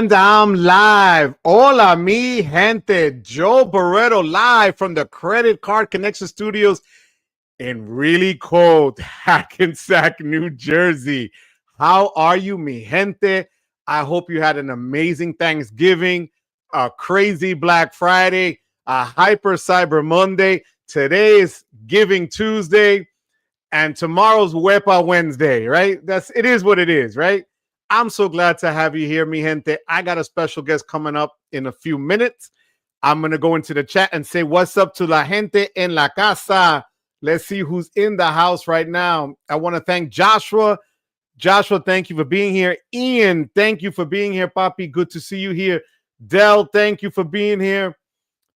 And I'm live. Hola, mi gente. Joe Barreto live from the Credit Card Connection Studios in really cold Hackensack, New Jersey. How are you, mi gente? I hope you had an amazing Thanksgiving, a crazy Black Friday, a hyper Cyber Monday. Today is Giving Tuesday, and tomorrow's Wepa Wednesday, right? It is what it is, right? I'm so glad to have you here, mi gente. I got a special guest coming up in a few minutes. I'm going to go into the chat and say what's up to la gente en la casa. Let's see who's in the house right now. I want to thank Joshua. Joshua, thank you for being here. Ian, thank you for being here, Papi. Good to see you here. Del, thank you for being here.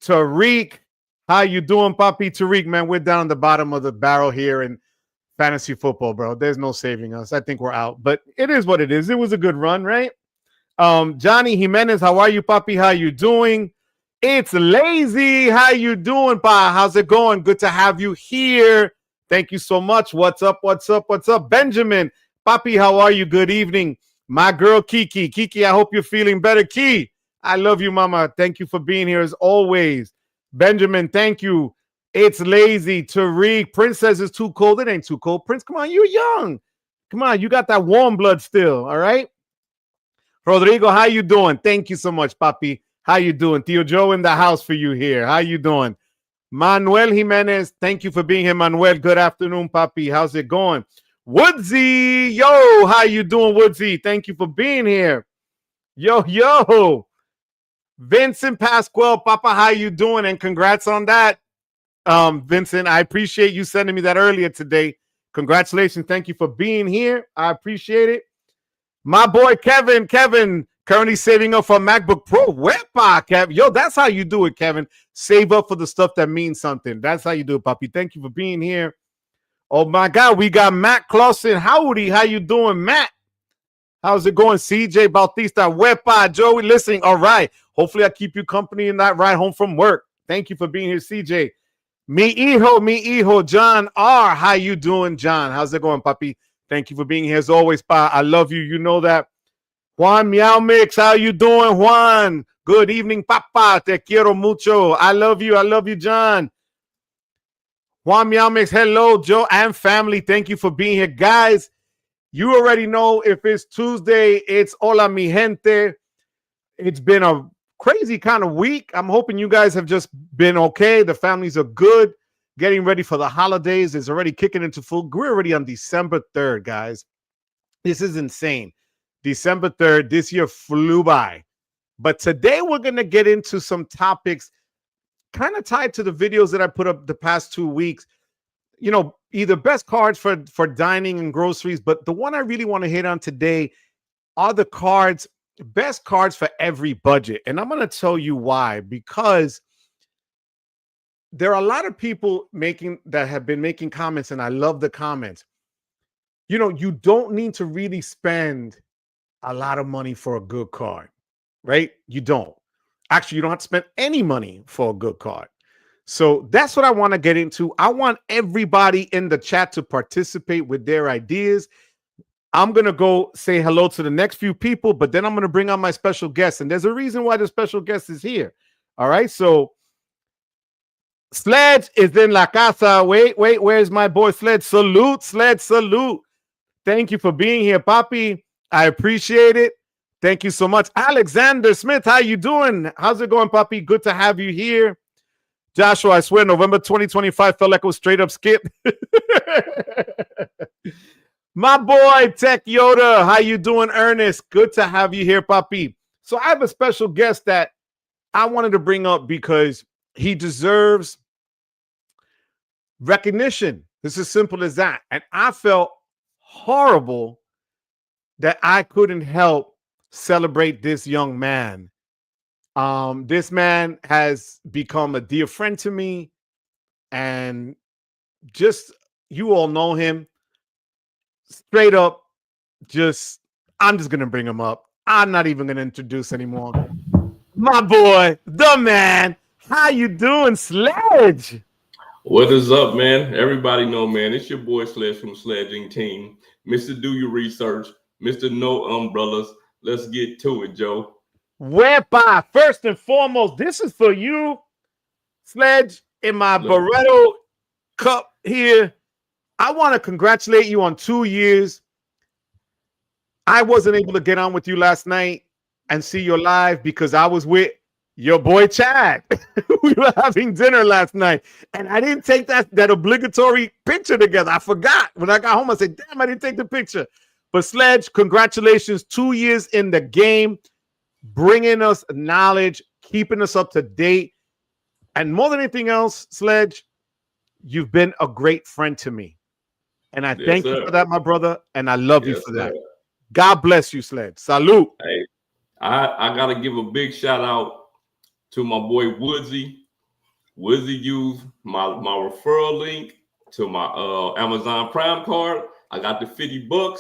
Tariq, how you doing, Papi? Tariq, man, we're down the bottom of the barrel here in fantasy football, bro. There's no saving us. I think we're out, but it is what it is. It was a good run, right? Johnny Jimenez, how are you, Papi? How you doing? It's Lazy. How you doing, Pa? How's it going? Good to have you here. Thank you so much. What's up? What's up? What's up? Benjamin, Papi, how are you? Good evening. My girl, Kiki. Kiki, I hope you're feeling better. Key, I love you, Mama. Thank you for being here as always. Benjamin, thank you. It's Lazy. Tariq. Prince says it's too cold. It ain't too cold. Prince, come on. You're young. Come on. You got that warm blood still. All right. Rodrigo, how you doing? Thank you so much, Papi. How you doing? Theo Joe in the house for you here. How you doing? Manuel Jimenez, thank you for being here, Manuel. Good afternoon, Papi. How's it going? Woodsy, yo, how you doing, Woodsy? Thank you for being here. Yo. Vincent Pasquale, Papa, how you doing? And congrats on that. Vincent, I appreciate you sending me that earlier today. Congratulations. Thank you for being here. I appreciate it. My boy, Kevin, currently saving up for MacBook Pro. Wepa, Kev. Yo, that's how you do it, Kevin. Save up for the stuff that means something. That's how you do it, Papi. Thank you for being here. Oh, my God. We got Matt Clausen. Howdy. How you doing, Matt? How's it going? CJ Bautista. Wepa. Joey, listening. All right. Hopefully, I keep you company in that ride home from work. Thank you for being here, CJ. Mi hijo, John R. How you doing, John? How's it going, Papi? Thank you for being here as always, Pa. I love you. You know that. Juan Meow Mix, how you doing, Juan? Good evening, Papa. Te quiero mucho. I love you, John. Juan Meow Mix, hello, Joe and family. Thank you for being here. Guys, you already know if it's Tuesday, it's Hola Mi Gente. It's been a crazy kind of week. I'm hoping you guys have just been okay. The families are good. Getting ready for the holidays. It's already kicking into full. We're already on December 3rd, guys. This is insane. December 3rd, this year flew by. But today we're going to get into some topics kind of tied to the videos that I put up the past 2 weeks. You know, either best cards for dining and groceries, but the one I really want to hit on today are the cards, best cards for every budget. And I'm going to tell you why. Because there are a lot of people that have been making comments, and I love the comments. You know, you don't need to really spend a lot of money for a good card, right? You don't. Actually, you don't have to spend any money for a good card. So that's what I want to get into. I want everybody in the chat to participate with their ideas. I'm going to go say hello to the next few people, but then I'm going to bring on my special guest. And there's a reason why the special guest is here. All right. So Sledge is in la casa. Wait. Where's my boy Sledge? Salute, Sledge, salute. Thank you for being here, Papi. I appreciate it. Thank you so much. Alexander Smith, how you doing? How's it going, Papi? Good to have you here. Joshua, I swear, November 2025 felt like it was straight up skip. My boy, Tech Yoda, how you doing, Ernest? Good to have you here, Papi. So I have a special guest that I wanted to bring up because he deserves recognition. It's as simple as that. And I felt horrible that I couldn't help celebrate this young man. This man has become a dear friend to me, and just, you all know him. Straight up, I'm just going to bring him up. I'm not even going to introduce anymore. My boy, the man. How you doing, Sledge? What is up, man? Everybody know, man, it's your boy Sledge from Sledging Team. Mr. Do Your Research, Mr. No Umbrellas. Let's get to it, Joe. Wepa, first and foremost, this is for you, Sledge, in my Barreto cup here. I want to congratulate you on 2 years. I wasn't able to get on with you last night and see your live because I was with your boy Chad. We were having dinner last night, and I didn't take that obligatory picture together. I forgot. When I got home, I said, damn, I didn't take the picture. But Sledge, congratulations, 2 years in the game, bringing us knowledge, keeping us up to date. And more than anything else, Sledge, you've been a great friend to me. And I thank you for that, my brother, and I love you for that. God bless you, Sledge. Salute. Hey, I got to give a big shout out to my boy Woodsy. Woodsy used my referral link to my Amazon Prime card. I got the $50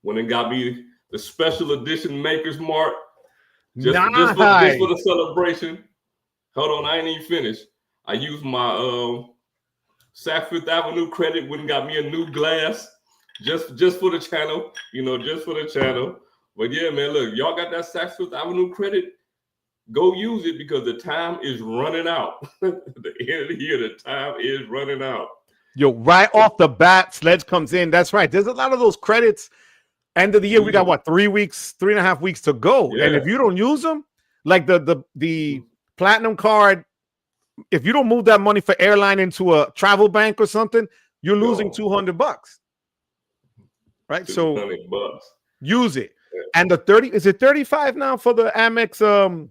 when it got me the special edition Maker's Mark. Just for the celebration. Hold on, I ain't even finished. I used my South Fifth Avenue credit when it got me a new glass. Just for the channel, just for the channel. But yeah, man, look, y'all got that Saks Fifth Avenue credit. Go use it because the time is running out. The end of the year, the time is running out. Yo, right off the bat, Sledge comes in. That's right. There's a lot of those credits. End of the year, we got what, 3.5 weeks to go. Yeah. And if you don't use them, like the platinum card, if you don't move that money for airline into a travel bank or something, you're losing $200. Right? $200. So use it. Yeah. And the 30, is it 35 now for the Amex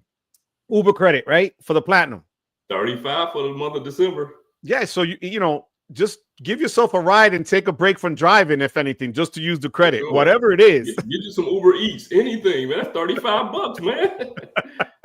Uber credit, right? For the platinum. 35 for the month of December. Yeah, so you just give yourself a ride and take a break from driving, if anything, just to use the credit, whatever it is. Get you some Uber Eats, anything, man. That's $35, man.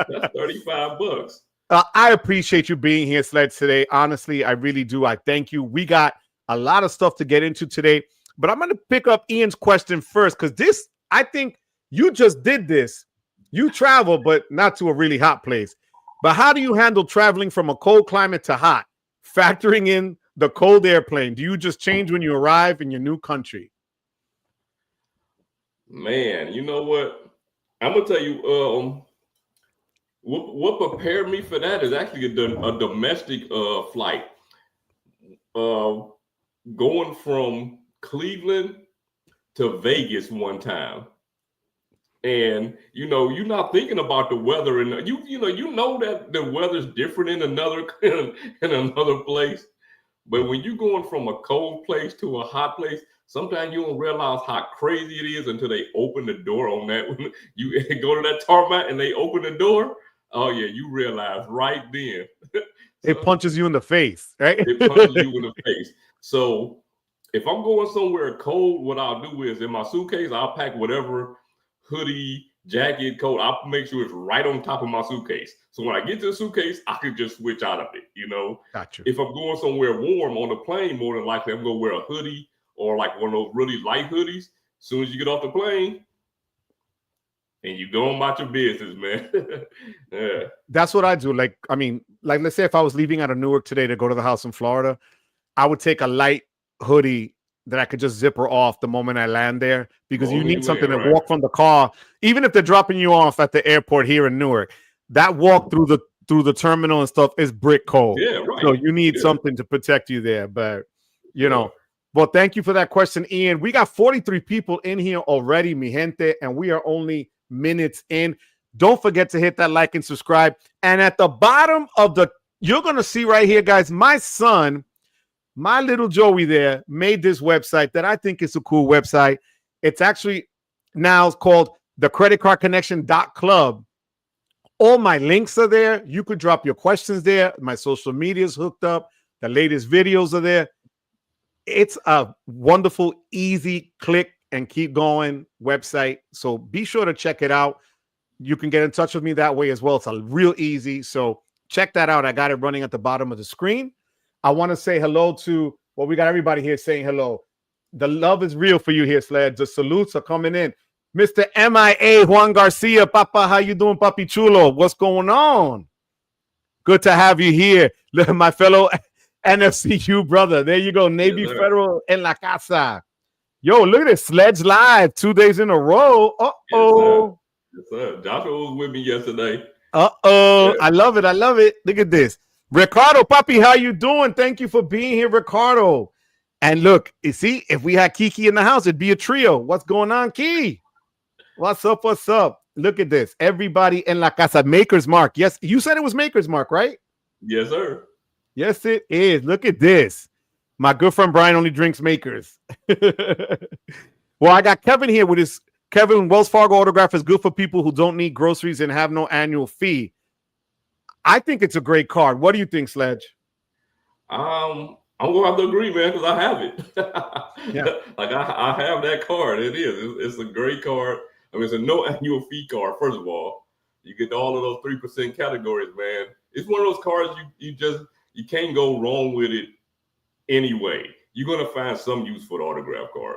That's $35. I appreciate you being here, Sledge, today. Honestly, I really do. I thank you. We got a lot of stuff to get into today, but I'm going to pick up Ian's question first because this, I think you just did this. You travel, but not to a really hot place. But how do you handle traveling from a cold climate to hot, factoring in the cold airplane? Do you just change when you arrive in your new country? Man, you know what? I'm going to tell you, what prepared me for that is actually a domestic flight. Going from Cleveland to Vegas one time. And you're not thinking about the weather, and you know that the weather's different in another place. But when you're going from a cold place to a hot place, sometimes you don't realize how crazy it is until they open the door on that. When you go to that tarmac and they open the door, oh yeah, you realize right then. It punches you in the face, right? It punches you in the face. So if I'm going somewhere cold, what I'll do is in my suitcase, I'll pack whatever hoodie, jacket, coat. I'll make sure it's right on top of my suitcase. So when I get to the suitcase, I can just switch out of it, Gotcha. If I'm going somewhere warm on the plane, more than likely I'm going to wear a hoodie or like one of those really light hoodies. As soon as you get off the plane, and you go about your business, man. Yeah. That's what I do. Like, let's say if I was leaving out of Newark today to go to the house in Florida, I would take a light hoodie that I could just zipper off the moment I land there, because you need something to walk from the car, even if they're dropping you off at the airport here in Newark. That walk through the terminal and stuff is brick cold. Yeah, right. So you need something to protect you there. But well, thank you for that question, Ian. We got 43 people in here already, mi gente, and we are only minutes in. Don't forget to hit that like and subscribe. And at the bottom of you're gonna see right here, guys, my son, my little Joey there, made this website that I think is a cool website. It's actually now called thecreditcardconnection.club. All my links are there. You could drop your questions there. My social media is hooked up. The latest videos are there. It's a wonderful, easy click and keep going website. So be sure to check it out. You can get in touch with me that way as well. It's a real easy. So check that out. I got it running at the bottom of the screen. I want to say hello to, we got everybody here saying hello. The love is real for you here, Sledge. The salutes are coming in. Mr. MIA Juan Garcia, Papa, how you doing, Papi Chulo? What's going on? Good to have you here. My fellow NFCU brother. There you go. Navy Federal en la casa. Yo, look at this. Sledge live 2 days in a row. Uh-oh. Yes, sir. Joshua was with me yesterday. Uh-oh. I love it. I love it. Look at this. Ricardo, Papi, how you doing? Thank you for being here, Ricardo. And look, you see, if we had Kiki in the house, it'd be a trio. What's going on, Key? What's up? What's up? Look at this. Everybody in La Casa. Maker's Mark. Yes, you said it was Maker's Mark, right? Yes, sir. Yes, it is. Look at this. My good friend Brian only drinks Makers. Well, I got Kevin here with his Kevin Wells Fargo Autograph is good for people who don't need groceries and have no annual fee. I think it's a great card. What do you think, Sledge? I'm gonna have to agree, man, because I have it. Yeah. Like I have that card. It is. It's a great card. I mean, it's a no annual fee card. First of all, you get all of those 3% categories, man. It's one of those cards you can't go wrong with it anyway. You're gonna find some use for the autograph card.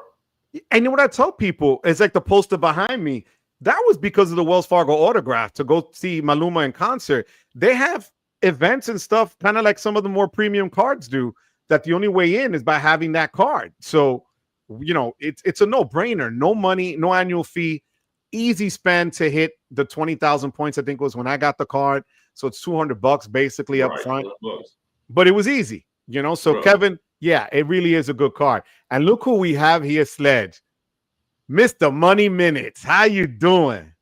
And what I tell people is like the poster behind me. That was because of the Wells Fargo Autograph to go see Maluma in concert. They have events and stuff, kind of like some of the more premium cards do. That the only way in is by having that card. So, you know, it's a no-brainer. No money, no annual fee, easy spend to hit the 20,000 points. I think was when I got the card. So it's $200 basically up front. But it was easy, you know. So Kevin, yeah, it really is a good card. And look who we have here, Sledge. Mr. Money Minutes. How you doing?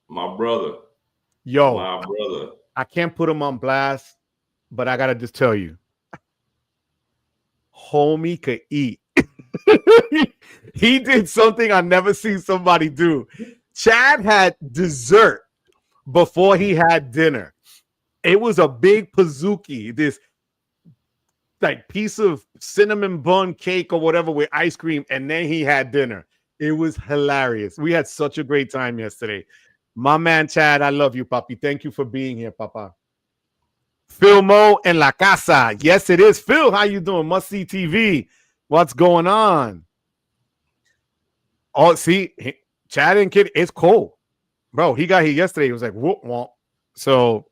My brother. Yo. My brother. I can't put him on blast, but I gotta just tell you. Homie could eat. He did something I've never seen somebody do. Chad had dessert before he had dinner. It was a big pizookie, this like piece of cinnamon bun cake or whatever with ice cream, and then he had dinner. It was hilarious. We had such a great time yesterday. My man Chad, I love you, Papi. Thank you for being here, Papa. Phil Mo en la casa. Yes, it is. Phil, how you doing? Must See TV. What's going on? Oh, see, Chad and Kid, it's cold. Bro, he got here yesterday. He was like, whoop, whoop. So,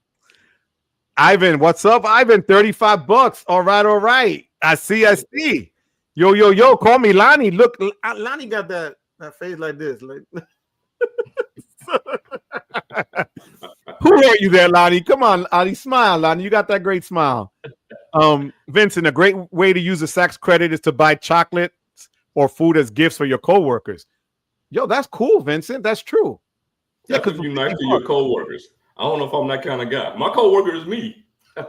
Ivan, what's up, Ivan? $35. All right. I see. Yo. Call me Lonnie. Look, Lonnie got that face like this. Like, who are you there, Lonnie? Come on, Lonnie. Smile, Lonnie. You got that great smile. Vincent, a great way to use the Saks credit is to buy chocolates or food as gifts for your coworkers. Yo, that's cool, Vincent. That's true. Yeah, because you're nice to your coworkers. I don't know if I'm that kind of guy. My coworker is me. I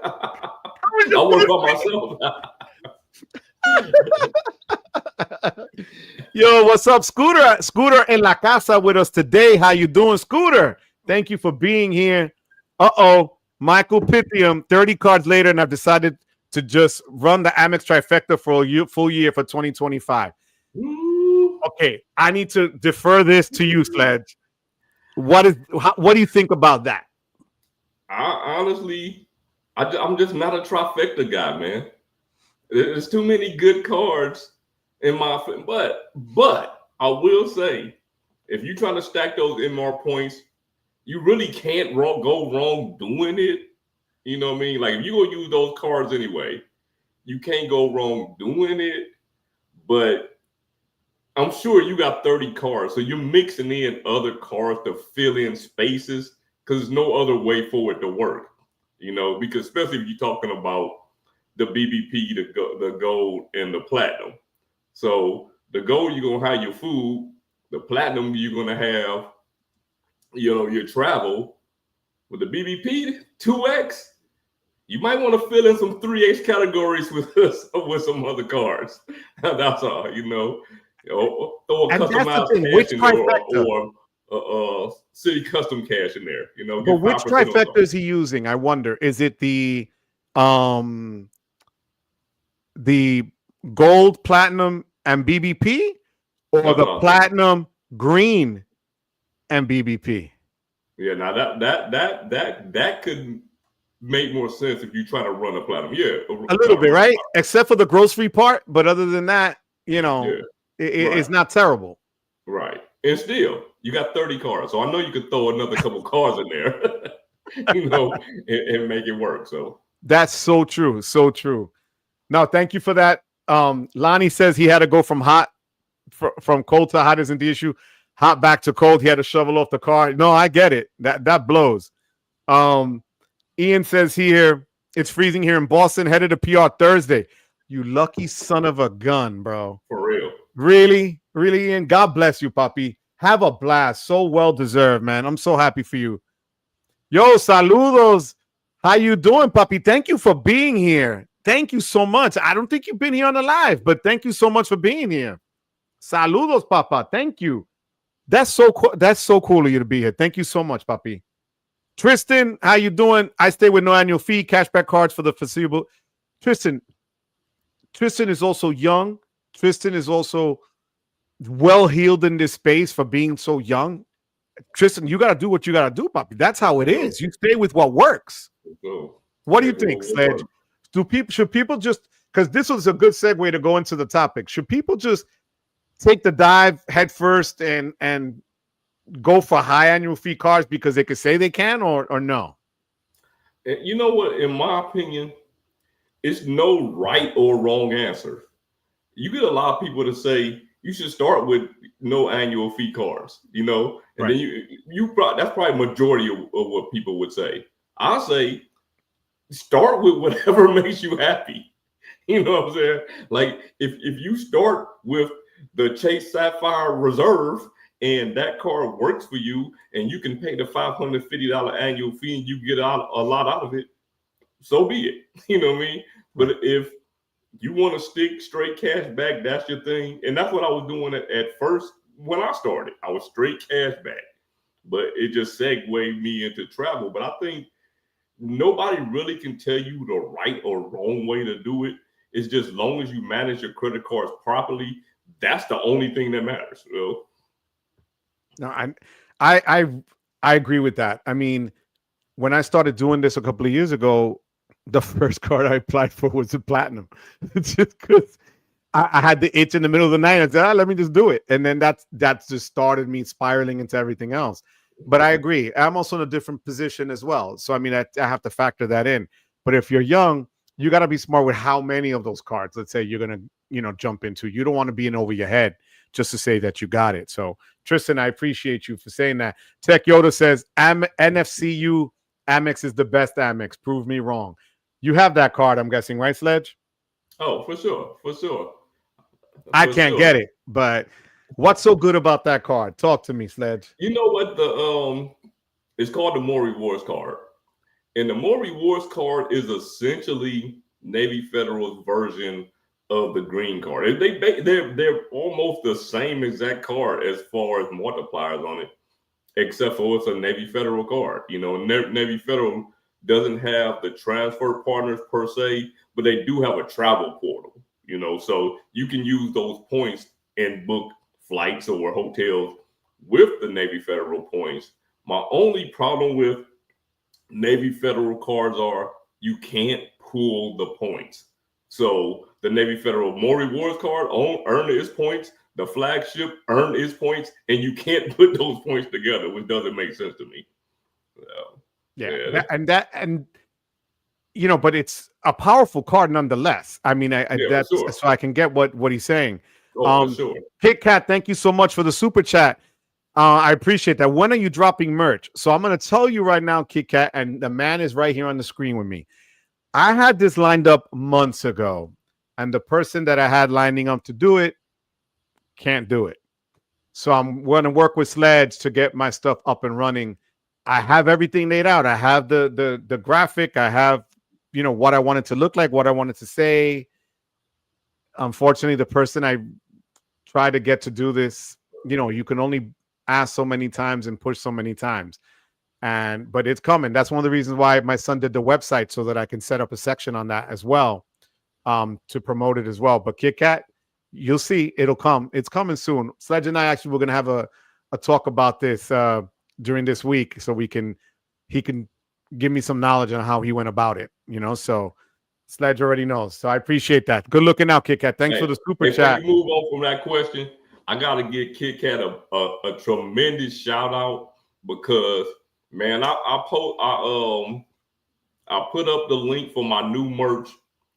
work by myself. Yo, what's up, Scooter? Scooter in La Casa with us today. How you doing, Scooter? Thank you for being here. Michael Pythium, 30 cards later, and I've decided to just run the Amex trifecta for a full year for 2025. Okay, I need to defer this to you, Sledge. What do you think about that? Honestly, I'm just not a trifecta guy, man. There's too many good cards in my, but I will say, if you're trying to stack those MR points, you really can't go wrong doing it. You know what I mean? Like if you're gonna use those cards anyway, you can't go wrong doing it. But I'm sure you got 30 cards, so you're mixing in other cards to fill in spaces because there's no other way for it to work. You know, because especially if you're talking about the BBP, the gold, and the platinum. So the gold, you're gonna have your food. The platinum, you're gonna have, you know, your travel. With the BBP 2X, you might want to fill in some 3X categories with some other cards. That's all, you know. Throw a customized cash or Citi Custom Cash in there, you know. But which trifecta is he using? I wonder. Is it the gold, platinum, and BBP, or the platinum, green, and BBP? Yeah, now that could make more sense if you try to run a platinum. Yeah, a little bit, right? Except for the grocery part, but other than that, you know, it's not terrible. Right, and still, you got 30 cards, so I know you could throw another couple cards in there, you know, and make it work. So that's so true, so true. No, thank you for that. Lonnie says he had to go from cold to hot isn't the issue. hot back to cold. He had to shovel off the car. No, I get it. That blows. Ian says here, it's freezing here in Boston. Headed to PR Thursday. You lucky son of a gun, bro. For real. Really, really, Ian. God bless you, puppy. Have a blast. So well deserved, man. I'm so happy for you. Yo, saludos. How you doing, puppy? Thank you for being here. Thank you so much. I don't think you've been here on the live, but thank you so much for being here. Saludos, papa. Thank you. That's so cool. That's so cool of you to be here. Thank you so much, puppy. Tristan, how you doing? I stay with no annual fee, cashback cards for the foreseeable. Tristan is also young. Tristan is also well-healed in this space for being so young. Tristan, you got to do what you got to do, puppy. That's how it is. You stay with what works. What do you think, Sledge? Should people just, because this was a good segue to go into the topic, should people just take the dive head first and go for high annual fee cards because they could say they can, or no? You know what? In my opinion, it's no right or wrong answer. You get a lot of people to say you should start with no annual fee cards, and then you that's probably majority of what people would say. I say start with whatever makes you happy. You know what I'm saying? Like if you start with the Chase Sapphire Reserve and that card works for you and you can pay the $550 annual fee and you get a lot out of it, so be it. You know what I mean? But if you want to stick straight cash back, that's your thing. And that's what I was doing at first when I started. I was straight cash back. But it just segued me into travel. But I think nobody really can tell you the right or wrong way to do it. It's just as long as you manage your credit cards properly, that's the only thing that matters. No, I agree with that. I mean, when I started doing this a couple of years ago, the first card I applied for was a platinum. It's just because I had the itch in the middle of the night. I said, let me just do it. And then that's just started me spiraling into everything else. But I agree. I'm also in a different position as well. So, I mean, I have to factor that in. But if you're young, you got to be smart with how many of those cards, let's say, you're going to, jump into. You don't want to be in over your head just to say that you got it. So, Tristan, I appreciate you for saying that. Tech Yoda says, NFCU Amex is the best Amex. Prove me wrong. You have that card, I'm guessing, right, Sledge? Oh, for sure. I can't get it, but what's so good about that card? Talk to me, Sledge. You know what? It's called the More Rewards card. And the More Rewards card is essentially Navy Federal's version of the green card. They're almost the same exact card as far as multipliers on it, except for it's a Navy Federal card. Navy Federal doesn't have the transfer partners per se, but they do have a travel portal, so you can use those points and book flights or hotels with the Navy Federal points. My only problem with Navy Federal cards are you can't pull the points. So the Navy Federal More Rewards card earn its points, the flagship earn its points, and you can't put those points together, which doesn't make sense to me. But it's a powerful card nonetheless. I mean, that's sure. So I can get what he's saying. For sure. Kit Kat, thank you so much for the super chat. I appreciate that. When are you dropping merch? So I'm going to tell you right now, Kit Kat, and the man is right here on the screen with me. I had this lined up months ago, and the person that I had lining up to do it can't do it. So I'm going to work with Sledge to get my stuff up and running. I have everything laid out. I have the graphic. I have, what I wanted to look like, what I wanted to say. Unfortunately, the person I tried to get to do this, you can only ask so many times and push so many times. But it's coming. That's one of the reasons why my son did the website, so that I can set up a section on that as well, to promote it as well. But Kit Kat, you'll see, it'll come. It's coming soon. Sledge and I actually, we're going to have a talk about this during this week, so he can give me some knowledge on how he went about it, so Sledge already knows. So I appreciate that. Good looking out, Kit Kat. Thanks for the super chat. If you move on from that question, I got to give Kit Kat a tremendous shout out, because man, I put up the link for my new merch,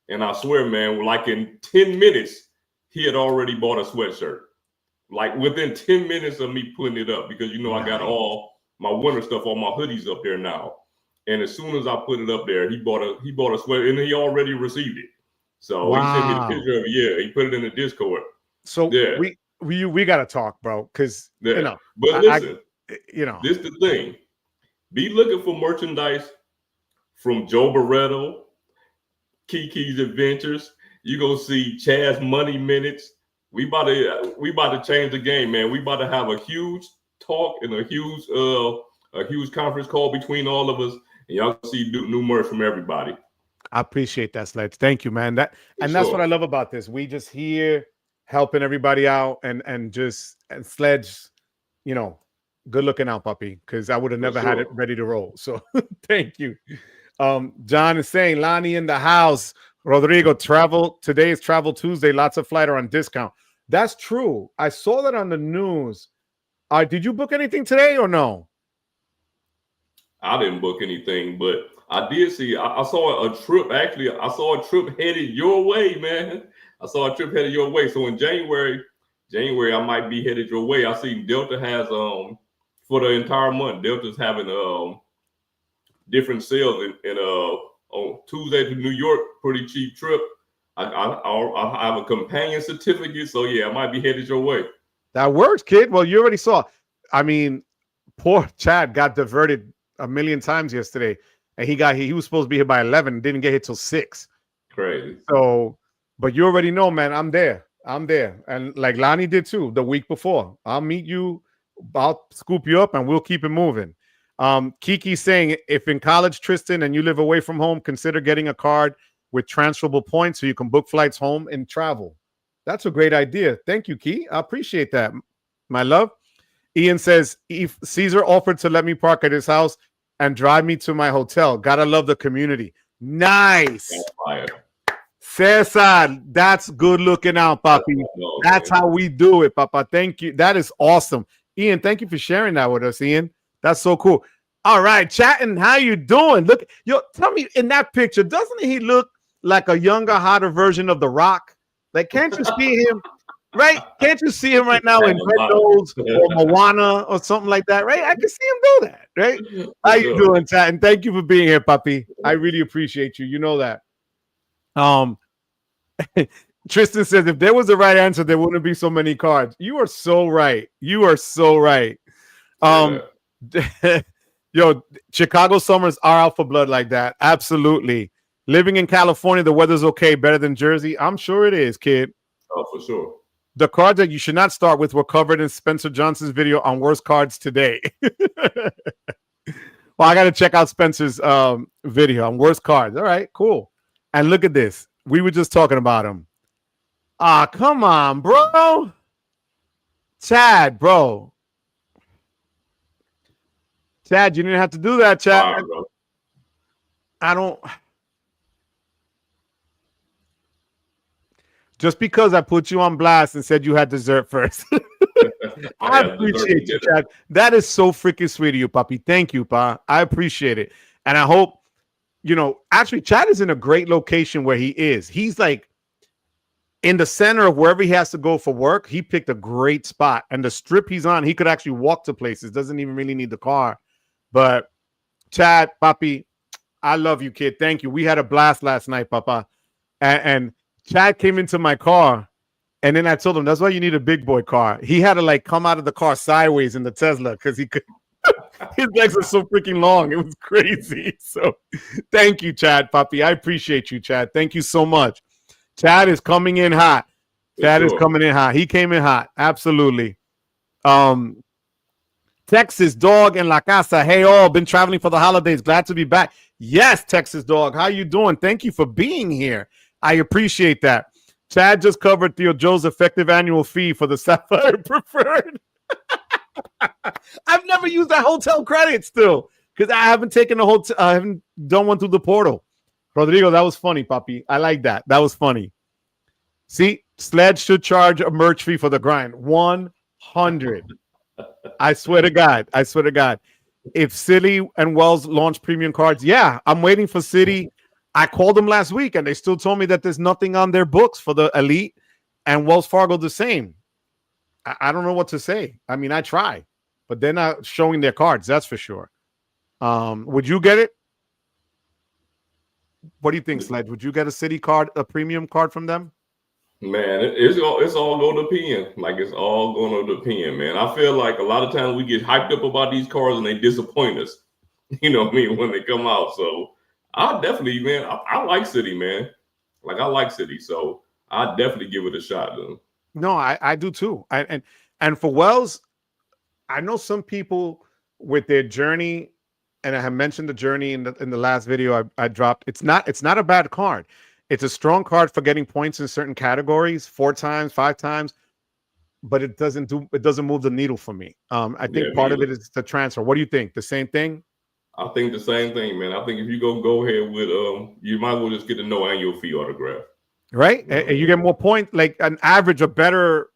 and I swear, man, like in 10 minutes, he had already bought a sweatshirt. like within 10 minutes of me putting it up, because I got all my winter stuff, all my hoodies up there now. And as soon as I put it up there, he bought a sweater, and he already received it. So he sent me the picture of it. Yeah, he put it in the Discord. So we gotta talk, bro, because But listen, this the thing. Be looking for merchandise from Joe Barreto, Kiki's Adventures. You gonna see Chaz's Money Minutes. We about to change the game, man. We about to have a huge talk and a huge conference call between all of us, and y'all see new merch from everybody. I appreciate that, Sledge. Thank you, man. That's what I love about this. We just here helping everybody out, and Sledge, good looking out, puppy, because I would have never had it ready to roll. So thank you. John is saying, Lonnie in the house. Rodrigo, today is Travel Tuesday. Lots of flight are on discount. That's true. I saw that on the news. Did you book anything today or no? I didn't book anything, but I did see. I saw a trip. Actually, I saw a trip headed your way, man. I saw a trip headed your way. So in January, I might be headed your way. I see Delta has for the entire month. Delta's having different sales and on Tuesday to New York, pretty cheap trip. I have a companion certificate, so yeah, I might be headed your way. That works, kid. Well, you already saw. I mean, poor Chad got diverted a million times yesterday, and he was supposed to be here by 11, didn't get here till 6. Crazy. So, but you already know, man. I'm there, and like Lonnie did too the week before. I'll meet you. I'll scoop you up, and we'll keep it moving. Kiki saying, if in college, Tristan, and you live away from home, consider getting a card with transferable points so you can book flights home and travel. That's a great idea. Thank you, Key. I appreciate that, my love. Ian says, if Caesar offered to let me park at his house and drive me to my hotel. Gotta love the community. Nice. Cesar, that's good looking out, papi. That's how we do it, papa. Thank you. That is awesome. Ian, thank you for sharing that with us, Ian. That's so cool. All right, chatting. How you doing? Look, tell me, in that picture, doesn't he look like a younger, hotter version of The Rock? Like, can't you see him? Right? Can't you see him right now in Red Nose or Moana or something like that? Right? I can see him do that. Right? How you doing, chat? And thank you for being here, puppy. I really appreciate you. You know that. Tristan says, if there was a right answer, there wouldn't be so many cards. You are so right. You are so right. Chicago summers are out for blood like that. Absolutely. Living in California, the weather's okay, better than Jersey. I'm sure it is, kid. Oh, for sure. The cards that you should not start with were covered in Spencer Johnson's video on worst cards today. Well, I got to check out Spencer's video on worst cards. All right, cool. And look at this. We were just talking about him. Come on, bro. Chad, bro. Chad, you didn't have to do that, Chad. Right, I don't. Just because I put you on blast and said you had dessert first. I appreciate you, Chad. That is so freaking sweet of you, puppy. Thank you, pa. I appreciate it. And I hope, actually, Chad is in a great location where he is. He's like in the center of wherever he has to go for work. He picked a great spot. And the strip he's on, he could actually walk to places. Doesn't even really need the car. But Chad, papi, I love you, kid. Thank you. We had a blast last night, papa. And Chad came into my car, and then I told him, that's why you need a big boy car. He had to come out of the car sideways in the Tesla because he could. His legs are so freaking long. It was crazy. So thank you, Chad, papi. I appreciate you, Chad. Thank you so much. Chad is coming in hot. Chad is coming in hot. He came in hot. Absolutely. Texas Dog in La Casa. Hey, all. Been traveling for the holidays. Glad to be back. Yes, Texas Dog. How you doing? Thank you for being here. I appreciate that. Chad just covered Theo Joe's effective annual fee for the Sapphire Preferred. I've never used that hotel credit still because I haven't taken the hotel. I haven't done one through the portal. Rodrigo, that was funny, papi. I like that. That was funny. See, Sledge should charge a merch fee for the grind. 100. I swear to God. I swear to God. If Citi and Wells launch premium cards, yeah, I'm waiting for Citi. I called them last week, and they still told me that there's nothing on their books for the Elite, and Wells Fargo the same. I don't know what to say. I mean, I try, but they're not showing their cards. That's for sure. Would you get it? What do you think, Sledge? Would you get a Citi card, a premium card from them? Man, it's all going to depend. Like, it's all going to depend, man. I feel like a lot of times we get hyped up about these cards and they disappoint us. You know what I mean, when they come out. So I definitely, man, I like Citi, man. Like, I like Citi, so I definitely give it a shot. Though. No, I do too. And for Wells, I know some people with their journey, and I have mentioned the journey in the last video I dropped. It's not a bad card. It's a strong card for getting points in certain categories, 4 times, 5 times, but it doesn't move the needle for me. I think part of it is the transfer. What do you think? The same thing? I think the same thing, man. I think if you go ahead with you might as well just get a no annual fee autograph. Right? And you get more points, like an average, a better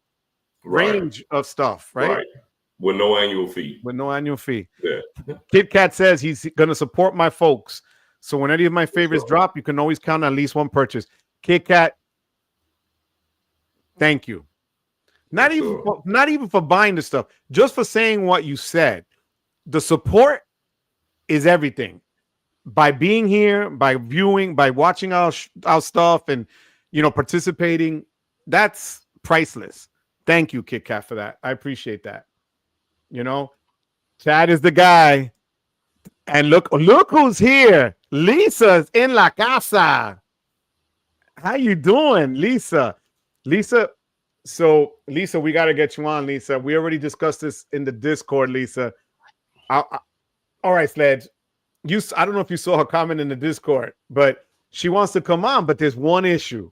range of stuff, right? With no annual fee. With no annual fee. Yeah. Kit Kat says he's going to support my folks. So when any of my favorites drop, you can always count on at least one purchase. Kit Kat, thank you. Not even for buying the stuff, just for saying what you said. The support is everything. By being here, by viewing, by watching our stuff, and participating, that's priceless. Thank you, Kit Kat, for that. I appreciate that. Chad is the guy. And look who's here. Lisa's in la casa. How you doing, Lisa? Lisa, we got to get you on, Lisa. We already discussed this in the Discord, Lisa. All right, Sledge. I don't know if you saw her comment in the Discord, but she wants to come on, but there's one issue.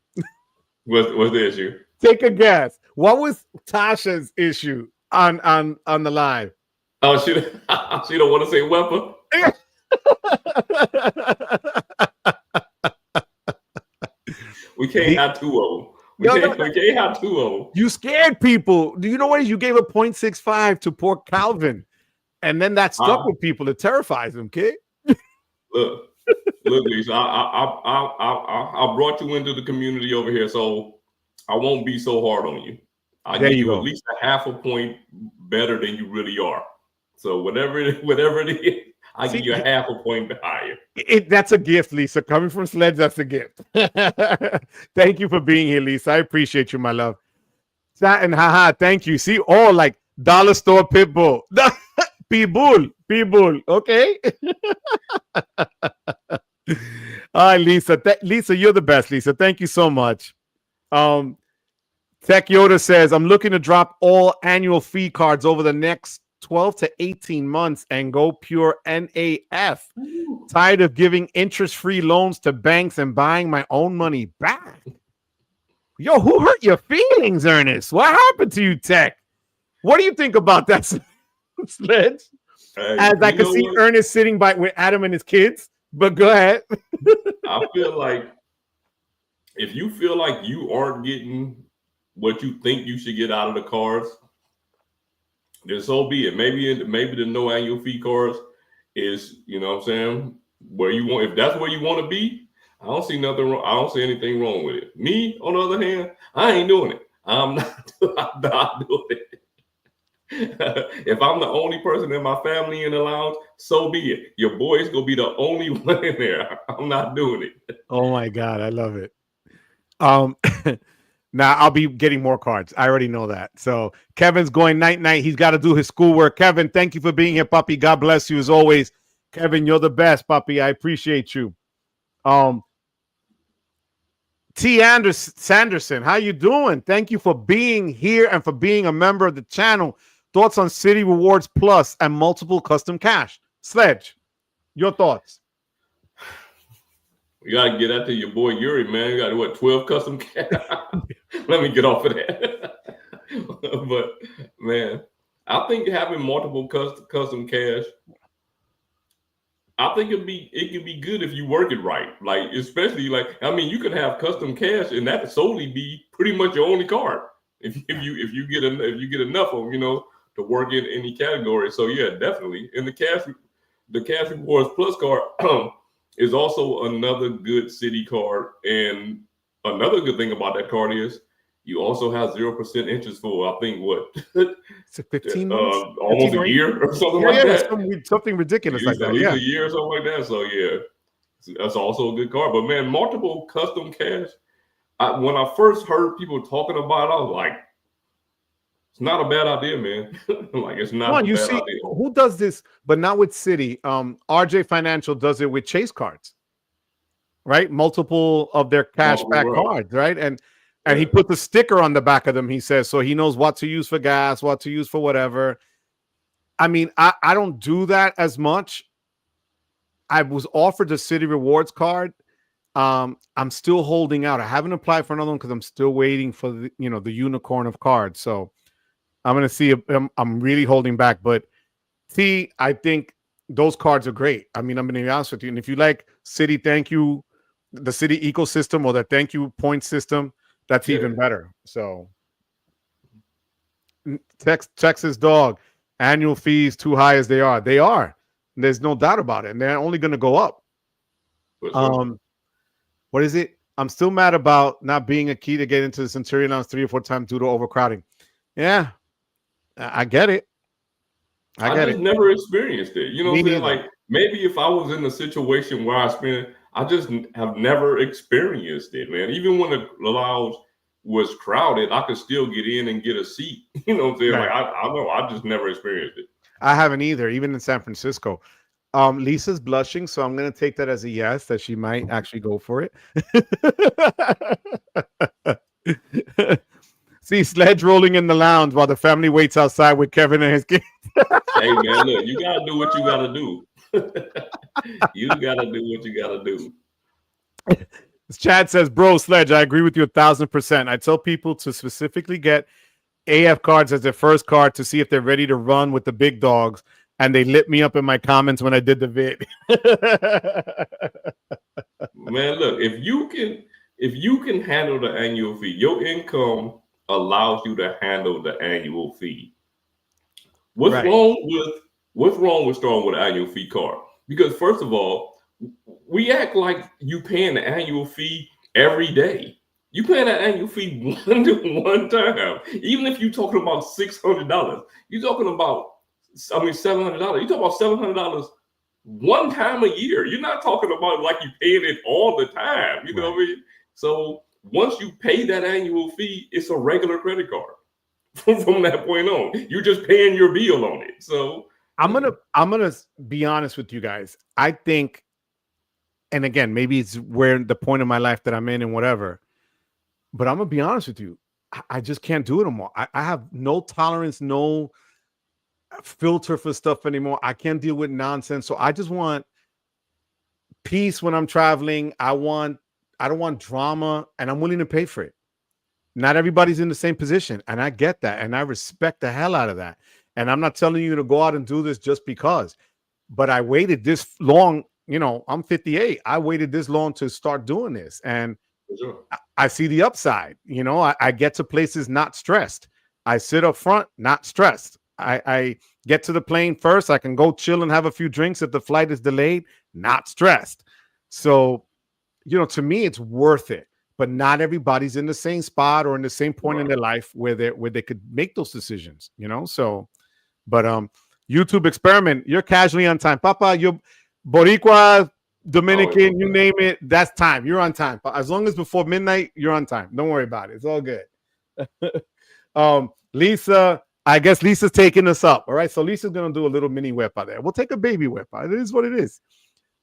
What's the issue? Take a guess. What was Tasha's issue on the live? Oh, she don't want to say weapon. We can't have 2 of them. We can't have 2 of them. You scared people. Do you know what? You gave a 0.65 to poor Calvin, and then that stuck with people. It terrifies them, kid. Look, Lisa. I brought you into the community over here, so I won't be so hard on you. I give you at least a half a point better than you really are. So whatever it is, I give you a half a point higher. That's a gift, Lisa. Coming from Sledge, that's a gift. Thank you for being here, Lisa. I appreciate you, my love. And haha, thank you. See, all like dollar store pitbull. Pitbull. Okay. All right, Lisa. Lisa, you're the best, Lisa. Thank you so much. Tech Yoda says, I'm looking to drop all annual fee cards over the next 12 to 18 months and go pure NAF. Tired of giving interest-free loans to banks and buying my own money back. Yo, who hurt your feelings, Ernest? What happened to you, Tech? What do you think about that, Sledge? As I can see Ernest sitting with Adam and his kids, but go ahead. I feel like if you feel like you aren't getting what you think you should get out of the cards, then so be it. Maybe the no annual fee cards is, you know what I'm saying, where you want. If that's where you want to be, I don't see nothing wrong. I don't see anything wrong with it. Me, on the other hand, I ain't doing it. I'm not doing it. If I'm the only person in my family in the lounge, so be it. Your boy's gonna be the only one in there. I'm not doing it. Oh my God, I love it. Now I'll be getting more cards. I already know that. So Kevin's going night. He's got to do his schoolwork. Kevin, thank you for being here, puppy. God bless you as always. Kevin, you're the best, puppy. I appreciate you. T. Sanderson, how you doing? Thank you for being here and for being a member of the channel. Thoughts on Citi Rewards Plus and multiple custom cash? Sledge, your thoughts? You gotta get that to your boy Yuri, man. You got 12 custom cash. Let me get off of that. But man, I think having multiple custom cash, I think it could be good if you work it right. Like, especially you can have custom cash and that could solely be pretty much your only card. If you get enough of them, to work in any category. So yeah, definitely. And the cash rewards plus card is also another good Citi card. And another good thing about that card is You also have 0% interest for, I think, what? Is it 15 months? Almost 15 a year or something yeah, like yeah, that. something ridiculous like that. At least Yeah, a year or something like that. So yeah, that's also a good card. But man, multiple custom cash. When I first heard people talking about it, I was like, it's not a bad idea, man. Like, it's not a bad idea. Who does this, but not with Citi. RJ Financial does it with Chase cards, right? Multiple of their cashback cards, right? And he put the sticker on the back of them, he says, so he knows what to use for gas, what to use for whatever. I mean, I don't do that as much. I was offered the Citi Rewards card. I'm still holding out. I haven't applied for another one because I'm still waiting for the unicorn of cards. So I'm going to see if I'm really holding back. But see, I think those cards are great. I mean, I'm going to be honest with you. And if you like Citi Thank You, the Citi ecosystem or the Thank You point system, that's even better. So Texas Dog, annual fees too high as they are. They are. There's no doubt about it. And they're only going to go up. What is it? I'm still mad about not being a key to get into the Centurion Lounge 3 or 4 times due to overcrowding. Yeah, I get it. I just never experienced it. You know what I'm saying? Like, maybe if I was in a situation where I just have never experienced it, man. Even when the lounge was crowded, I could still get in and get a seat. You know what I'm saying? Right. Like, I know, I just never experienced it. I haven't either, even in San Francisco. Lisa's blushing, so I'm going to take that as a yes, that she might actually go for it. See Sledge rolling in the lounge while the family waits outside with Kevin and his kids. Hey, man, look, you got to do what you got to do. You got to do what you got to do. Chad says, bro, Sledge, I agree with you 1,000%. I tell people to specifically get AF cards as their first card to see if they're ready to run with the big dogs. And they lit me up in my comments when I did the vid. Man, look, if you can handle the annual fee, your income allows you to handle the annual fee. What's wrong with starting with an annual fee card? Because first of all, we act like you paying the annual fee every day. You paying that annual fee one time. Even if you're talking about $600, you're talking about $700. You talk about $700 one time a year. You're not talking about like you paying it all the time. You know what I mean? So once you pay that annual fee, it's a regular credit card. From that point on, you're just paying your bill on it. So I'm gonna be honest with you guys. I think, and again, maybe it's where the point of my life that I'm in and whatever. But I'm gonna be honest with you. I just can't do it anymore. I have no tolerance, no filter for stuff anymore. I can't deal with nonsense. So I just want peace when I'm traveling. I don't want drama, and I'm willing to pay for it. Not everybody's in the same position, and I get that, and I respect the hell out of that. And I'm not telling you to go out and do this just because, but I waited this long. You know, I'm 58. I waited this long to start doing this, and I see the upside. You know, I get to places not stressed. I sit up front, not stressed. I get to the plane first. I can go chill and have a few drinks if the flight is delayed, not stressed. So, you know, to me, it's worth it. But not everybody's in the same spot or in the same point in their life where they could make those decisions, you know? So, but YouTube experiment, you're casually on time. Papa, you're Boricua, Dominican, you name it, that's time. You're on time. As long as before midnight, you're on time. Don't worry about it. It's all good. Lisa, I guess Lisa's taking us up. All right. So Lisa's going to do a little mini whip out there. We'll take a baby whip. It is what it is.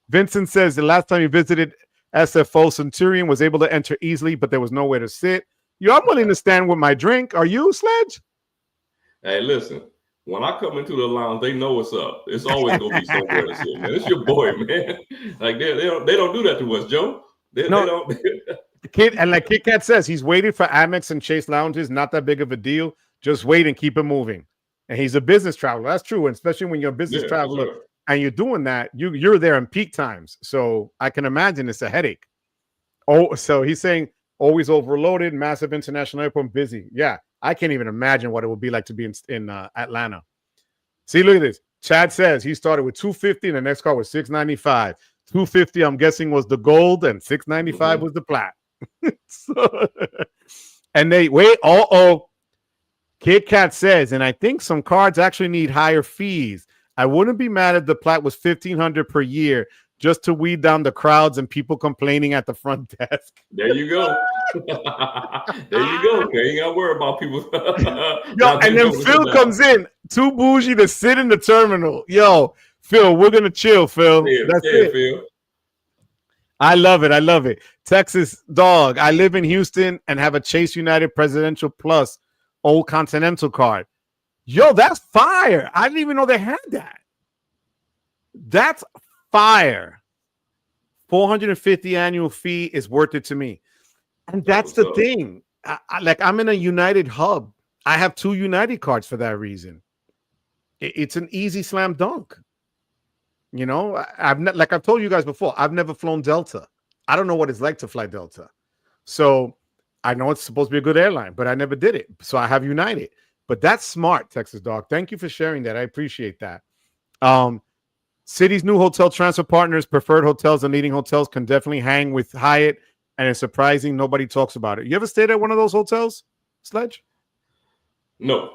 Vincent says the last time he visited SFO, Centurion was able to enter easily, but there was nowhere to sit. I'm willing to stand with my drink. Are you, Sledge? Hey, listen. When I come into the lounge, they know what's up. It's always gonna be somewhere to sit, man. It's your boy, man. Like they don't do that to us, Joe. They don't. Kid, and like Kit Kat says, he's waited for Amex and Chase lounges. Not that big of a deal. Just wait and keep it moving. And he's a business traveler. That's true, and especially when you're a business traveler and you're doing that, you're there in peak times. So I can imagine it's a headache. Oh, so he's saying always overloaded, massive international airport, busy. Yeah. I can't even imagine what it would be like to be in Atlanta. See, look at this. Chad says he started with $250 and the next car was $695. $250, I'm guessing, was the gold, and $695 was the plat. So, And they wait. Kit Kat says, and I think some cards actually need higher fees. I wouldn't be mad if the plat was $1,500 per year just to weed down the crowds and people complaining at the front desk. There you go. There you go. You ain't gotta worry about people. Yo, and then Phil comes in, too bougie to sit in the terminal. Yo, Phil, we're gonna chill, Phil. That's it. Phil. I love it. I love it. Texas dog. I live in Houston and have a Chase United Presidential Plus Old Continental card. Yo, that's fire. I didn't even know they had that. That's fire. $450 annual fee is worth it to me. And that's the thing. I'm in a United hub. I have 2 United cards for that reason. It's an easy slam dunk. You know, like I've told you guys before, I've never flown Delta. I don't know what it's like to fly Delta. So I know it's supposed to be a good airline, but I never did it. So I have United. But that's smart, Texas dog. Thank you for sharing that. I appreciate that. City's new hotel transfer partners, preferred hotels, and leading hotels can definitely hang with Hyatt, and it's surprising nobody talks about it. You ever stayed at one of those hotels, Sledge? No,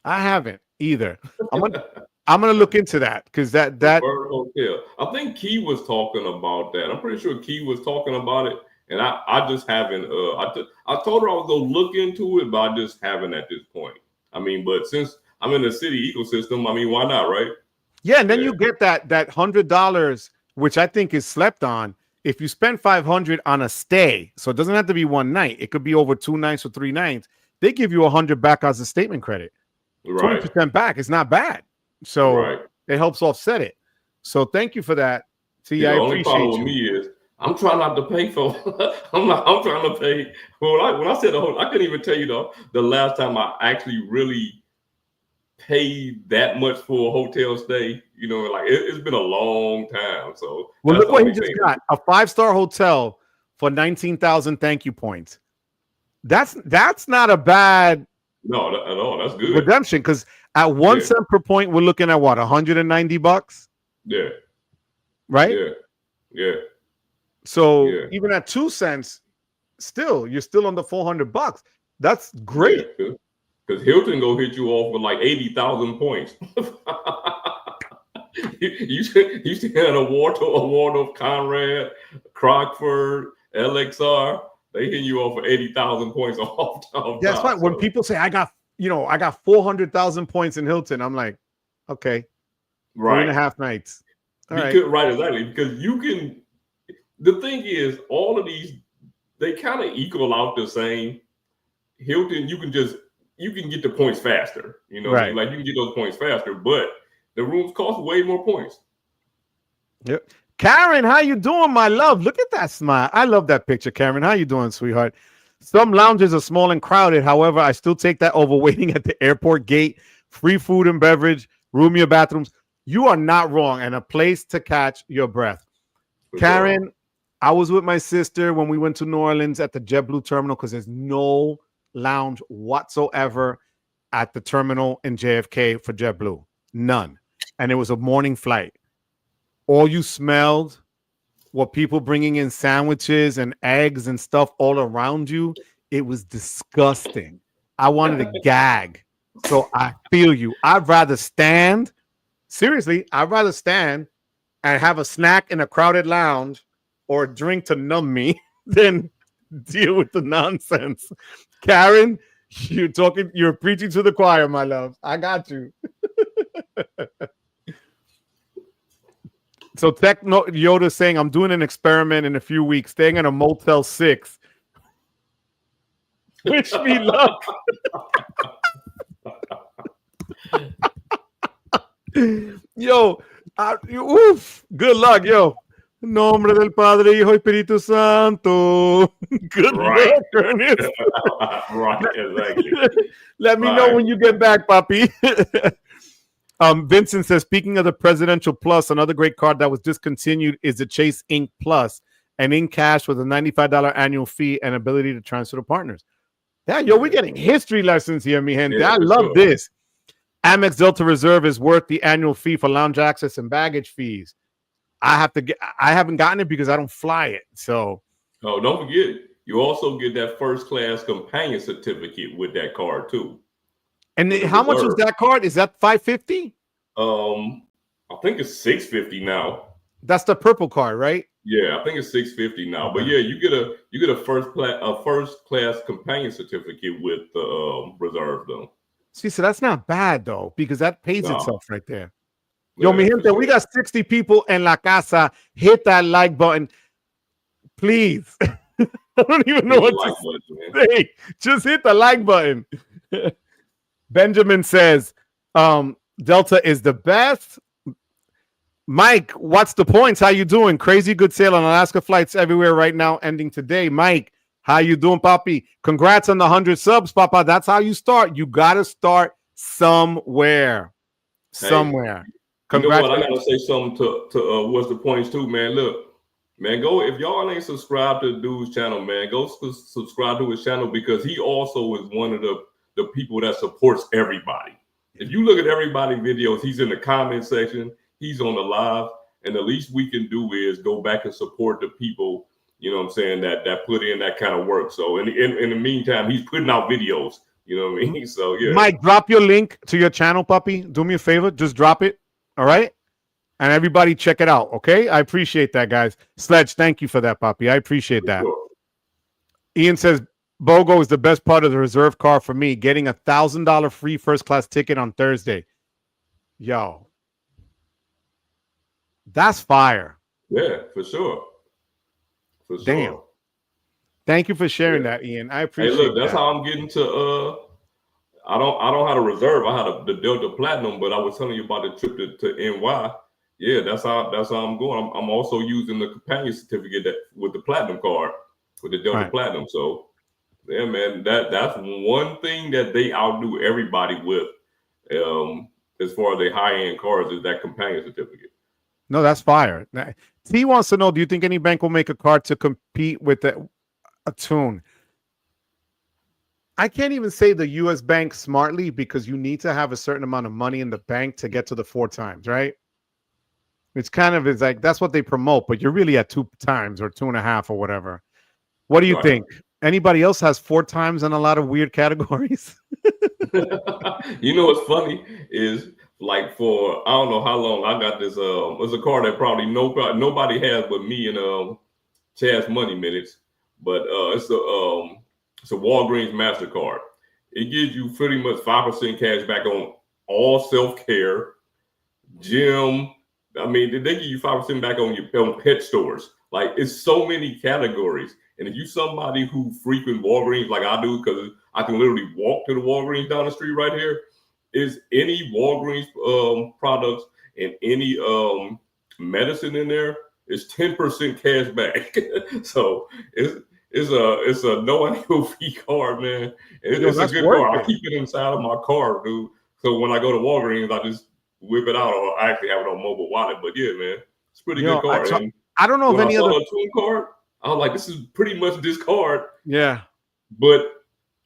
I haven't either. I'm gonna look into that because that hotel. I think Key was talking about that. I'm pretty sure Key was talking about it, and I just haven't. I told her I was gonna look into it, but I just haven't at this point. I mean, but since I'm in the city ecosystem, I mean, why not, right? Yeah, and then you get that $100, which I think is slept on. If you spend $500 on a stay, so it doesn't have to be one night. It could be over 2 nights or 3 nights. They give you $100 back as a statement credit. Right. 20% back. It's not bad. So it helps offset it. So thank you for that. See, I appreciate you. The only problem with me is I'm trying not to pay for. I'm trying to pay. When I said I couldn't even tell you the last time I actually really paid that much for a hotel stay. You know, like it's been a long time. So look what he just got: a 5-star hotel for 19,000 thank you points. That's not a bad. No, at all. That's good redemption because at 1 cent per point, we're looking at what, $190? Yeah. Right. Yeah. So even at 2 cents, you're still on the $400. That's great. Because Hilton go hit you off with like 80,000 points. you had a Waldorf Conrad, Crockford, LXR. They hit you off for 80,000 points off. That's fine. When people say I got 400,000 points in Hilton, I'm like, okay, 3.5 nights. Right, exactly. Because you can. The thing is, all of these they kind of equal out the same. Hilton, you can get the points faster. You know, right? Like you can get those points faster, but the rooms cost way more points. Yep. Karen, how you doing, my love? Look at that smile. I love that picture, Karen. How you doing, sweetheart? Some lounges are small and crowded. However, I still take that over waiting at the airport gate. Free food and beverage, roomier bathrooms. You are not wrong, and a place to catch your breath. Karen, I was with my sister when we went to New Orleans at the JetBlue terminal because there's no lounge whatsoever at the terminal in JFK for JetBlue. None. And it was a morning flight. All you smelled were people bringing in sandwiches and eggs and stuff all around you. It was disgusting. I wanted to gag. So I feel you. I'd rather stand. Seriously, I'd rather stand and have a snack in a crowded lounge or a drink to numb me than deal with the nonsense. Karen, you're preaching to the choir, my love. I got you. So Techno Yoda saying, I'm doing an experiment in a few weeks, staying in a Motel 6. Wish me luck. Yo, good luck, yo. Nombre del Padre, Hijo y Espíritu Santo. Good luck, Ernest. Right, exactly. Let me know when you get back, papi. Vincent says, speaking of the Presidential Plus, another great card that was discontinued is the Chase Ink Plus, and in cash with a $95 annual fee and ability to transfer to partners. Yeah, yo, we're getting history lessons here, mi gente. I love this. Amex Delta Reserve is worth the annual fee for lounge access and baggage fees. I haven't gotten it because I don't fly it. So, don't forget, You also get that first class companion certificate with that card too. And how much was that card? Is that $550? I think it's $650 now. That's the purple card, right? Yeah, I think it's $650 now. Okay. But yeah, you get a first class companion certificate with the reserve though. See, so that's not bad though, because that pays itself right there. Yeah, Yo, mi gente, we got 60 people in la casa. Hit that like button, please. I don't even know what to say. Just hit the like button. Benjamin says, Delta is the best. Mike, what's the points? How you doing? Crazy good sale on Alaska flights everywhere right now, ending today. Mike, how you doing, Papi? Congrats on the 100 subs, Papa. That's how you start. You got to start somewhere. Somewhere. You know what? I got to say something to what's the points too, man. Look, man, go if y'all ain't subscribed to the dude's channel, man, go subscribe to his channel because he also is one of the people that supports everybody. If you look at everybody's videos, he's in the comment section, he's on the live, and the least we can do is go back and support the people, you know what I'm saying, that put in that kind of work. So in the meantime, he's putting out videos, you know what I mean? So yeah. Mike, drop your link to your channel, puppy. Do me a favor, just drop it. All right. And everybody check it out. Okay. I appreciate that, guys. Sledge, thank you for that, Poppy. I appreciate that. Sure. Ian says, BOGO is the best part of the reserve car for me. Getting $1,000 free first class ticket on Thursday. Yo. That's fire. Yeah, for sure. For sure. Damn. Thank you for sharing that, Ian. I appreciate it. Hey, look, that's how I'm getting to I don't have a reserve. I had the Delta Platinum, but I was telling you about the trip to NY. Yeah, that's how I'm going. I'm also using the companion certificate with the Platinum card with the Delta Platinum. So, yeah, man, that's one thing that they outdo everybody with, as far as the high end cars is that companion certificate. No, that's fire. T wants to know: do you think any bank will make a card to compete with a tune? I can't even say the U.S. bank smartly because you need to have a certain amount of money in the bank to get to the 4 times, right? It's like that's what they promote, but you're really at 2 times or 2.5 or whatever. What do you think? Anybody else has 4 times in a lot of weird categories? You know what's funny is like for I don't know how long I got this. It's a card that probably nobody has but me and Chaz Money Minutes, but it's a Walgreens MasterCard. It gives you pretty much 5% cash back on all self-care, gym. I mean, they give you 5% back on your pet stores. Like it's so many categories. And if you somebody who frequent Walgreens like I do, because I can literally walk to the Walgreens down the street right here, is any Walgreens products and any medicine in there is 10% cash back. So it's a no annual fee card, man. It's a good card. I keep it inside of my car, dude. So when I go to Walgreens, I just whip it out, or I actually have it on mobile wallet. But yeah, man, it's a pretty good card. I don't know if any other tune card. I was like, this is pretty much this card. Yeah, but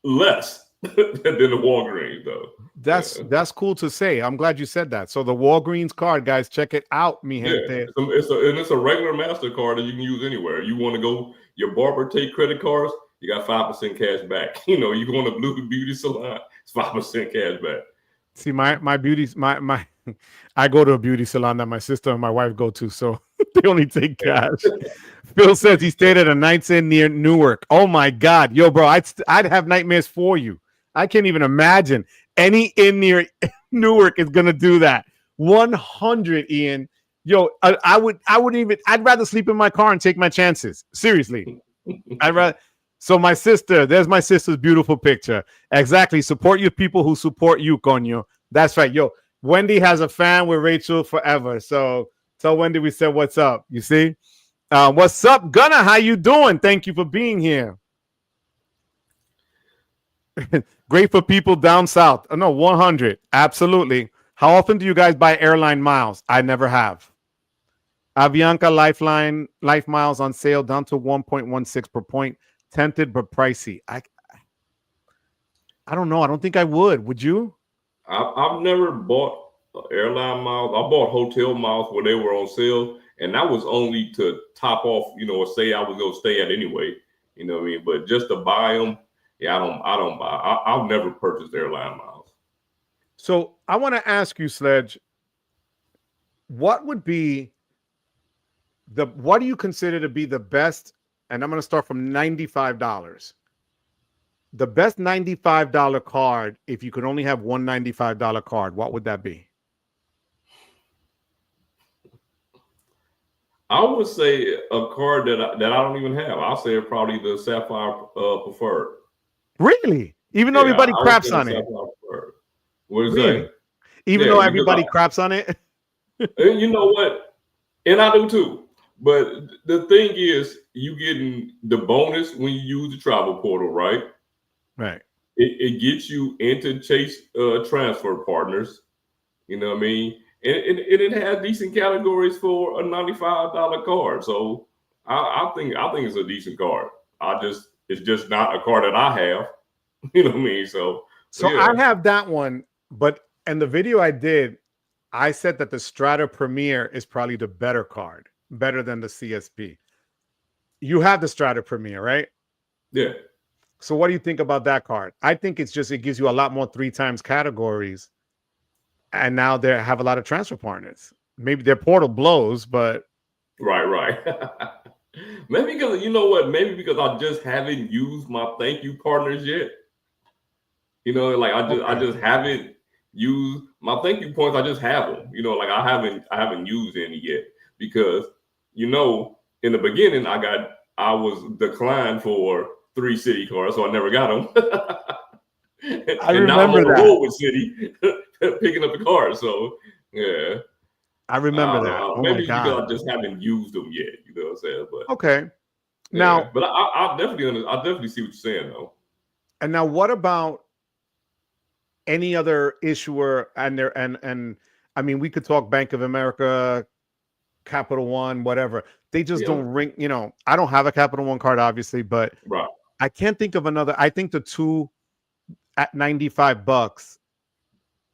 less than the Walgreens, though. That's cool to say. I'm glad you said that. So the Walgreens card, guys, check it out, mi gente. It's a regular MasterCard that you can use anywhere. You want to go, your barber take credit cards, you got 5% cash back. You know, you go in a blue beauty salon, it's 5% cash back. See, my beauty, my I go to a beauty salon that my sister and my wife go to, so they only take cash. Phil says he stayed at a Knights Inn near Newark. Oh my God, yo, bro, I'd have nightmares for you. I can't even imagine any inn near Newark is gonna do that. 100, Ian. Yo, I'd rather sleep in my car and take my chances. Seriously, I'd rather. So my sister, there's my sister's beautiful picture. Exactly. Support your people who support you, Coño. That's right. Yo, Wendy has a fan with Rachel forever. So tell Wendy we said what's up. You see? What's up, Gunnar? How you doing? Thank you for being here. Great for people down south. Oh, no, 100. Absolutely. How often do you guys buy airline miles? I never have. Avianca Life Miles on sale down to 1.16 per point. Tempted but pricey. I don't know. I don't think I would. Would you? I've never bought airline miles. I bought hotel miles when they were on sale, and that was only to top off, you know, or say I was going to stay at anyway. You know what I mean? But just to buy them, yeah, I don't buy. I'll never purchase airline miles. So I want to ask you, Sledge, what would be what do you consider to be the best? And I'm going to start from $95. The best $95 card, if you could only have one $95 card, what would that be? I would say a card that I don't even have. I'll say probably the Sapphire Preferred. Really? Even though everybody craps on it? What is really? that? Even though everybody craps on it? And you know what? And I do too. But the thing is, you getting the bonus when you use the travel portal, right? Right. It gets you into Chase transfer partners. You know what I mean? And it has decent categories for a $95 card. So I think it's a decent card. It's just not a card that I have. You know what I mean? So yeah. I have that one, but in the video I did, I said that the Strata Premier is probably the better card, better than the CSP. You have the Strata Premier, right? Yeah. So what do you think about that card? I think it gives you a lot more 3 times categories. And now they have a lot of transfer partners. Maybe their portal blows, but right. Maybe because you know what? Maybe because I just haven't used my thank you partners yet. You know, like I just haven't used my thank you points. I just have them. You know, like I haven't used any yet because you know in the beginning I was declined for 3 Citi cards, so I never got them. I remember that. Roll with Citi picking up the cards. So yeah, I remember that. Oh maybe my God. because I just haven't used them yet. You know what I'm saying? But okay. Yeah. Now, but I definitely see what you're saying though. And now, what about any other issuer? And I mean, we could talk Bank of America, Capital One, whatever. They just don't ring. You know, I don't have a Capital One card, obviously, but I can't think of another. I think the 2 at $95,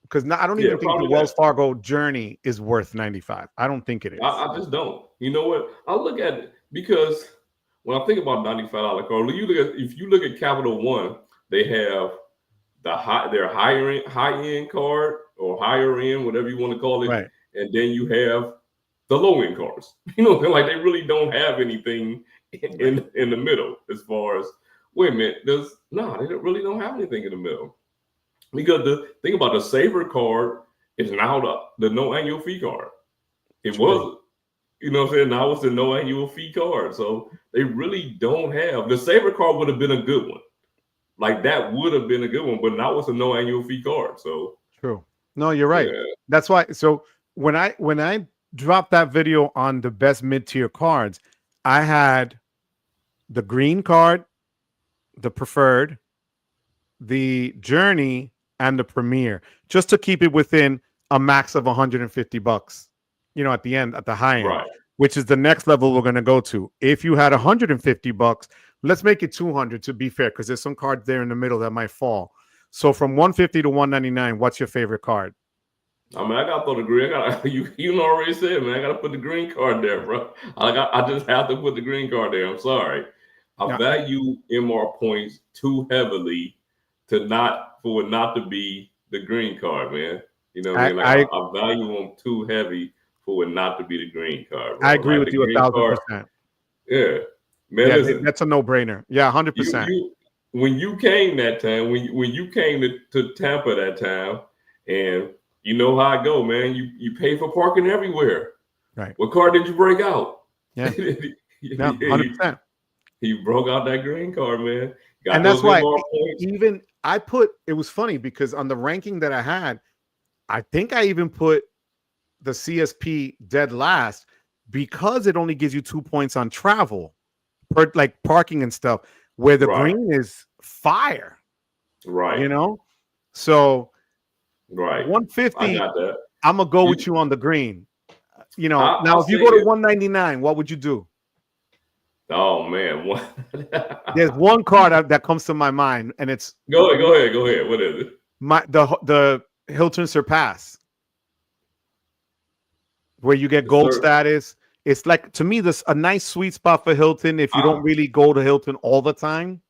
because I don't even think the Wells Fargo Journey is worth $95. I don't think it is. I just don't. You know what? I look at it because when I think about $95 card, if you look at Capital One, they have their high end card or higher end, whatever you want to call it, right. And then you have the low end cards. You know, like they really don't have anything in the middle as far as. Wait a minute, they really don't have anything in the middle. Because the thing about the Saver card is now the no annual fee card. It was, you know what I'm saying? Now it's the no annual fee card. So they really don't have. The Saver card would have been a good one. Like that would have been a good one, but now it's a no annual fee card. So true. No, you're right. Yeah. That's why. So when I dropped that video on the best mid-tier cards, I had the green card, the preferred, the Journey, and the Premier, just to keep it within a max of $150, you know, at the end, at the high end, which is the next level we're going to go to. If you had $150, let's make it 200 to be fair, because there's some cards there in the middle that might fall. So from 150 to 199, what's your favorite card? I mean, I got to throw the green. You already said, man, I got to put the green card there, bro. I just have to put the green card there. I'm sorry. I value MR points too heavily for it not to be the green card, man. You know what I mean? Like I value them too heavy for it not to be the green card. Bro. I agree with you 1,000%. Yeah, man. Listen, that's a no-brainer. Yeah, 100%. When you came that time, when you came to Tampa that time, and you know how I go, man. You pay for parking everywhere. Right. What card did you break out? Yeah, 100%. He broke out that green card, man. And that's why even it was funny because on the ranking that I had, I think I even put the CSP dead last because it only gives you 2 points on travel, like parking and stuff, where the green is fire. Right. You know? So 150, I'm going to go with you on the green. You know, now if you go to 199, what would you do? Oh man, there's one card that comes to my mind, and it's go ahead. What is it? The Hilton Surpass, where you get gold status. It's like, to me, this a nice sweet spot for Hilton if you don't really go to Hilton all the time,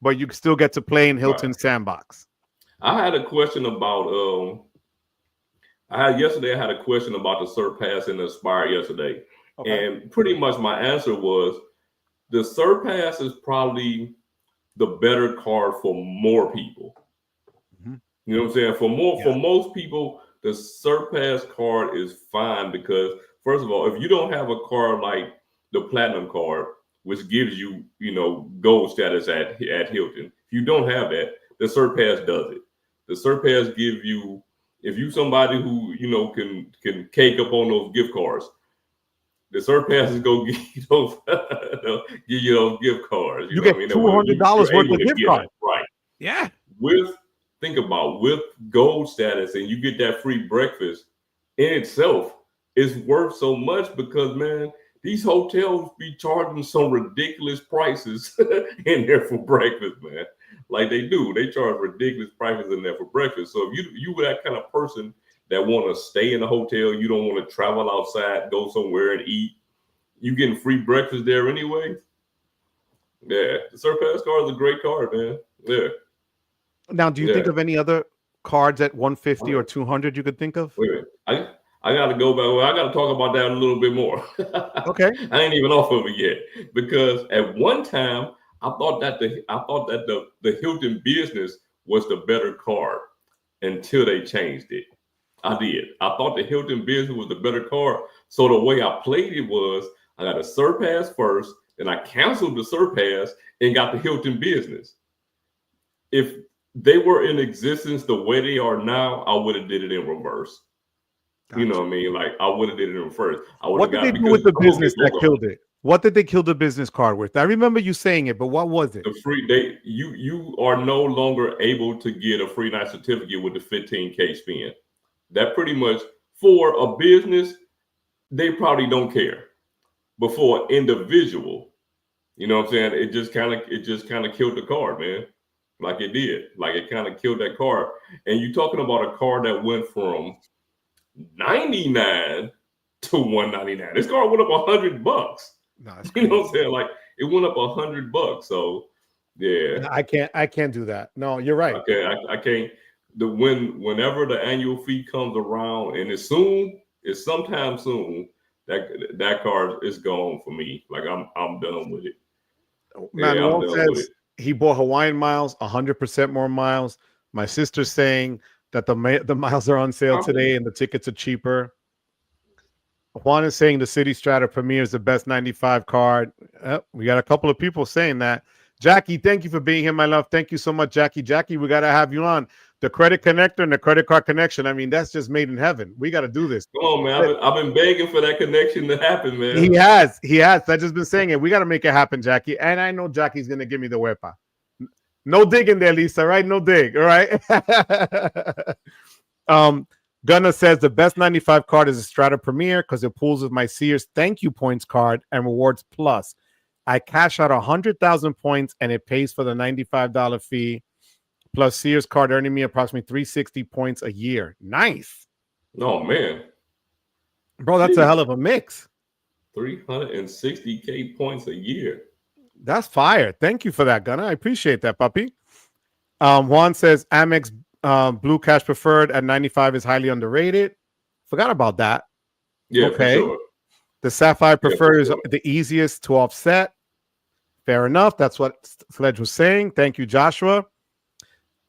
but you still get to play in Hilton Sandbox. I had a question about I had a question about the Surpass and the Aspire yesterday. Okay. And pretty much my answer was the Surpass is probably the better card for more people. Mm-hmm. You know what I'm saying? For most people, the Surpass card is fine because, first of all, if you don't have a card like the Platinum card, which gives you, gold status at Hilton, if you don't have that, the Surpass does it. The Surpass gives you, if you somebody who can cake up on those gift cards, the Surpass is gonna give you those gift cards. You get $200 worth of gift cards, right? Yeah. With gold status, and you get that free breakfast in itself is worth so much because, man, these hotels be charging some ridiculous prices in there for breakfast, man. Like they do. They charge ridiculous prices in there for breakfast. So if you were that kind of person that want to stay in a hotel, you don't want to travel outside, go somewhere and eat, you getting free breakfast there anyway. Yeah, the Surpass card is a great card, man. Yeah. Now, do you think of any other cards at 150 or 200 you could think of? Wait a minute. I got to go back. Well, I got to talk about that a little bit more. Okay. I ain't even off of it yet because at one time I thought that the Hilton Business was the better card until they changed it. I did. I thought the Hilton Business was the better card. So the way I played it was I got a Surpass first, then I canceled the Surpass and got the Hilton Business. If they were in existence the way they are now, I would have did it in reverse. Gotcha. You know what I mean? Like I would have did it in reverse. What did they do with the business that killed it? What did they kill the business card with? I remember you saying it, but what was it? The free you are no longer able to get a free night certificate with the 15K spend. That pretty much for a business, they probably don't care. But for an individual, you know what I'm saying? It just kind of killed the card, man. Like it did. Like it kind of killed that card. And you're talking about a card that went from $99 to $199. This card went up $100. No, you know what I'm saying? Like it went up $100. So yeah. I can't do that. No, you're right. Okay, I can't. Whenever the annual fee comes around, and it's sometime soon, that card is gone for me. Like I'm done with it. Man, Walt says he bought Hawaiian miles, 100% more miles. My sister's saying that the miles are on sale today and the tickets are cheaper. Juan is saying the Citi Strata Premier is the best 95 card. We got a couple of people saying that. Jackie, thank you for being here, my love. Thank you so much, Jackie. Jackie, we got to have you on. The credit connector and the credit card connection. I mean, that's just made in heaven. We got to do this. Come on, man. I've been begging for that connection to happen, man. He has. I've just been saying it. We got to make it happen, Jackie. And I know Jackie's going to give me the wepa. No digging there, Lisa, right? No dig, all right? Gunnar says the best 95 card is a Strata Premier because it pulls with my Sears Thank You Points card and Rewards Plus. I cash out 100,000 points and it pays for the $95 fee. Plus Sears card earning me approximately 360 points a year. Nice. Oh, man. Bro, that's a hell of a mix. 360K points a year. That's fire. Thank you for that, Gunnar. I appreciate that, puppy. Juan says Amex Blue Cash Preferred at 95 is highly underrated. Forgot about that. Yeah, okay. For sure. The Sapphire Preferred is the easiest to offset. Fair enough. That's what Sledge was saying. Thank you, Joshua.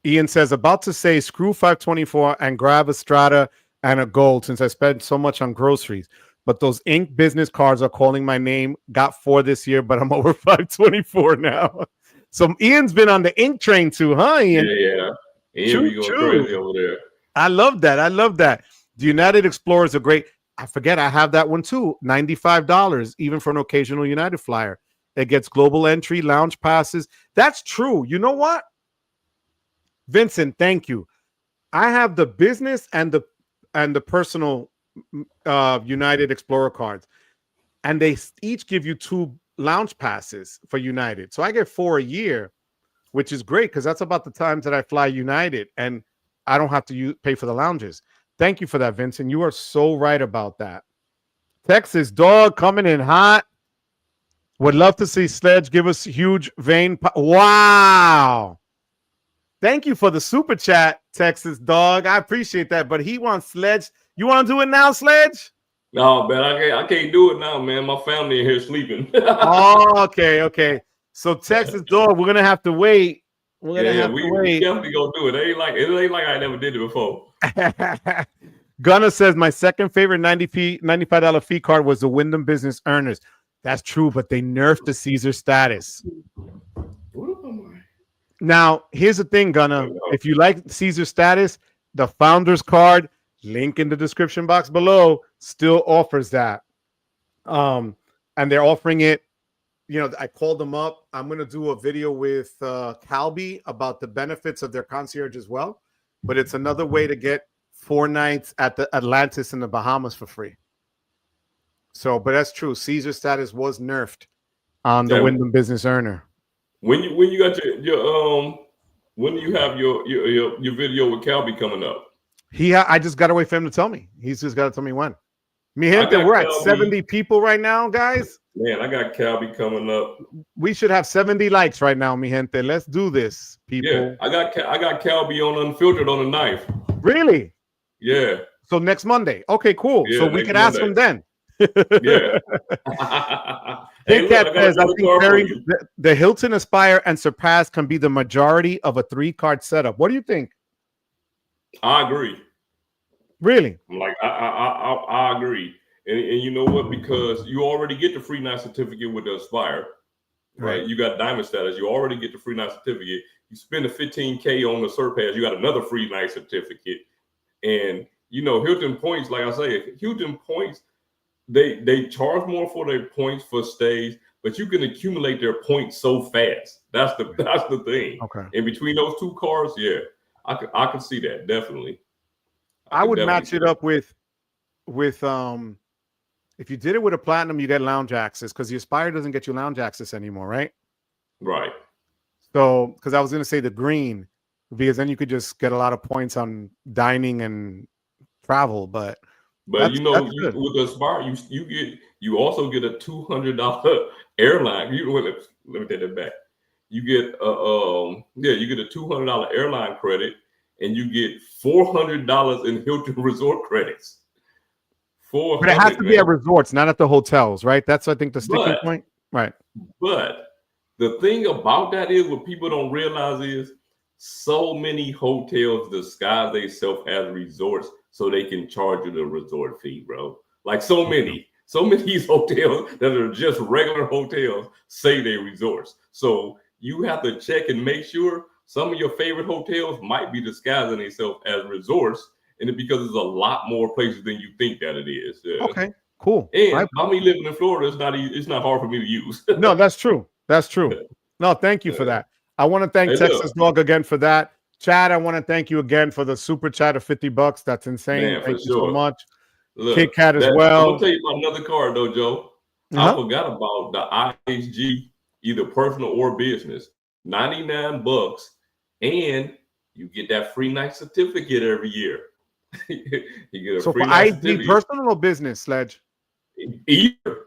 Ian says, about to say screw 524 and grab a Strata and a gold since I spent so much on groceries. But those ink business cards are calling my name. Got 4 this year, but I'm over 524 now. So Ian's been on the ink train too, huh, Ian? Yeah. Ian going crazy over there. I love that. The United Explorer is a great. I forget I have that one too. $95, even for an occasional United flyer. It gets global entry, lounge passes. That's true. You know what? Vincent, thank you. I have the business and the personal United Explorer cards, and they each give you 2 lounge passes for United. So I get 4 a year, which is great because that's about the times that I fly United, and I don't have to pay for the lounges. Thank you for that, Vincent. You are so right about that. Texas dog coming in hot. Would love to see Sledge give us huge vein. Wow. Thank you for the super chat, Texas dog. I appreciate that. But he wants Sledge. You want to do it now, Sledge? No, man, I can't do it now, man. My family in here sleeping. Oh, okay. So Texas dog, we're gonna have to wait. We're gonna have to wait. We definitely gonna do it. It ain't like I never did it before. Gunner says my second favorite $95 fee card was the Wyndham Business Earners. That's true, but they nerfed the Caesar status. Now, here's the thing, Gunner. If you like Caesar status, the Founders card, link in the description box below, still offers that. And they're offering it. You know, I called them up. I'm going to do a video with Calby about the benefits of their concierge as well. But it's another way to get 4 nights at the Atlantis in the Bahamas for free. So, but that's true. Caesar status was nerfed on the Wyndham Business Earner. When you got your when do you have your video with Calby coming up? I just got to wait for him to tell me. He's just got to tell me when. Mi gente, we're at 70 people right now, guys. Man, I got Calby coming up. We should have 70 likes right now, mi gente. Let's do this, people. Yeah, I got Calby on Unfiltered on the 9th. Really? Yeah. So next Monday. Okay, cool. Yeah, so we can ask him then. Yeah. Hey, Cat says, I think the Hilton, Aspire, and Surpass can be the majority of a 3-card setup. What do you think? I agree. Really? Like I agree. And you know what? Because you already get the free night certificate with the Aspire, right? You got diamond status. You already get the free night certificate. You spend the $15K on the Surpass. You got another free night certificate. And, you know, Hilton points, like I say, Hilton points, they charge more for their points for stays, but you can accumulate their points so fast. That's the thing. Okay. And between those two cards, yeah, I can see that, definitely. I would match it up with if you did it with a platinum, you get lounge access because the Aspire doesn't get you lounge access anymore, right? Right. So, because I was going to say the green, because then you could just get a lot of points on dining and travel, but you know, with the Aspire, you also get a $200 airline. Let me take that back. You get you get a $200 airline credit, and you get $400 in Hilton Resort credits. But it has to be at resorts, not at the hotels, right? That's, I think, the sticking point. Right. But the thing about that is what people don't realize is so many hotels disguise themselves as resorts so they can charge you the resort fee, bro. Like so many of these hotels that are just regular hotels say they're resorts. So you have to check and make sure some of your favorite hotels might be disguising themselves as resorts. And it's because there's a lot more places than you think that it is. Yeah. Okay, cool. And by me living in Florida, it's not hard for me to use. No, that's true. That's true. No, thank you for that. I want to thank Texas Dog again for that. Chad, I want to thank you again for the super chat of $50. That's insane. Man, thank you so much. Look, Kit Kat as well. I'm going to tell you about another card, though, Joe. I forgot about the IHG, either personal or business. $99, and you get that free night certificate every year. You get a free night certificate. Personal or business, Sledge? Either.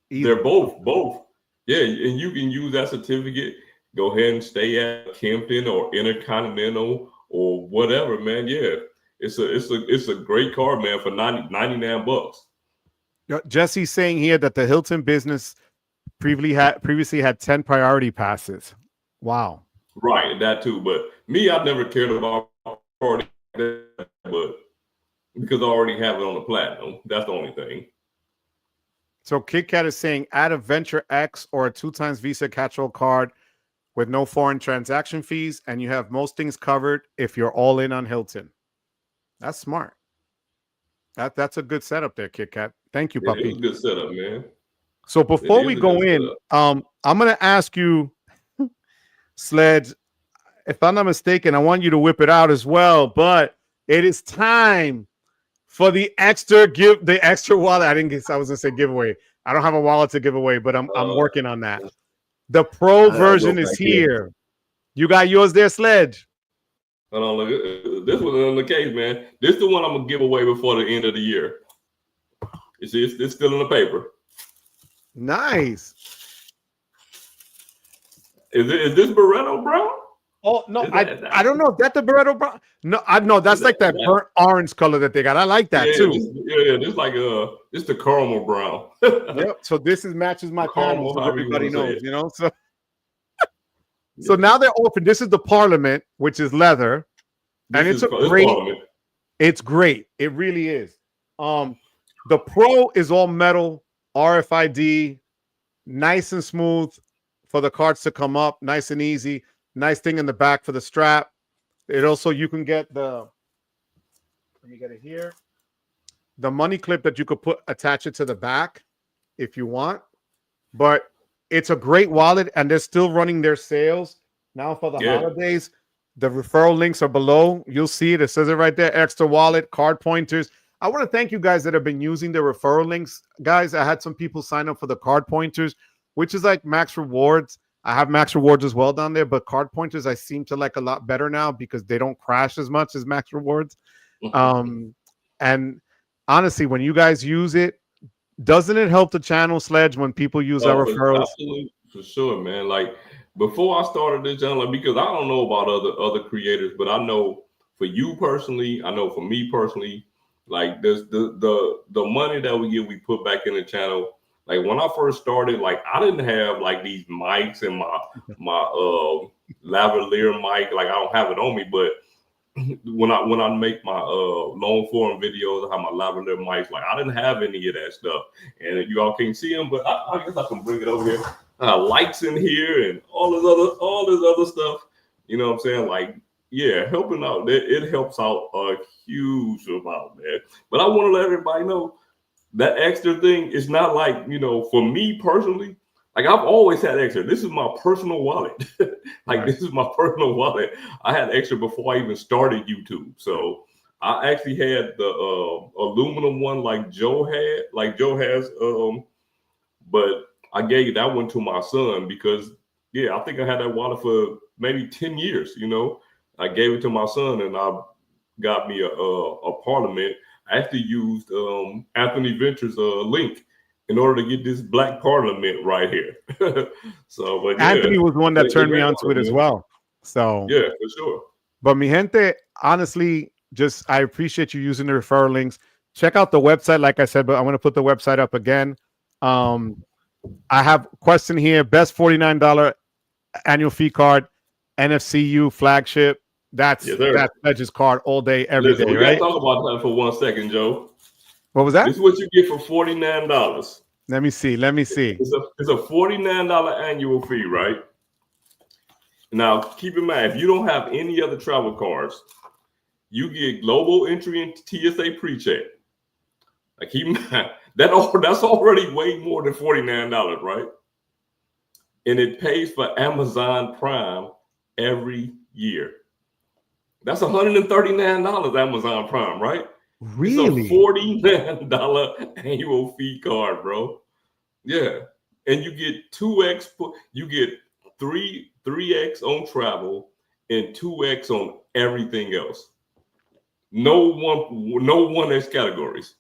They're both. Yeah, and you can use that certificate. Go ahead and stay at Kimpton or Intercontinental or whatever, man. Yeah, it's a great card, man, for $99. Jesse's saying here that the Hilton business previously had 10 priority passes. Wow. Right, that too. But me, I never cared about priority, but because I already have it on the platinum, that's the only thing. So Kit Kat is saying add a Venture X or a 2x Visa catch-all card with no foreign transaction fees, and you have most things covered if you're all in on Hilton. That's smart. That's a good setup there, Kit Kat. Thank you, puppy. It's a good setup, man. So before we go in, I'm going to ask you, Sledge, if I'm not mistaken, I want you to whip it out as well, but it is time for the extra wallet. I was going to say giveaway. I don't have a wallet to give away, but I'm working on that. The pro version is here. You got yours there, Sledge. Hold on, look. This was on the case, man. This is the one I'm gonna give away before the end of the year. You see, it's still in the paper. Nice. Is this Barretto Brown? Oh no, I don't know if that's the Barretto Brown. No, I know that's like that burnt orange color that they got. I like that too. This like it's the caramel brown. Yep. So this matches my panel, so everybody knows, you know. So now they're open. This is the Parliament, which is leather, and it's great. It's great. It really is. The Pro is all metal, RFID, nice and smooth for the cards to come up, nice and easy. Nice thing in the back for the strap. It also, you can get let me get it here. The money clip that you could attach it to the back if you want. But it's a great wallet, and they're still running their sales now for the holidays. The referral links are below. You'll see it. It says it right there. Extra wallet, card pointers. I want to thank you guys that have been using the referral links. Guys, I had some people sign up for the card pointers, which is like max rewards. I have max rewards as well down there, but card pointers I seem to like a lot better now because they don't crash as much as max rewards. And honestly, when you guys use it, doesn't it help the channel, Sledge, when people use our referrals? Absolutely, for sure, man. Like before I started this channel, because I don't know about other creators, but I know for you personally, I know for me personally, like there's the money that we put back in the channel. Like when I first started, like I didn't have like these mics and my lavalier mic. Like I don't have it on me, but when I make my long form videos, I have my lavalier mics. Like I didn't have any of that stuff, and you all can't see them, but I guess I can bring it over here. Lights in here and all this other stuff. You know what I'm saying? Like helping out. It helps out a huge amount, man. But I want to let everybody know. That extra thing is not like, for me personally, like I've always had extra. This is my personal wallet. This is my personal wallet. I had extra before I even started YouTube. So I actually had the aluminum one like Joe has. But I gave that one to my son because, I think I had that wallet for maybe 10 years, I gave it to my son and I got me a Parliament. I actually used Anthony Venture's link in order to get this black Parliament right here. So, but Anthony was the one that turned me onto it as well. So yeah, for sure. But mi gente, honestly, I appreciate you using the referral links. Check out the website, like I said, but I'm going to put the website up again. I have a question here. Best $49 annual fee card, NFCU flagship. That's Sledge's card all day, every day, we right? Talk about that for 1 second, Joe. What was that? This is what you get for $49. Let me see. It's a $49 annual fee, right? Now, keep in mind, if you don't have any other travel cards, you get global entry into TSA pre-check. Like keep in mind, that's already way more than $49, right? And it pays for Amazon Prime every year. That's $139 Amazon Prime, right? Really? It's a $49 annual fee card, bro. Yeah. And you get 2x, you get 3x on travel and 2x on everything else. No 1x categories.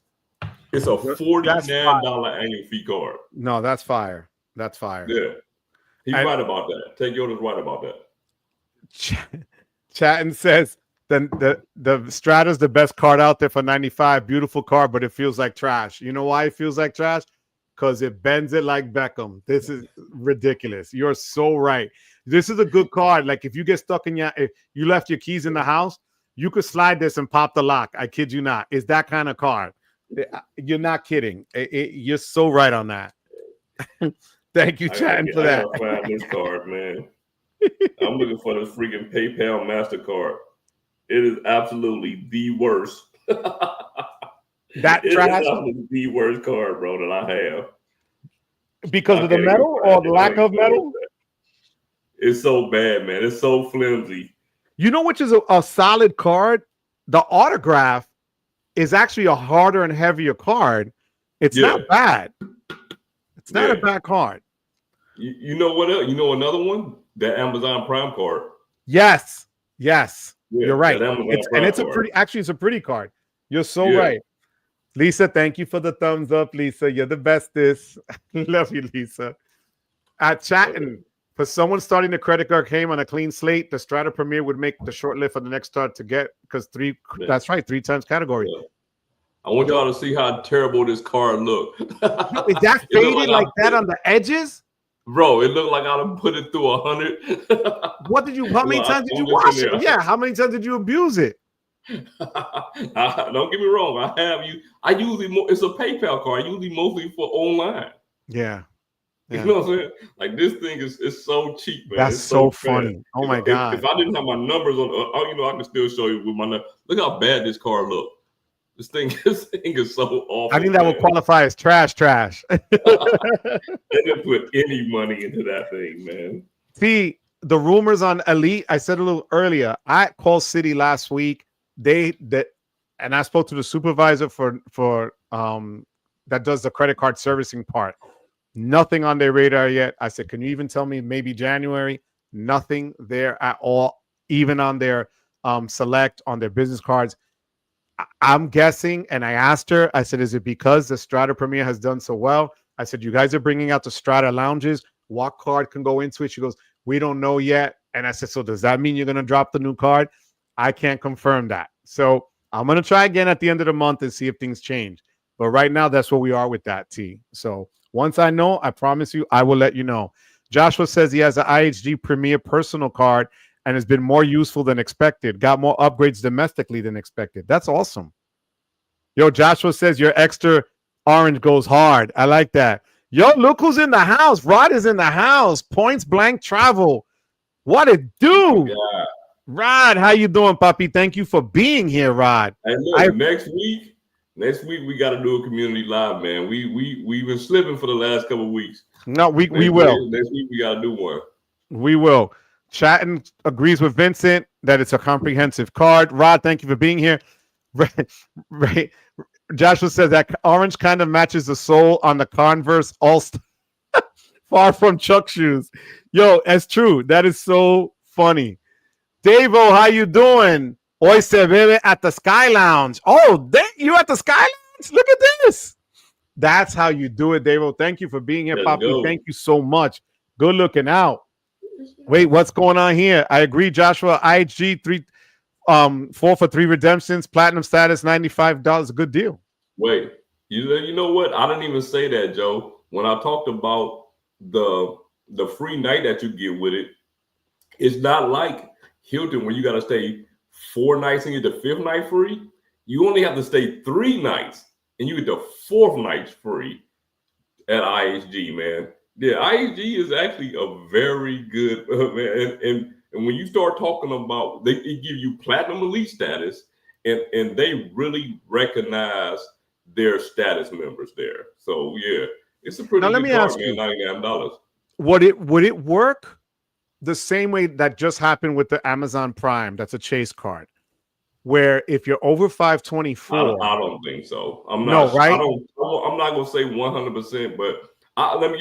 It's a $49 annual fee card. No, that's fire. That's fire. Yeah. He's right about that. Take Yoda's right about that. Chatton says the Strata's the best card out there for 95. Beautiful card, but it feels like trash. You know why it feels like trash? Because it bends it like Beckham. This is ridiculous. You're so right. This is a good card. Like if you get stuck if you left your keys in the house, you could slide this and pop the lock. I kid you not. It's that kind of card. You're not kidding. You're so right on that. Thank you, Chatton, for that. I gotta find this card, man. I'm looking for this freaking PayPal MasterCard. It is absolutely the worst. That trash? Is the worst card, bro, that I have. Because of the metal or the lack of metal? It's so bad, man. It's so flimsy. You know which is a solid card? The Autograph is actually a harder and heavier card. It's not bad. It's not a bad card. You know what else? You know another one? That Amazon Prime card. Yes. You're right. It's a card. pretty card. You're so right. Lisa, thank you for the thumbs up, Lisa. You're the bestest. Love you, Lisa. At chatting, for someone starting the credit card game on a clean slate, the Strata Premier would make the short list for the next start to get because that's right, 3 times category. Yeah. I want y'all to see how terrible this card look. Is that faded like that on the edges? Bro, it looked like I'd put it through 100. How many times did you wash it? Yeah, how many times did you abuse it? Don't get me wrong. I usually it's a PayPal card. I usually mostly for online. Yeah. You know what I'm saying? Like this thing is so cheap, man. That's it's so funny. Bad. Oh my God. If I didn't have my numbers on, I can still show you with my numbers. Look how bad this card look. This thing is so awful. I think that would qualify as trash. They didn't put any money into that thing, man. See, the rumors on Elite, I said a little earlier, I called Citi last week. And I spoke to the supervisor for that does the credit card servicing part. Nothing on their radar yet. I said, can you even tell me maybe January? Nothing there at all, even on their select, on their business cards. I'm guessing, and I asked her, I said, is it because the Strata Premier has done so well? I said, you guys are bringing out the Strata lounges. What card can go into it? She goes, we don't know yet. And I said, so does that mean you're going to drop the new card? I can't confirm that. So I'm going to try again at the end of the month and see if things change. But right now, that's where we are with that, T. So once I know, I promise you, I will let you know. Joshua says he has an IHG Premier personal card and has been more useful than expected. Got more upgrades domestically than expected. That's awesome. Yo, Joshua says your extra orange goes hard. I like that. Yo, look who's in the house. Rod is in the house. Points Blank Travel. What it do? Yeah. Rod, how you doing, puppy? Thank you for being here, Rod. Hey, look, next week we got to do a community live, man. We've been slipping for the last couple of weeks. No, we will. Next week we got to do one. We will. Chatton agrees with Vincent that it's a comprehensive card. Rod, thank you for being here. Right. Joshua says that orange kind of matches the sole on the Converse All-Star. Far from Chuck shoes. Yo, that's true. That is so funny. Davo, how you doing? Hoy se bebe at the Sky Lounge. Oh, you at the Sky Lounge? Look at this. That's how you do it, Davo. Thank you for being here, Poppy. Thank you so much. Good looking out. Wait, what's going on here? I agree, Joshua. IHG 4 for 3 redemptions, platinum status, $95. A good deal. Wait, you know what? I didn't even say that, Joe. When I talked about the free night that you get with it, it's not like Hilton where you got to stay 4 nights and get the 5th night free. You only have to stay 3 nights and you get the 4th night free at IHG, man. Yeah, IHG is actually a very good man. And when you start talking about they give you platinum elite status, and they really recognize their status members there. So yeah, it's a pretty good card, man. $99. Would it work the same way that just happened with the Amazon Prime? That's a Chase card, where if you're over 524, I don't think so. I'm not. No, right? I'm not gonna say 100%, but let me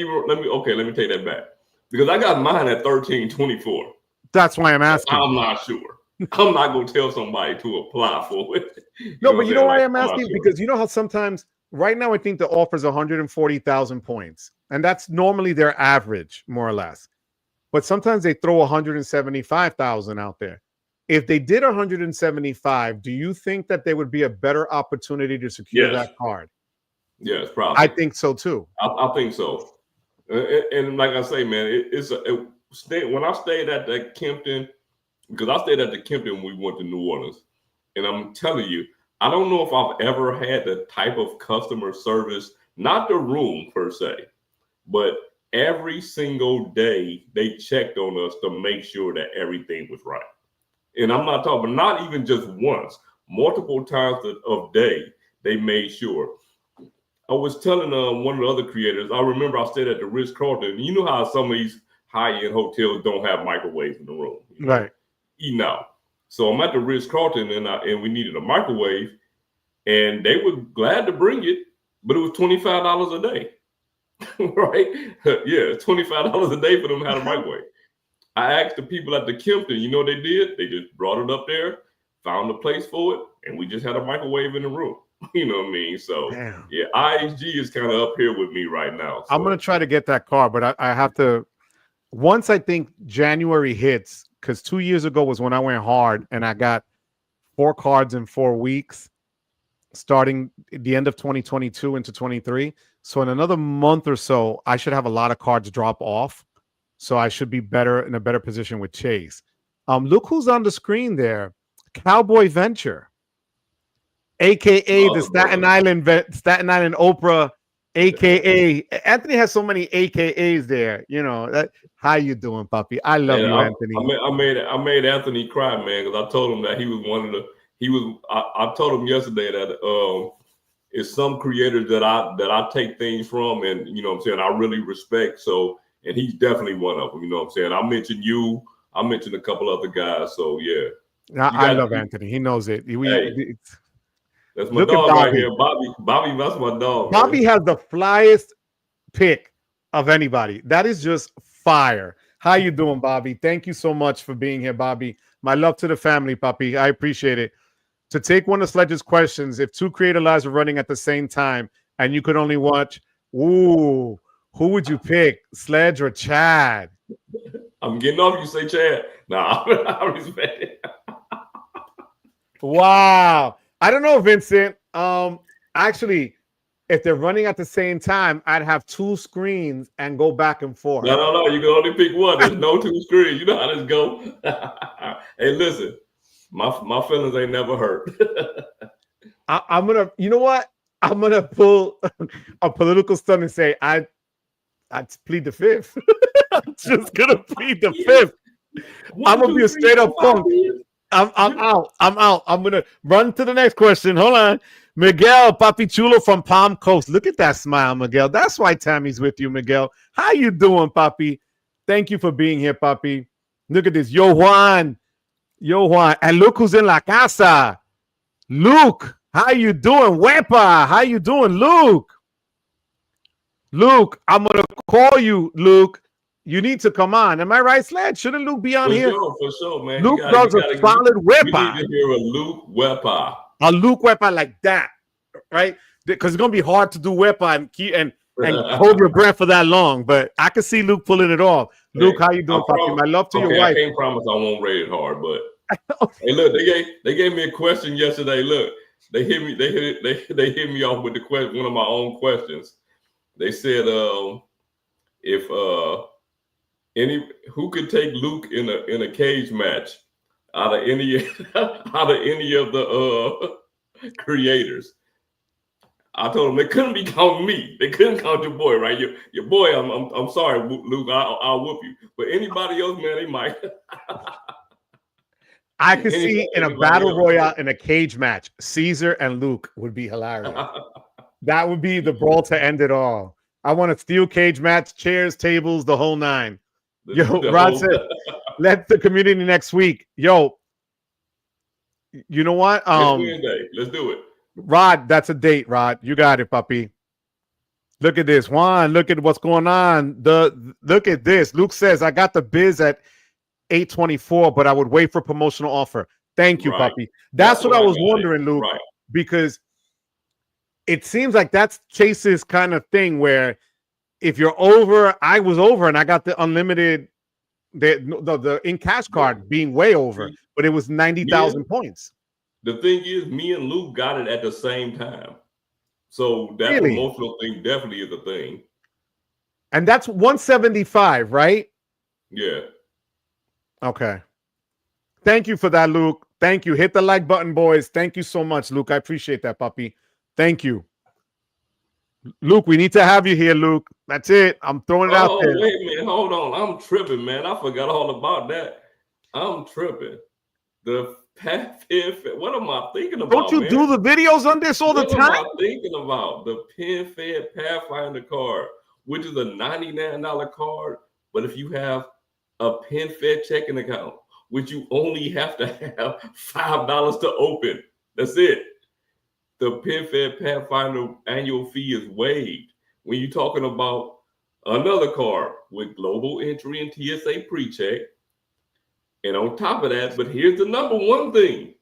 take that back because I got mine at 1324. That's why I'm asking. I'm not sure. I'm not gonna tell somebody to apply for it. No, but you know why I'm asking? Because you know how sometimes right now I think the offer is 140,000 points, and that's normally their average, more or less. But sometimes they throw 175,000 out there. If they did 175, do you think that there would be a better opportunity to secure that card? Yes, probably. I think so too. I think so. And like I say, man, when I stayed at the Kimpton, because I stayed at the Kimpton when we went to New Orleans, and I'm telling you, I don't know if I've ever had the type of customer service, not the room per se, but every single day they checked on us to make sure that everything was right. And I'm not talking, not even just once, multiple times of day, they made sure. I was telling one of the other creators, I remember I stayed at the Ritz-Carlton. You know how some of these high-end hotels don't have microwaves in the room. You know? Right. Eating out. So I'm at the Ritz-Carlton and we needed a microwave, and they were glad to bring it, but it was $25 a day. Right? Yeah, $25 a day for them to have a microwave. I asked the people at the Kimpton, you know what they did? They just brought it up there, found a place for it, and we just had a microwave in the room. You know what I mean? So Damn. yeah, IHG is kind of up here with me right now. So. I'm gonna try to get that card, but I have to. Once I think January hits, because 2 years ago was when I went hard and I got 4 cards in 4 weeks, starting at the end of 2022 into 23. So in another month or so, I should have a lot of cards drop off. So I should be in a better position with Chase. Look who's on the screen there. Cowboy Venture, aka the Staten Island Oprah, aka Anthony has so many AKAs there. You know, how you doing, puppy? I love you, Anthony. I made Anthony cry, man, because I told him that he was one of the. I told him yesterday that it's some creators that I take things from, and you know what I'm saying, I really respect. So, and he's definitely one of them. You know what I'm saying. I mentioned you. I mentioned a couple other guys. So yeah. I love Anthony. He knows it. That's my dog right here, Bobby. Bobby, that's my dog. Bobby man. Has the flyest pick of anybody. That is just fire. How you doing, Bobby? Thank you so much for being here, Bobby. My love to the family, puppy. I appreciate it. To take one of Sledge's questions, if 2 creator lives are running at the same time and you could only watch, who would you pick, Sledge or Chad? I'm getting off you say Chad. Nah, I respect it. Wow. I don't know, Vincent. Actually, if they're running at the same time, I'd have 2 screens and go back and forth. No. You can only pick one. There's no 2 screens. You know how this go. Hey, listen. My feelings ain't never hurt. I'm gonna, you know what? I'm gonna pull a political stunt and say I'd plead the 5th. I'm just gonna plead the 5th. I'm gonna be a straight up punk. I'm out. I'm gonna run to the next question. Hold on. Miguel Papi Chulo from Palm Coast. Look at that smile, Miguel. That's why Tammy's with you, Miguel. How you doing, Papi? Thank you for being here, Papi. Look at this. Yo Juan. And look who's in la casa. Luke. How you doing? Wepa. How you doing, Luke? Luke, I'm gonna call you, Luke. You need to come on. Am I right, Sledge? Shouldn't Luke be on here? For sure, man. Luke does a solid Wepa. We need to hear a Luke Wepa. A Luke Wepa like that, right? Because it's gonna be hard to do Wepa and hold your breath for that long. But I can see Luke pulling it off. Luke, how you doing, Papi? My love to your wife. I can't promise I won't rate it hard, but hey, look, they gave me a question yesterday. Look, they hit me off with the question, one of my own questions. They said, if who could take Luke in a cage match out of any of the creators? I told them they couldn't be counting me. They couldn't count your boy, right? Your boy. I'm sorry, Luke. I'll whoop you. But anybody else, man, they might. I could see in a battle royale in a cage match, Caesar and Luke would be hilarious. That would be the brawl to end it all. I want a steel cage match, chairs, tables, the whole 9. Rod said, let the community next week. Yo, you know what? Let's do it. Rod, that's a date, Rod. You got it, puppy. Look at this. Juan, look at what's going on. Look at this. Luke says, I got the biz at 824, but I would wait for promotional offer. Thank you, puppy. That's what I was wondering, Luke, because it seems like that's Chase's kind of thing where if you're over, I was over and I got the unlimited, the in cash card being way over, but it was 90,000 points. The thing is, me and Luke got it at the same time. So that promotional thing definitely is a thing. And that's 175, right? Yeah. Okay. Thank you for that, Luke. Thank you. Hit the like button, boys. Thank you so much, Luke. I appreciate that, puppy. Thank you. Luke, we need to have you here, Luke. That's it. I'm throwing it out there. Wait a minute. Hold on. I'm tripping, man. I forgot all about that. I'm tripping. The what am I thinking about? Don't you do the videos on this all the time? What am I thinking about? The pin-fed Pathfinder card, which is a $99 card. But if you have a pin-fed checking account, which you only have to have $5 to open, that's it. The pin-fed Pathfinder annual fee is waived. When you're talking about another card with global entry and TSA pre-check, and on top of that, but here's the number one thing,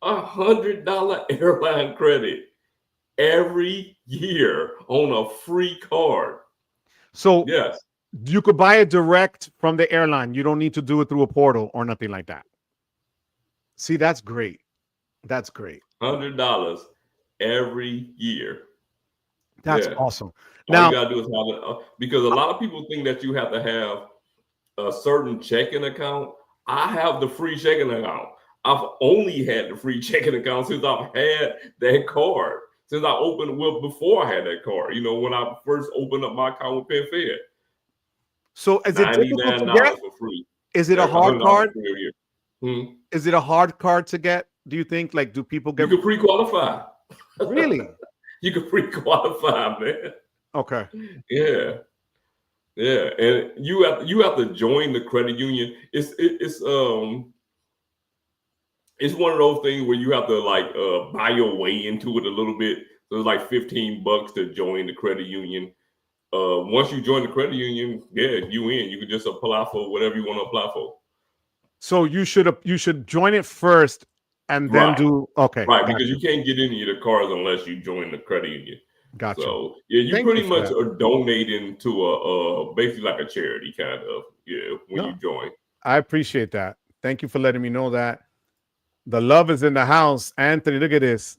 $100 airline credit. every year on a free card. So yes, you could buy it direct from the airline. You don't need to do it through a portal or nothing like that. See, that's great. That's great. $100 every year. That's awesome. All Now, you gotta do is have it, because a lot of people think that you have to have a certain checking account. I have the free checking account. I've only had the free checking account since I've had that card. Since I opened, well, before I had that card, when I first opened up my account with PenFed. So is it difficult to get? for free. Is it a hard card? Hmm? Is it a hard card to get? Do you think, like, do people get? You can pre-qualify. Really? You can pre-qualify, man. Okay. Yeah. Yeah, and you have to join the credit union. It's one of those things where you have to buy your way into it a little bit. So it's like $15 to join the credit union. Once you join the credit union, you in. You can just apply for whatever you want to apply for. So you should join it first and then do because you can't get any of the cards unless you join the credit union. Gotcha. So you pretty much are donating to a basically like a charity kind of when you join. I appreciate that. Thank you for letting me know that. The love is in the house. Anthony, look at this.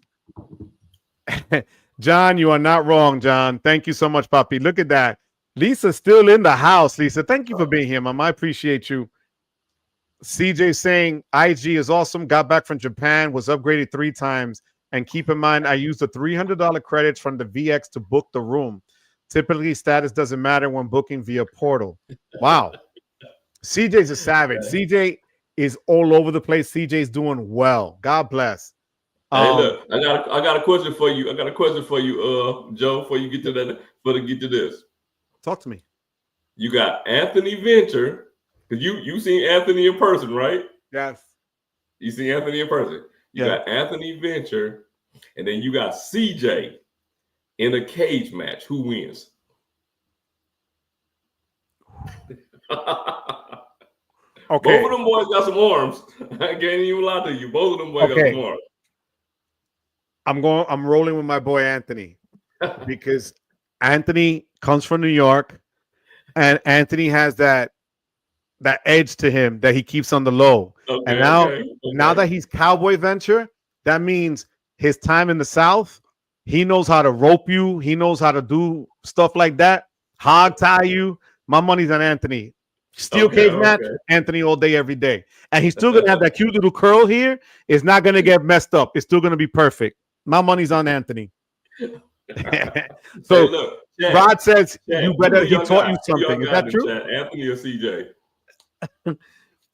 John, you are not wrong, John. Thank you so much, Papi. Look at that. Lisa's still in the house, Lisa. Thank you for being here, Mom. I appreciate you. CJ saying IG is awesome. Got back from Japan, was upgraded 3 times. And keep in mind, I used the $300 credits from the VX to book the room. Typically, status doesn't matter when booking via portal. Wow. CJ's a savage. CJ is all over the place. CJ's doing well. God bless. Hey, look, I got a question for you. Joe, before you get to that, get to this. Talk to me. You got Anthony Venture, because you seen Anthony in person, right? Yes. You seen Anthony in person. You got Anthony Venture, and then you got CJ in a cage match. Who wins? Okay. Both of them boys got some arms. I can't even lie to you. Both of them boys got some arms. I'm rolling with my boy Anthony because Anthony comes from New York, and Anthony has that edge to him that he keeps on the low. And now that he's Cowboy Venture, that means his time in the South, he knows how to rope you. He knows how to do stuff like that. Hog tie you. My money's on Anthony. Steel cage match, Anthony all day, every day. And he's still going to have that cute little curl here. It's not going to get messed up. It's still going to be perfect. My money's on Anthony. So look, Chad, Rod says you better. He taught you something. Is that true? Chad, Anthony or CJ?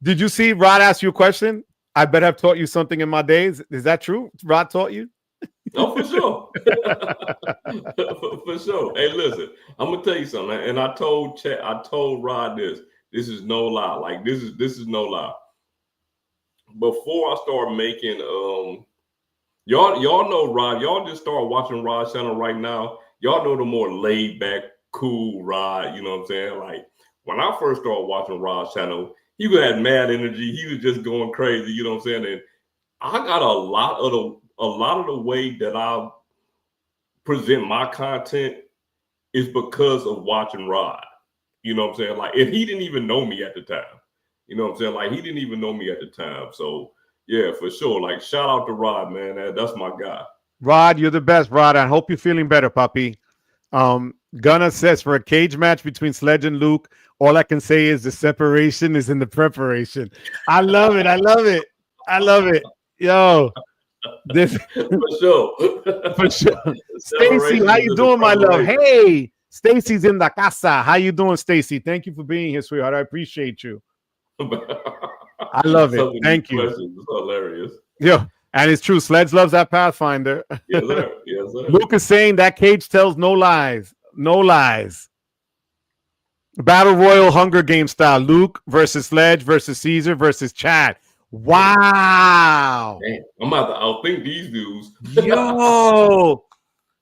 Did you see Rod ask you a question? I better have taught you something in my days. Is that true? Rod taught you? Oh, for sure. For sure. Hey, listen, I'm gonna tell you something. And I told Rod this. This is no lie. Like this is no lie. Before I start making y'all know Rod. Y'all just start watching Rod's channel right now. Y'all know the more laid back, cool Rod. You know what I'm saying? Like when I first started watching Rod's channel, he had mad energy. He was just going crazy. You know what I'm saying? And I got a lot of the way that I present my content is because of watching Rod. You know what I'm saying? Like, and he didn't even know me at the time. You know what I'm saying? Like, he didn't even know me at the time. So, yeah, for sure. Like, shout out to Rod, man. That's my guy. Rod, you're the best, Rod. I hope you're feeling better, puppy. Gunnar says, for a cage match between Sledge and Luke, all I can say is the separation is in the preparation. I love it. I love it. I love it. Yo. This for sure. For sure. Stacy, how you doing, my love? Hey, Stacy's in the casa. How you doing, Stacy? Thank you for being here, sweetheart. I appreciate you. I love it. Thank you. It's hilarious. Yeah, and it's true. Sledge loves that Pathfinder. Yes, sir. Yes, sir. Luke is saying that cage tells no lies. No lies. Battle Royal Hunger Game style. Luke versus Sledge versus Caesar versus Chad. Wow. Damn, I'm about to outthink these dudes. Yo.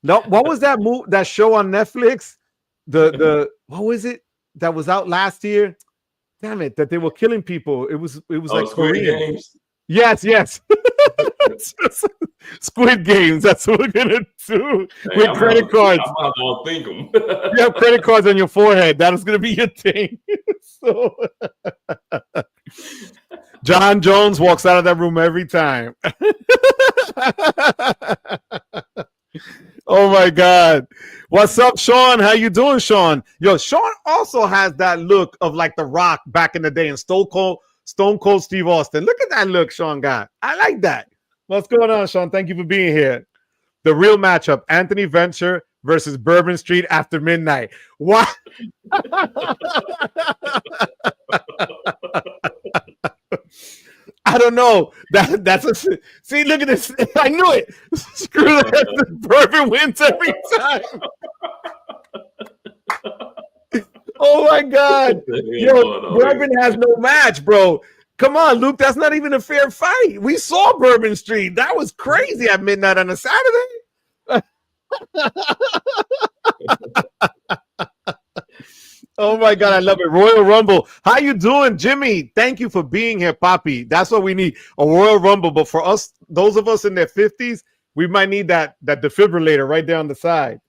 No, what was that that show on Netflix? The what was it that was out last year? Damn it, that they were killing people. It was like Korean. Games. Yes. Squid Games. That's what we're gonna do with I'm credit cards. I'm about to think them. You have credit cards on your forehead. That is gonna be your thing. So John Jones walks out of that room every time. Oh my God. What's up, Sean? How you doing, Sean? Yo, Sean also has that look of like The Rock back in the day and Stone Cold Steve Austin. Look at that look Sean got. I like that. What's going on, Sean? Thank you for being here. The real matchup, Anthony Venture versus Bourbon Street after midnight. What? I don't know. That's a see. Look at this. I knew it. Screw that. Bourbon wins every time. Oh my God. Yo, Bourbon has no match, bro. Come on, Luke. That's not even a fair fight. We saw Bourbon Street. That was crazy at midnight on a Saturday. Oh my God, I love it. Royal Rumble. How you doing, Jimmy? Thank you for being here, Poppy. That's what we need, a Royal Rumble. But for us, those of us in their 50s, we might need that defibrillator right down the side.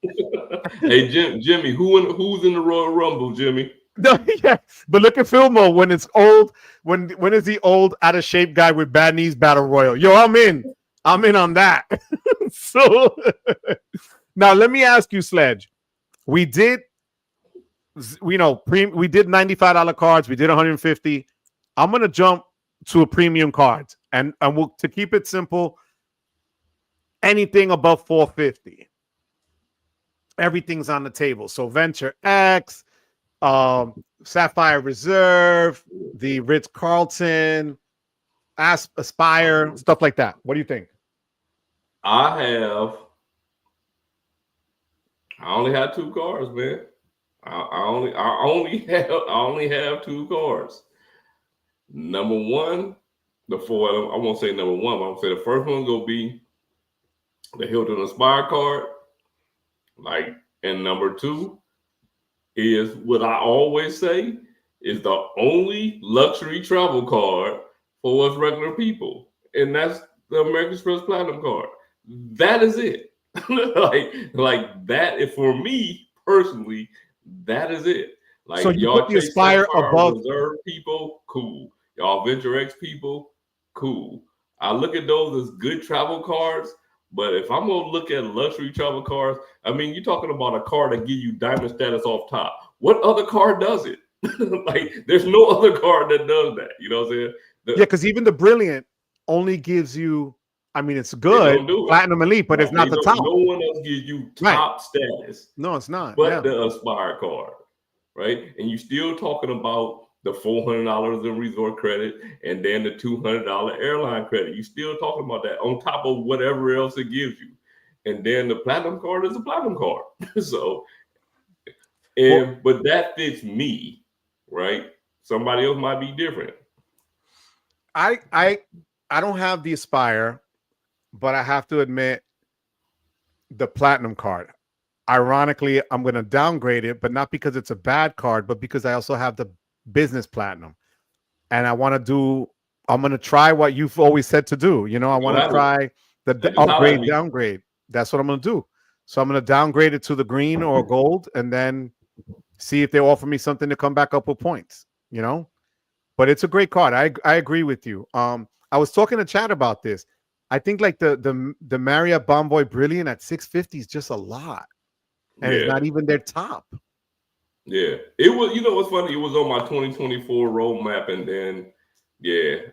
Hey, Jimmy, who's in the Royal Rumble, Jimmy? No, yeah, but look at Filmo when it's old. When is the old, out of shape guy with bad knees battle royal? Yo, I'm in on that. So now let me ask you, Sledge. We did $95 cards. We did 150. I'm gonna jump to a premium cards, and we'll, to keep it simple, anything above 450. Everything's on the table. So Venture X, Sapphire Reserve, the Ritz-Carlton, Aspire, stuff like that. What do you think? I only have 2 cards, man. I only have 2 cards. Number one, I won't say number one, but I'm gonna say the first one's gonna be the Hilton Aspire card. And number 2 is what I always say is the only luxury travel card for us regular people, and that's the American Express Platinum card. That is it. like that. If for me personally, that is it. Like, so you y'all put the Aspire above Reserve people, cool. Y'all Venture X people, cool. I look at those as good travel cards. But if I'm gonna look at luxury travel cards, I mean, you're talking about a card that gives you diamond status off top. What other card does it? Like, there's no other card that does that. You know what I'm saying? Yeah, because even the Brilliant only gives you, I mean, it's good, Platinum Elite, but it's not the top. No one else gives you top status. No, it's not. But the Aspire card, right? And you're still talking about the $400 in resort credit and then the $200 airline credit. You're still talking about that on top of whatever else it gives you. And then the platinum card is a platinum card. So, but that fits me, right? Somebody else might be different. I don't have the Aspire, but I have to admit the platinum card. Ironically, I'm going to downgrade it, but not because it's a bad card, but because I also have the business platinum, and I'm going to try what you've always said to do. You know, I want to try the upgrade, downgrade. That's what I'm going to do. So I'm going to downgrade it to the green or gold, and then see if they offer me something to come back up with points, you know, but it's a great card. I agree with you. I was talking to Chad about this. I think like the Marriott Bonvoy Brilliant at 650 is just a lot, and it's not even their top. Yeah, it was. You know what's funny? It was on my 2024 roadmap, and then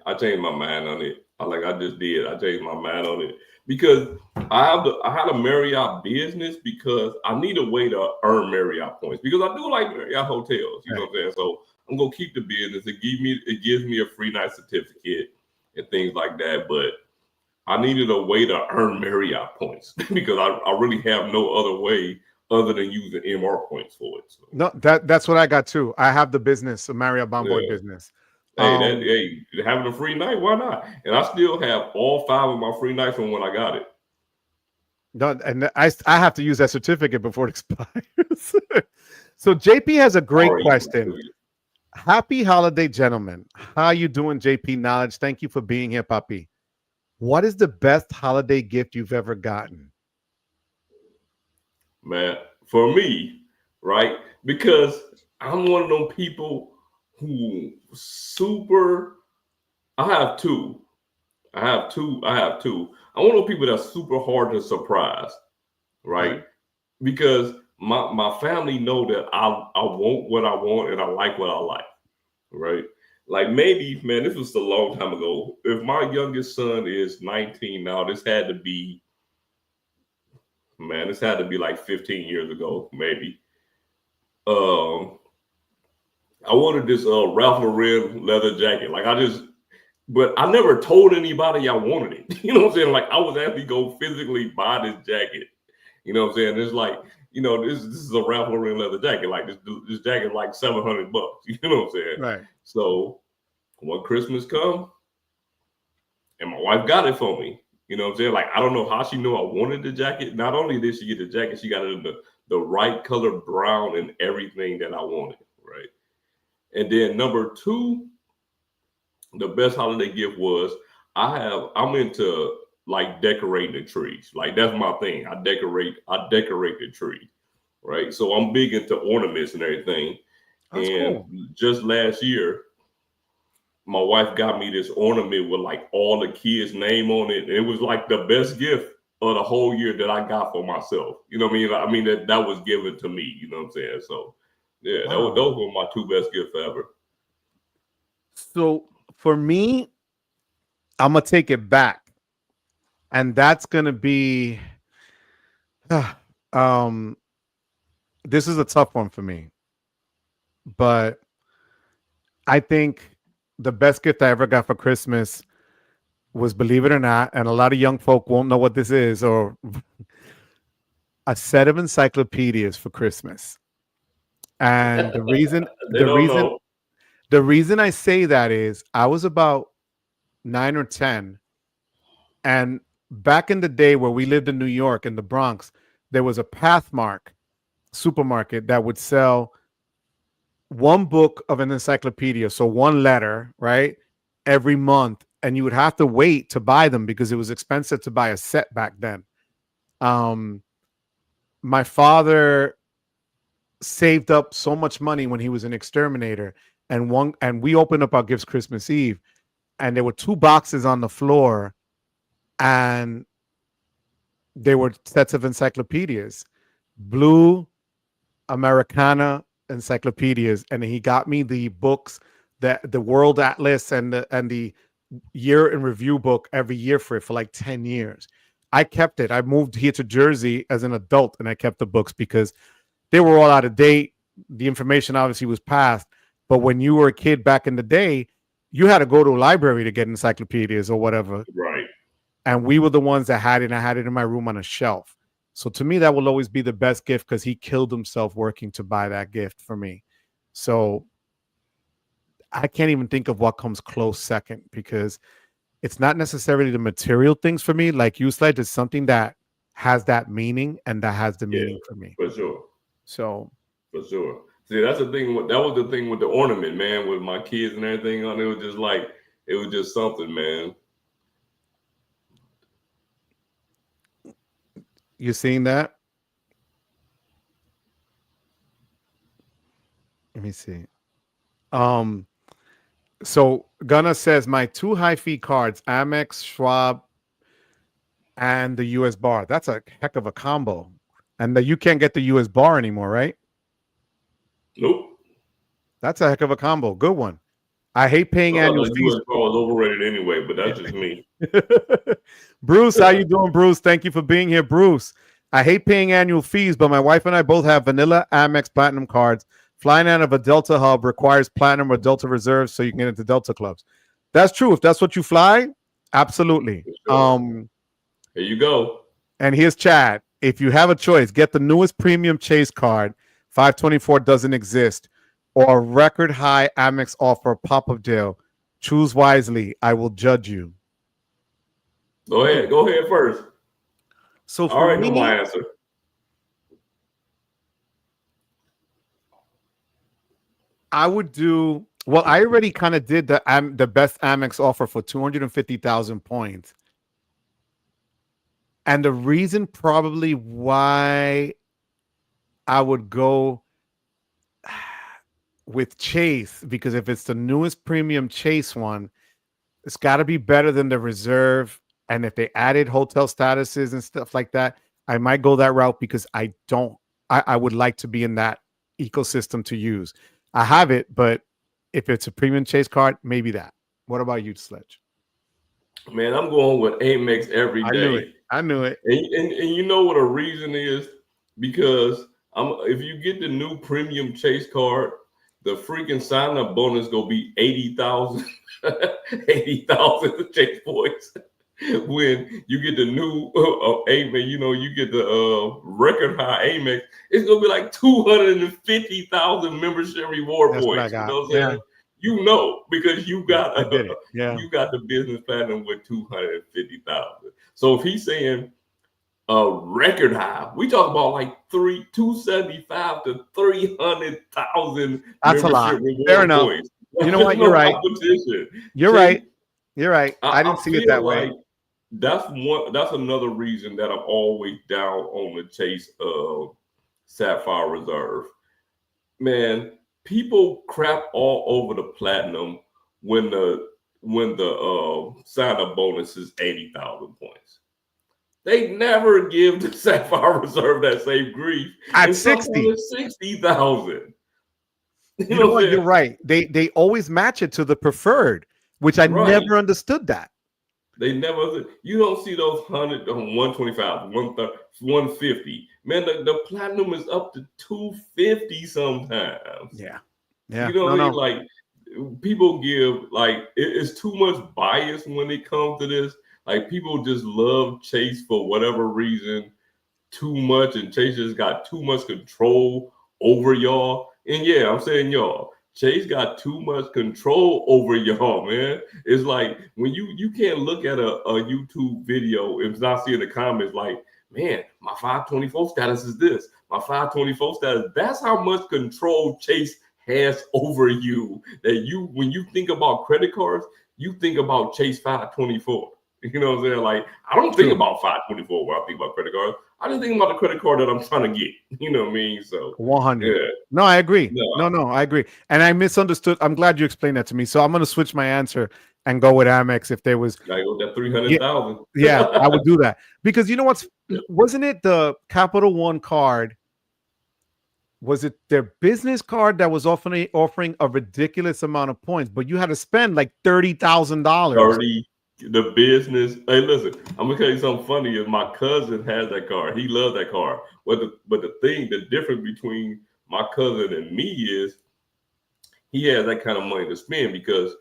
I changed my mind on it. I just did. I changed my mind on it because I had a Marriott business because I need a way to earn Marriott points because I do like Marriott hotels. You know what I'm saying? So I'm gonna keep the business. It gives me a free night certificate and things like that. But I needed a way to earn Marriott points because I really have no other way other than using MR points for it. So. No, that's what I got too. I have the business, a Marriott Bonvoy business. Hey, having a free night, why not? And I still have all 5 of my free nights from when I got it. No, and I have to use that certificate before it expires. So JP has a great question. Happy holiday, gentlemen. How you doing, JP Knowledge? Thank you for being here, Papi. What is the best holiday gift you've ever gotten? Man, for me, right? Because I'm one of them people who super. I have two. I have two. I'm one of those people that's super hard to surprise, right? Okay. Because my family know that I want what I want and I like what I like, right? Like maybe, man, this was a long time ago. If my youngest son is 19 now, this had to be like 15 years ago, maybe. Um, I wanted this Ralph Lauren leather jacket. But I never told anybody I wanted it. You know what I'm saying? Like I was actually go physically buy this jacket. You know what I'm saying? It's like, this is a Ralph Lauren leather jacket. Like this jacket like $700. You know what I'm saying? Right. So when Christmas come, and my wife got it for me. You know what I'm saying? Like I don't know how she knew I wanted the jacket. Not only did she get the jacket, she got it in the right color brown and everything that I wanted. Right. And then number two, the best holiday gift was I'm into like decorating the trees. Like that's my thing. I decorate the tree. Right. So I'm big into ornaments and everything. That's And cool. just last year, my wife got me this ornament with like all the kids' name on it. It was like the best gift of the whole year that I got for myself. You know what I mean? I mean that was given to me. You know what I'm saying? So yeah, Wow. those were my two best gifts ever. So for me, I'm gonna take it back, and that's gonna be um this is a tough one for me, but I think the best gift I ever got for Christmas was, believe it or not, and a lot of young folk won't know what this is, or a set of encyclopedias for Christmas. And the reason They the don't reason know. the reason I say that is I was about 9 or 10, and back in the day where we lived in New York in the Bronx, there was a Pathmark supermarket that would sell one book of an encyclopedia, so one letter, right, every month, and you would have to wait to buy them because it was expensive to buy a set back then. Um, my father saved up so much money when he was an exterminator, and we opened up our gifts Christmas Eve, and there were two boxes on the floor, and they were sets of encyclopedias, blue Americana encyclopedias, and he got me the books, that the World Atlas and the year in review book every year for like 10 years. I kept it. I moved here to Jersey as an adult and I kept the books because they were all out of date. The information obviously was past, but when you were a kid back in the day, you had to go to a library to get encyclopedias or whatever. Right. And we were the ones that had it, and I had it in my room on a shelf. So to me, that will always be the best gift because he killed himself working to buy that gift for me. So I can't even think of what comes close second, because it's not necessarily the material things for me. Like you, Sledge, is something that has that meaning and that has the Yeah, meaning for me. for sure. So For sure. See, that's the thing. That was the thing with the ornament, man, with my kids and everything on it. It was just something, man. you seeing that? Let me see. Um, so Gunna says my two high fee cards, Amex, Schwab, and the US bar. That's a heck of a combo. And you can't get the US bar anymore, right? Nope. That's a heck of a combo. Good one. I hate paying I thought annual the fees. U.S. car was overrated anyway, but that's just me. Bruce, how you doing, Bruce? Thank you for being here, Bruce. I hate paying annual fees, but my wife and I both have vanilla Amex Platinum cards. Flying out of a Delta hub requires Platinum or Delta Reserves so you can get into Delta clubs. That's true. If that's what you fly, absolutely. Sure. Here you go. And here's Chad. If you have a choice, get the newest premium Chase card. 524 doesn't exist. Or a record high Amex offer pop-up deal. Choose wisely. I will judge you. Go ahead. Go ahead first. So I for already know me, my answer. I would do, well, I already kind of did the best Amex offer for 250,000 points. And the reason probably why I would go with Chase, because if it's the newest premium Chase one, it's got to be better than the reserve. And if they added hotel statuses and stuff like that, I might go that route because I would like to be in that ecosystem to use. I have it, but if it's a premium Chase card, maybe that. What about you, Sledge? Man, I'm going with Amex every day. I knew it. And you know what a reason is? Because if you get the new premium Chase card, the freaking sign-up bonus gonna be 80,000 Chase points. When you get the new Amex, you get the record high Amex, it's gonna be like 250,000 membership reward That's points. what I got. You know what I'm saying? You know, because you got I did it. Yeah. you got the business platinum with 250,000. So if he's saying a record high, we talk about like 275 to 300,000. That's a lot. Fair enough. Points. You know what? You're right. You're right. You're right. I didn't see it that way. That's another reason that I'm always down on the Chase Sapphire Reserve. Man, people crap all over the platinum when the sign-up bonus is 80,000 points. They never give the Sapphire Reserve that same grief at 60,000. You know what? You're right. They always match it to the preferred, which I never understood that. They never. You don't see those 100, 125, 130, 150. Man, the platinum is up to 250 sometimes. Yeah. You know what I mean? Like, people give, like, it's too much bias when it comes to this. Like, people just love Chase for whatever reason too much, and Chase just got too much control over y'all. And yeah, I'm saying y'all, Chase got too much control over y'all, man. It's like when you can't look at a YouTube video and not see in the comments like, man, my 524 status is this. My 524 status. That's how much control Chase has over you. That when you think about credit cards, you think about Chase 524. You know what I'm saying? Like, I don't think about 524 when I think about credit cards. I just think about the credit card that I'm trying to get. You know what I mean? So 100. Yeah. No, I agree. No, I agree. And I misunderstood. I'm glad you explained that to me. So I'm going to switch my answer and go with Amex if there was like that 300,000. Yeah, I would do that. Because you know wasn't it the Capital One card? Was it their business card that was offering a ridiculous amount of points, but you had to spend like $30,000? The business. Hey, listen, I'm gonna tell you something funny. Is my cousin has that card. He loves that card. But the difference between my cousin and me is he has that kind of money to spend because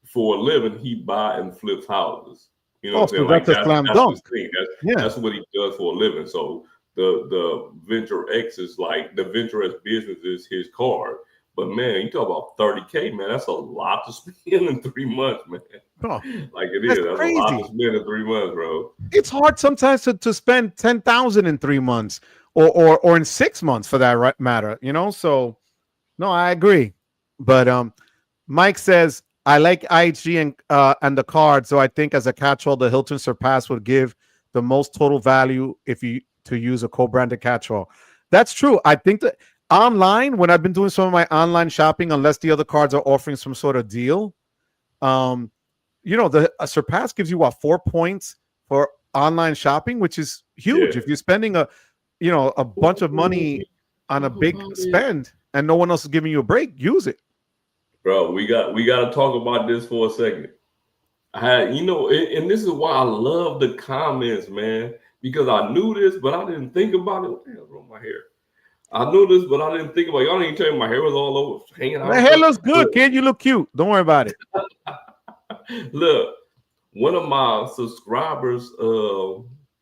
for a living he buy and flips houses. You know what I'm saying? Like that's his thing. That's what he does for a living. So the Venture X is like the Venture X business is his card. But man, you talk about 30K, man. That's a lot to spend in 3 months, man. Oh, like it is. That's crazy. A lot to spend in 3 months, bro. It's hard sometimes to spend 10,000 in 3 months, or in 6 months for that matter. So no, I agree. But Mike says I like IHG and the card, so I think as a catch-all, the Hilton Surpass would give the most total value to use a co-branded catch-all. That's true. I think that online, when I've been doing some of my online shopping, unless the other cards are offering some sort of deal, the Surpass gives you 4 points for online shopping, which is huge. Yeah. If you're spending a bunch of money on a big spend and no one else is giving you a break, use it. Bro, we got to talk about this for a second. And this is why I love the comments, man, because I knew this, but I didn't think about it. What the hell's wrong with my hair? I knew this, but I didn't think about it. Y'all didn't tell me my hair was all over, hanging out. My hair looks good, kid. You look cute. Don't worry about it. Look, one of my subscribers, I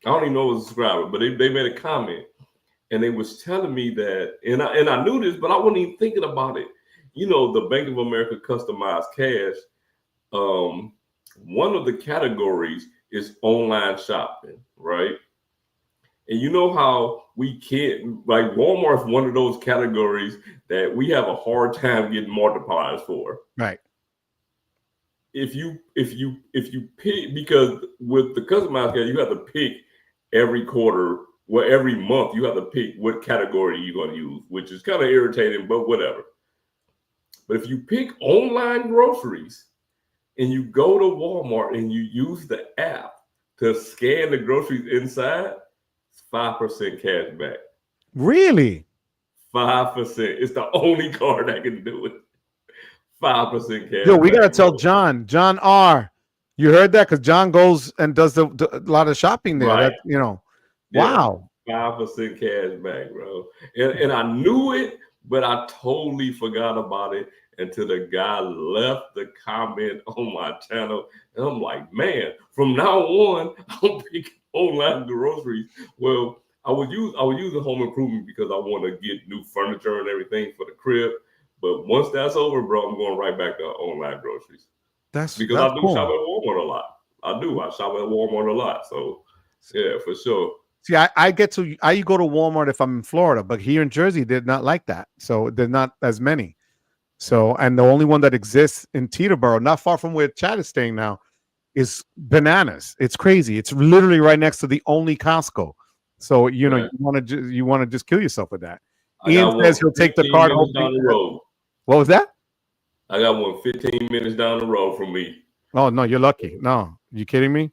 don't even know it was a subscriber, but they made a comment, and they was telling me that, and I knew this, but I wasn't even thinking about it. The Bank of America customized cash. One of the categories is online shopping, right? And you know how we can't, like, Walmart's one of those categories that we have a hard time getting multipliers for. Right. If you pick, because with the customized cash, you have to pick every quarter, well, every month, you have to pick what category you're going to use, which is kind of irritating, but whatever. But if you pick online groceries and you go to Walmart and you use the app to scan the groceries inside, it's 5% cash back. Really? 5%. It's the only card that can do it. 5% cash. Yo, we gotta tell John R. You heard that? Because John goes and does a lot of shopping there. Right. That, wow. 5% cash back, bro. And I knew it, but I totally forgot about it until the guy left the comment on my channel. And I'm like, man, from now on, I'm picking online groceries. Well, I would use the home improvement because I want to get new furniture and everything for the crib. But once that's over, bro, I'm going right back to online groceries. Because I do cool. shop at Walmart a lot. I shop at Walmart a lot. So yeah, for sure. See, I go to Walmart if I'm in Florida, but here in Jersey, they're not like that. So there's not as many. So, and the only one that exists in Teterboro, not far from where Chad is staying now, is Bananas. It's crazy. It's literally right next to the only Costco. So you want to just kill yourself with that. Ian says he'll take the card down the road. What was that? I got one 15 minutes down the road from me. Oh no, you're lucky. No, you kidding me?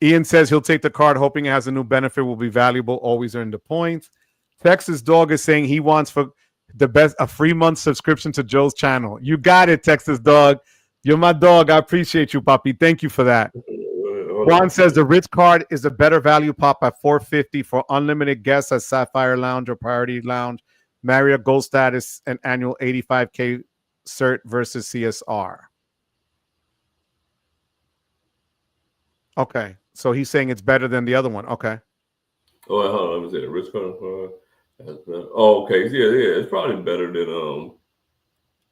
Ian says he'll take the card, hoping it has a new benefit, will be valuable, always earn the points. Texas Dog is saying he wants for the best a free month subscription to Joe's channel. You got it, Texas Dog. You're my dog. I appreciate you, Poppy. Thank you for that. Ron says the Ritz card is a better value pop at $450 for unlimited guests at Sapphire Lounge or Priority Lounge. Marriott Gold status and annual $85K cert versus CSR. Okay, so he's saying it's better than the other one. Okay. Oh, hold on. Let me say the Ritz card. Oh, okay. Yeah. It's probably better than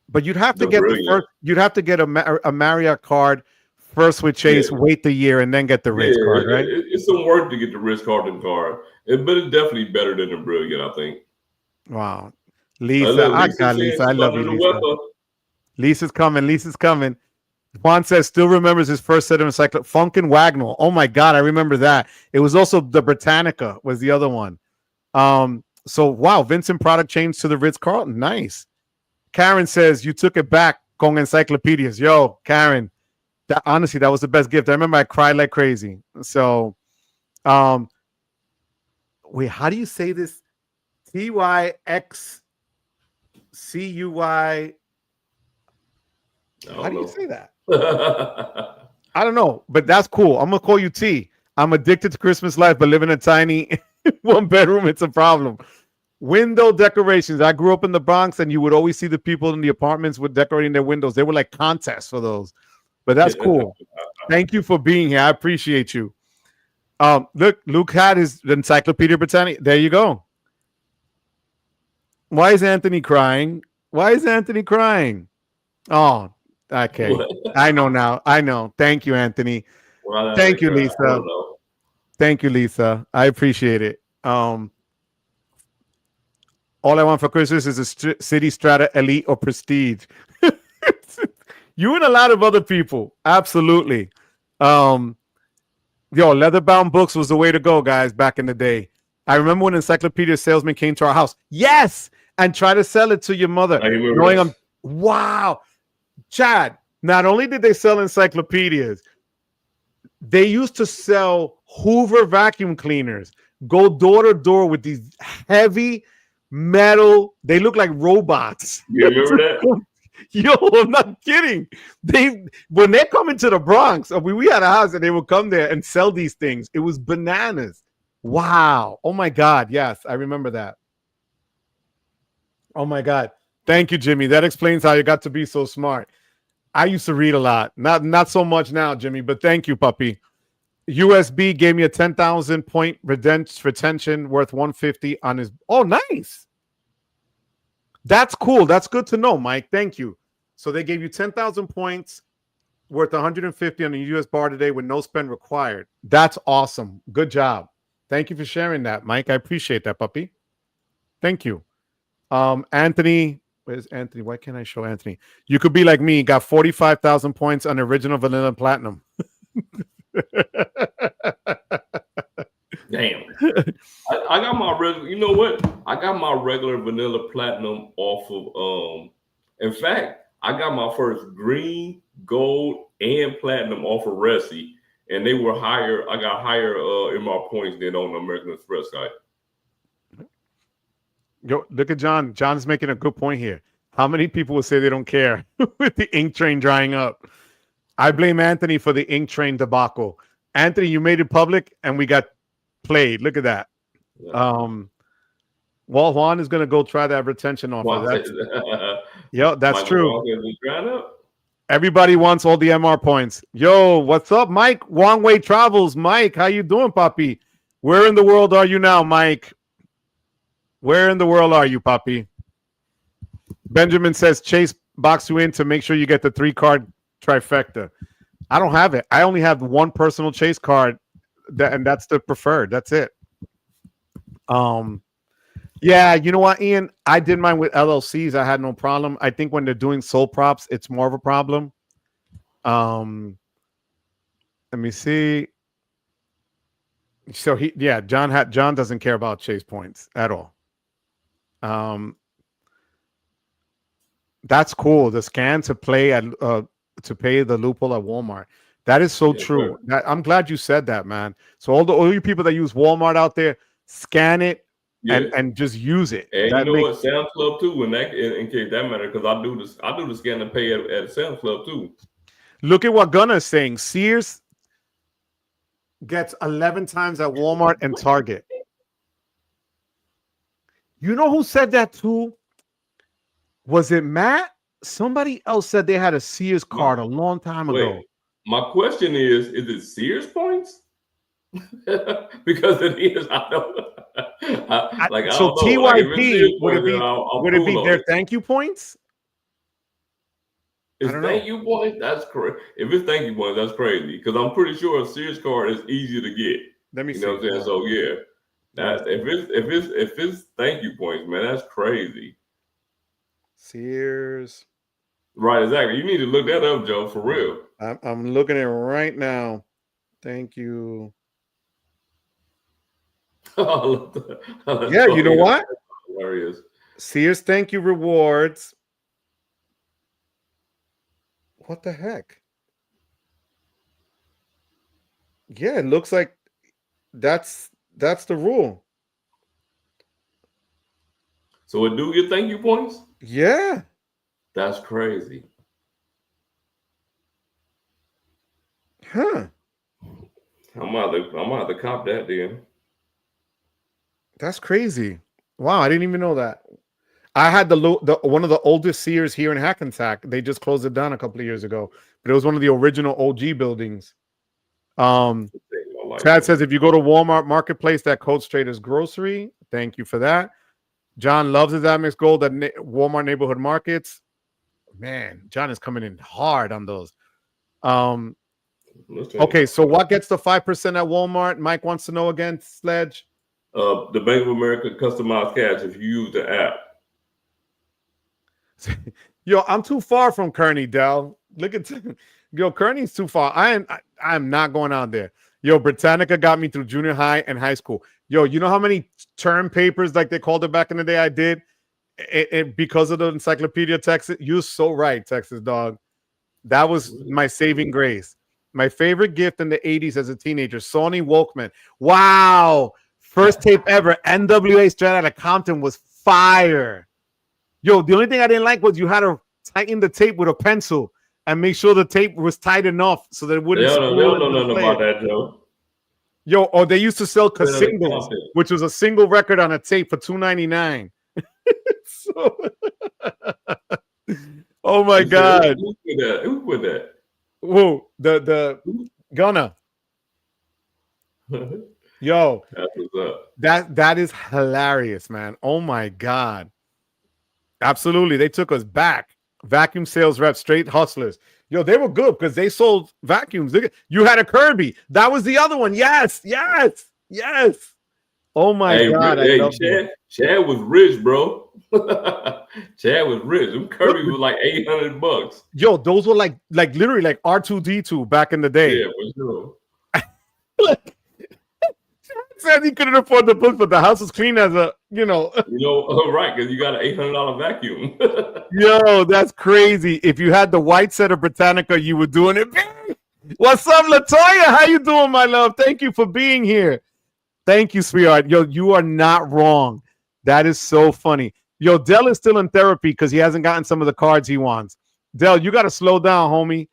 But you'd have to get the first. You'd have to get a Marriott card first with Chase. Yeah. Wait the year and then get the Ritz card, right? It's some work to get the Ritz card and card. But it's definitely better than the Brilliant, I think. Wow, Lisa, I got Lisa. I love you, Lisa. Lisa's coming. Juan says still remembers his first set of encyclopedia. Funkin' Wagnall. Oh my God, I remember that. It was also the Britannica was the other one. So wow, Vincent product changed to the Ritz Carlton. Nice. Karen says you took it back con encyclopedias. Yo, Karen, honestly, that was the best gift. I remember I cried like crazy. So, wait, how do you say this? TYXCUY. How do you say that? I don't know, but that's cool. I'm gonna call you T. I'm addicted to Christmas life, but living in a tiny one bedroom, it's a problem. Window decorations. I grew up in the Bronx, and you would always see the people in the apartments with decorating their windows. They were like contests for those, but that's cool. Thank you for being here. I appreciate you. Look, Luke had his Encyclopedia Britannica. There you go. Why is Anthony crying? Oh, okay. I know now. I know. Thank you, Anthony. Well, thank you, Lisa. Thank you, Lisa. I appreciate it. All I want for Christmas is a City Strata Elite or Prestige. You and a lot of other people. Absolutely. Yo, leather-bound books was the way to go, guys, back in the day. I remember when encyclopedia salesman came to our house. Yes! And try to sell it to your mother. Wow. Chad, not only did they sell encyclopedias, they used to sell Hoover vacuum cleaners. Go door to door with these heavy metal. They look like robots. You remember that? Yo, I'm not kidding. When they come into the Bronx, we had a house and they would come there and sell these things. It was bananas. Wow. Oh my God. Yes, I remember that. Oh my God. Thank you, Jimmy. That explains how you got to be so smart. I used to read a lot. Not so much now, Jimmy, but thank you, puppy. USB gave me a 10,000 point retention worth 150 on his. Oh, nice. That's cool. That's good to know, Mike. Thank you. So they gave you 10,000 points worth 150 on a US bar today with no spend required. That's awesome. Good job. Thank you for sharing that, Mike. I appreciate that, puppy. Thank you. Anthony, where's Anthony? Why can't I show Anthony? You could be like me. Got 45,000 points on original vanilla platinum. Damn. I got my regular. You know what? I got my regular vanilla platinum off of. In fact, I got my first green, gold, and platinum off of Resi, and they were higher. I got higher in my points than on the American Express site. Yo, look at John. John's making a good point here. How many people will say they don't care with the ink train drying up? I blame Anthony for the ink train debacle. Anthony, you made it public, and we got played. Look at that. Yeah. Walt Juan is going to go try that retention offer. Yo, that's true. Everybody wants all the MR points. Yo, what's up, Mike? Wong Way Travels. Mike, how you doing, Papi? Where in the world are you now, Mike? Where in the world are you, Papi? Benjamin says Chase box you in to make sure you get the 3-card trifecta. I don't have it. I only have one personal Chase card, and that's the preferred. That's it. Yeah, you know what, Ian? I did mine with LLCs. I had no problem. I think when they're doing sole props, it's more of a problem. Let me see. So John doesn't care about Chase points at all. That's cool. The scan to play at to pay the loophole at Walmart. That is so true. Sure. I'm glad you said that, man. So all you people that use Walmart out there, scan it and just use it. And that you know what, Sam's Club too. In case that matter, because I do the scan and pay at Sam's Club too. Look at what Gunnar is saying. Sears gets 11 times at Walmart and Target. You know who said that too? Was it Matt? Somebody else said they had a Sears card a long time ago. My question is it Sears points? Because it is. I don't. So TYP, would it be their thank you points? Is thank you points? That's correct. If it's thank you points, that's crazy. Because I'm pretty sure a Sears card is easier to get. Let me see. You know what I'm saying? So yeah. That's if it's thank you points, man, that's crazy. Sears. Right, exactly. You need to look that up, Joe, for real. I'm looking at it right now. Thank you. Yeah, you know what? Hilarious. Sears thank you rewards. What the heck? Yeah, it looks like that's the rule. So it do get thank you points? Yeah. That's crazy. Huh. I'm gonna have to cop that then. That's crazy. Wow, I didn't even know that. I had the one of the oldest Sears here in Hackensack. They just closed it down a couple of years ago, but it was one of the original OG buildings. Chad says if you go to Walmart Marketplace, that code straight is grocery. Thank you for that. John loves his Amex Gold at Walmart Neighborhood Markets. Man, John is coming in hard on those. Okay, so what gets the 5% at Walmart? Mike wants to know again, Sledge. The Bank of America customized cash if you use the app. Yo, I'm too far from Kearney, Dell. Look at Kearney's too far. I'm not going out there. Yo, Britannica got me through junior high and high school. Yo, you know how many term papers, like they called it back in the day, I did? It because of the Encyclopedia Texas. You're so right, Texas dog. That was my saving grace. My favorite gift in the 80s as a teenager, Sony Walkman. Wow. First tape ever. NWA straight out of Compton was fire. Yo, the only thing I didn't like was you had to tighten the tape with a pencil and make sure the tape was tight enough so that it wouldn't. They don't know nothing about that, Joe. Yo, or they used to sell singles, which was a single record on a tape for $2.99. So, oh my God! Who put that? Whoa, the Gunna. Yo, that's what's up. That is hilarious, man. Oh my God. Absolutely. They took us back. Vacuum sales reps, straight hustlers. Yo, they were good because they sold vacuums. You had a Kirby. That was the other one. Yes. Oh my God. Chad was rich, bro. Chad was rich. Them Kirby was like $800. Yo, those were like literally like R2D2 back in the day. Yeah, for sure. Chad said he couldn't afford the book, but the house was clean as a, right, because you got an $800 vacuum. Yo, that's crazy. If you had the white set of Britannica, you were doing it. What's up, Latoya? How you doing, my love? Thank you for being here. Thank you, sweetheart. Yo, you are not wrong. That is so funny. Yo, Dell is still in therapy because he hasn't gotten some of the cards he wants. Dell, you got to slow down, homie.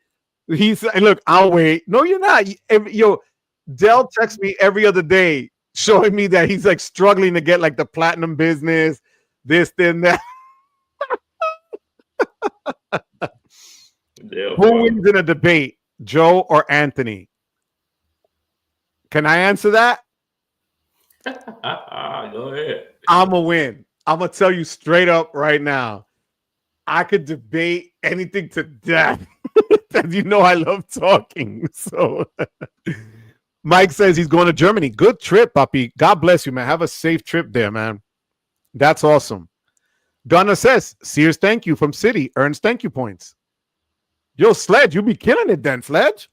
He's look, I'll wait. No, you're not. Yo, Dell texts me every other day showing me that he's like struggling to get like the platinum business, this, then that. Who wins in a debate, Joe or Anthony? Can I answer that? Go ahead. I'm going to win. I'm going to tell you straight up right now. I could debate anything to death. As you know, I love talking. So Mike says he's going to Germany. Good trip, puppy. God bless you, man. Have a safe trip there, man. That's awesome. Donna says, Sears, thank you from Citi. Earns thank you points. Yo, Sledge, you be killing it then, Sledge.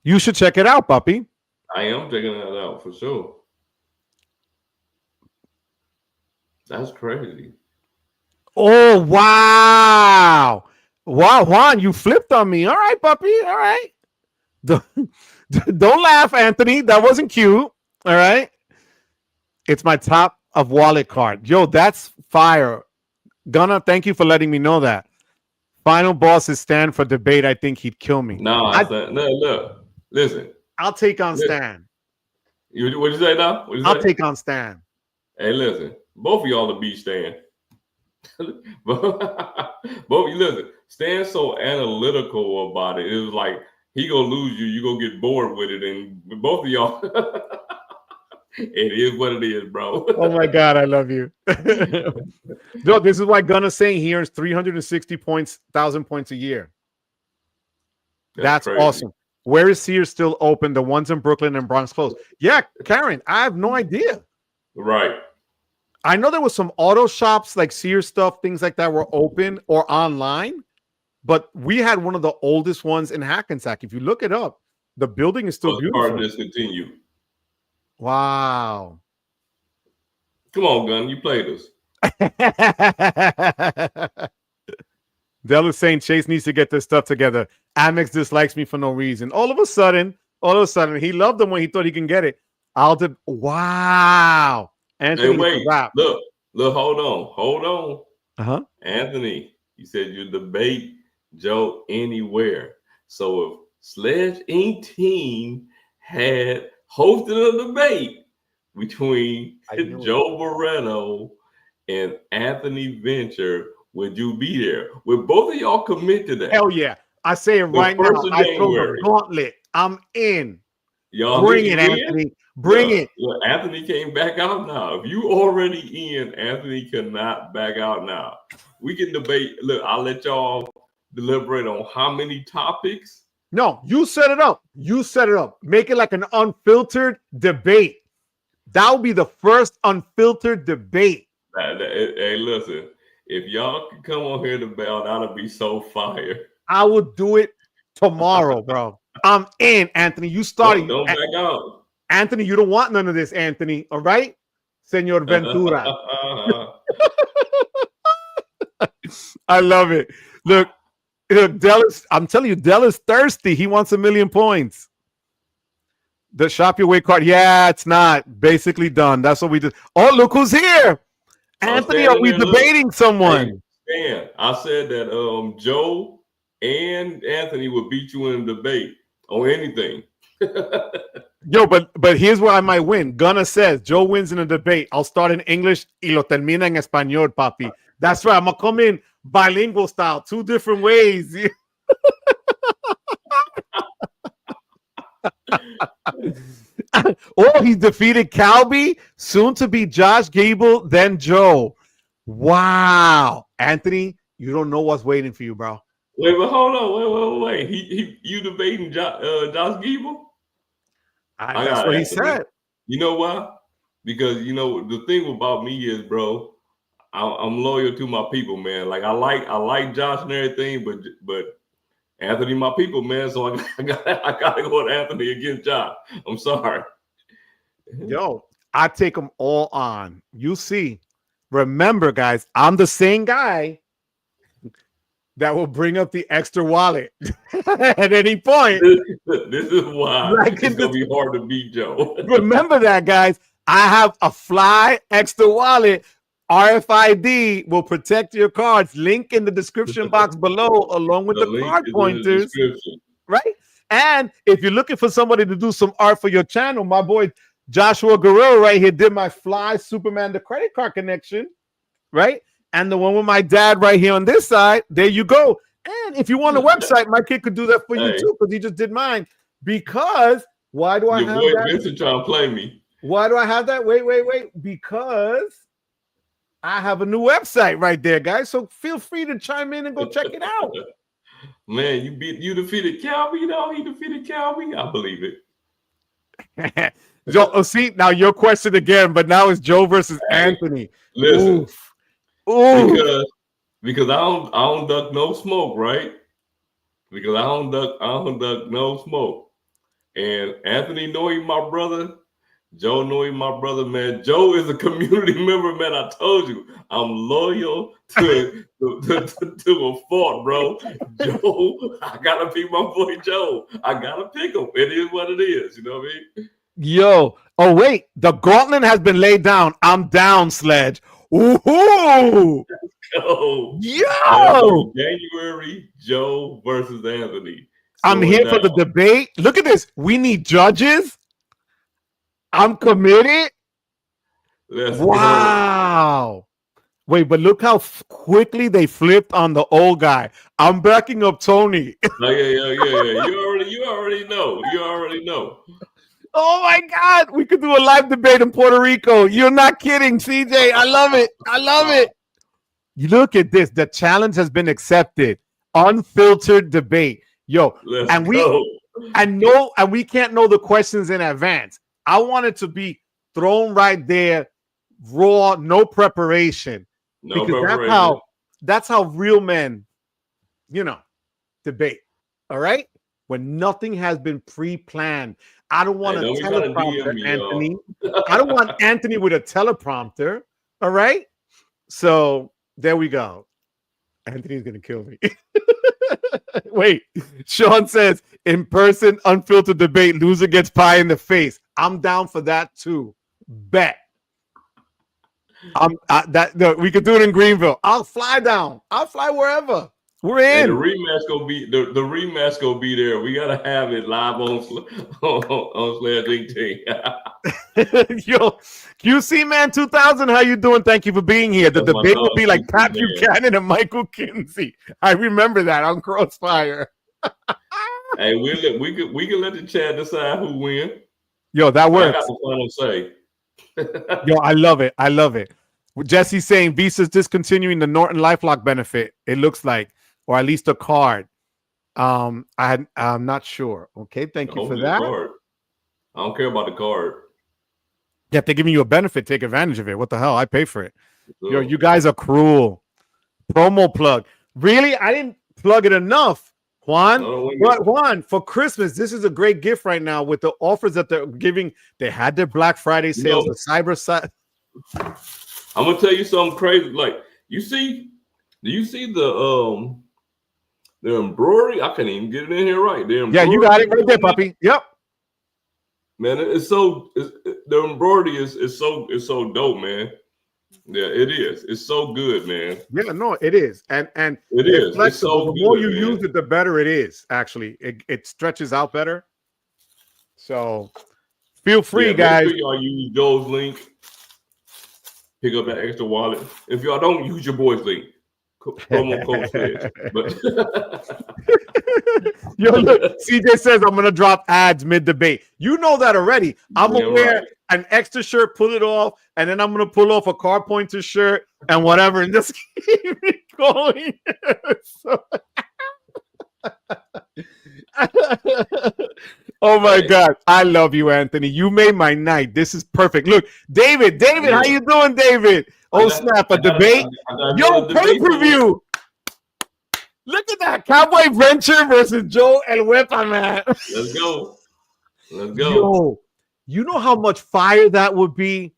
You should check it out, puppy. I am checking that out for sure. That's crazy. Oh, wow. Wow, Juan, you flipped on me. All right, puppy. All right. Don't laugh, Anthony. That wasn't cute. All right. It's my top of wallet card. Yo, that's fire. Gunna, thank you for letting me know that. Final boss's stand for debate. I think he'd kill me. No, look. Listen. I'll take on Stan. What'd you say now? I'll take on Stan. Hey, listen. Both of y'all to beat Stan. Both of you, listen. Stan's so analytical about it. It was like he gonna lose you. You gonna get bored with it, and both of y'all. It is what it is, bro. Oh my God, I love you. No, this is why Gunna's saying he earns 360,000 points a year. That's awesome. Where is Sears still open? The ones in Brooklyn and Bronx closed. Yeah, Karen, I have no idea. Right. I know there was some auto shops like Sears stuff, things like that were open or online, but we had one of the oldest ones in Hackensack. If you look it up, the building is still beautiful. Card discontinued. Wow. Come on, Gun. You played us. Dell is saying Chase needs to get this stuff together. Amex dislikes me for no reason. All of a sudden, he loved them when he thought he can get it. Wow. Anthony, hey, wait, look, hold on. Uh-huh. Anthony, you said you debate Joe anywhere. So if Sledge Inc. team had hosted a debate between Joe Barreto and Anthony Venture, would you be there? Would both of y'all commit to that? Hell yeah. I say it right now. I throw the gauntlet. I'm in. Y'all bring it, Anthony. Bring it. Look, Anthony can't back out now. If you already in, Anthony cannot back out now. We can debate. Look, I'll let y'all deliberate on how many topics. No, you set it up. Make it like an unfiltered debate. That would be the first unfiltered debate. Hey, listen. If y'all can come on here to bail, that'll be so fire. I would do it tomorrow, bro. I'm in, Anthony. You started. Don't back out. Anthony, you don't want none of this, Anthony. All right? Senor Ventura. I love it. Look, I'm telling you, Dell is thirsty. He wants 1 million points. The shop your way card. Yeah, it's not. Basically done. That's what we did. Oh, look who's here. Anthony, are we debating someone? Hey, Stan, I said that Joe and Anthony would beat you in a debate on anything. Yo, but here's where I might win. Gunna says Joe wins in a debate. I'll start in English y lo termina en español, papi. That's right. I'm gonna come in bilingual style, 2 different ways. Oh, he defeated Calby, soon to be Josh Gable, then Joe. Wow, Anthony, you don't know what's waiting for you, bro. Wait, but hold on, wait. You debating Josh Gable? That's what he said. You know why? Because the thing about me is, bro, I'm loyal to my people, man. Like I like Josh and everything, but Anthony, my people, man. So I gotta go with Anthony against Josh. I'm sorry. Yo, I take them all on. You see. Remember, guys, I'm the same guy that will bring up the extra wallet at any point. This is why it's going to be hard to beat Joe. Remember that, guys. I have a fly extra wallet. RFID will protect your cards. Link in the description box below, along with the card pointers. Right? And if you're looking for somebody to do some art for your channel, my boy Joshua Guerrero right here did my Fly Superman the credit card connection, right? And the one with my dad right here on this side. There you go. And if you want a website, my kid could do that for you too, because he just did mine. Because why do I have boy that? Vincent trying to play me. Why do I have that? Wait. Because I have a new website right there, guys. So feel free to chime in and go check it out. Man, you defeated Calvi, though. He defeated Calvi. I believe it. Joe, see, now your question again, but now it's Joe versus Anthony. Listen, Oof. Because I don't duck no smoke, right? Because I don't duck no smoke. And Anthony know he my brother. Joe know he my brother, man. Joe is a community member, man. I told you, I'm loyal to a fault, bro. Joe, I gotta pick my boy Joe. I gotta pick him. It is what it is. You know what I mean? Yo, oh wait, the gauntlet has been laid down. I'm down, Sledge. Ooh, go. Yo, January, Joe versus Anthony. I'm here for the debate. Look at this. We need judges. I'm committed. Wow. Wait, but look how quickly they flipped on the old guy. I'm backing up Tony. Yeah. You already know. Oh my God, we could do a live debate in Puerto Rico. You're not kidding, CJ. I love it. You look at this. The challenge has been accepted. Unfiltered debate. Yo, we can't know the questions in advance. I want it to be thrown right there, raw, no preparation. That's how real men, debate. All right? When nothing has been pre-planned. I don't want a teleprompter, Anthony. I don't want Anthony with a teleprompter. All right? So there we go. Anthony's going to kill me. Wait. Sean says, in person, unfiltered debate, loser gets pie in the face. I'm down for that too. Bet. We could do it in Greenville. I'll fly down. I'll fly wherever. We're in. And the rematch gonna be there. We gotta have it live on Sledge 18. Yo, QC Man 2000, how you doing? Thank you for being here. The debate will be like Pat Buchanan and Michael Kinsey. I remember that on Crossfire. Hey, we can let the chat decide who wins. Yo, that works. I got the final say. Yo, I love it. Jesse's saying Visa's discontinuing the Norton LifeLock benefit. It looks like, or at least a card. I'm not sure. Okay, thank you for that. Card. I don't care about the card. Yeah, if they're giving you a benefit, take advantage of it. What the hell? I pay for it. Yo, you guys are cruel. Promo plug. Really? I didn't plug it enough. Juan, for Christmas, this is a great gift right now with the offers that they're giving. They had their Black Friday sales, the cyber side. I'm gonna tell you something crazy. Like, do you see the embroidery? I can't even get it in here right. Yeah, you got it right there, puppy. Yep. Man, the embroidery is so dope, man. Yeah, it is. It's so good, man. Yeah, no, it is. And it is flexible. It's so the more good, you man. use it, the better it is. Actually, it stretches out better. So feel free, guys. Make sure y'all use Joe's link. Pick up that extra wallet. If y'all don't, use your boy's link. Promo code Sledge. Yo, look, CJ says I'm gonna drop ads mid-debate. You know that already. I'm gonna wear an extra shirt, pull it off, and then I'm gonna pull off a car pointer shirt and whatever, and just keep it going. Oh my God, I love you, Anthony. You made my night. This is perfect. Look, David, how you doing, David? Oh snap, a debate. Yo, pay-per-view. Look at that. Cowboy Venture versus Joe El Wepa, man. Let's go. Let's go. Yo, you know how much fire that would be?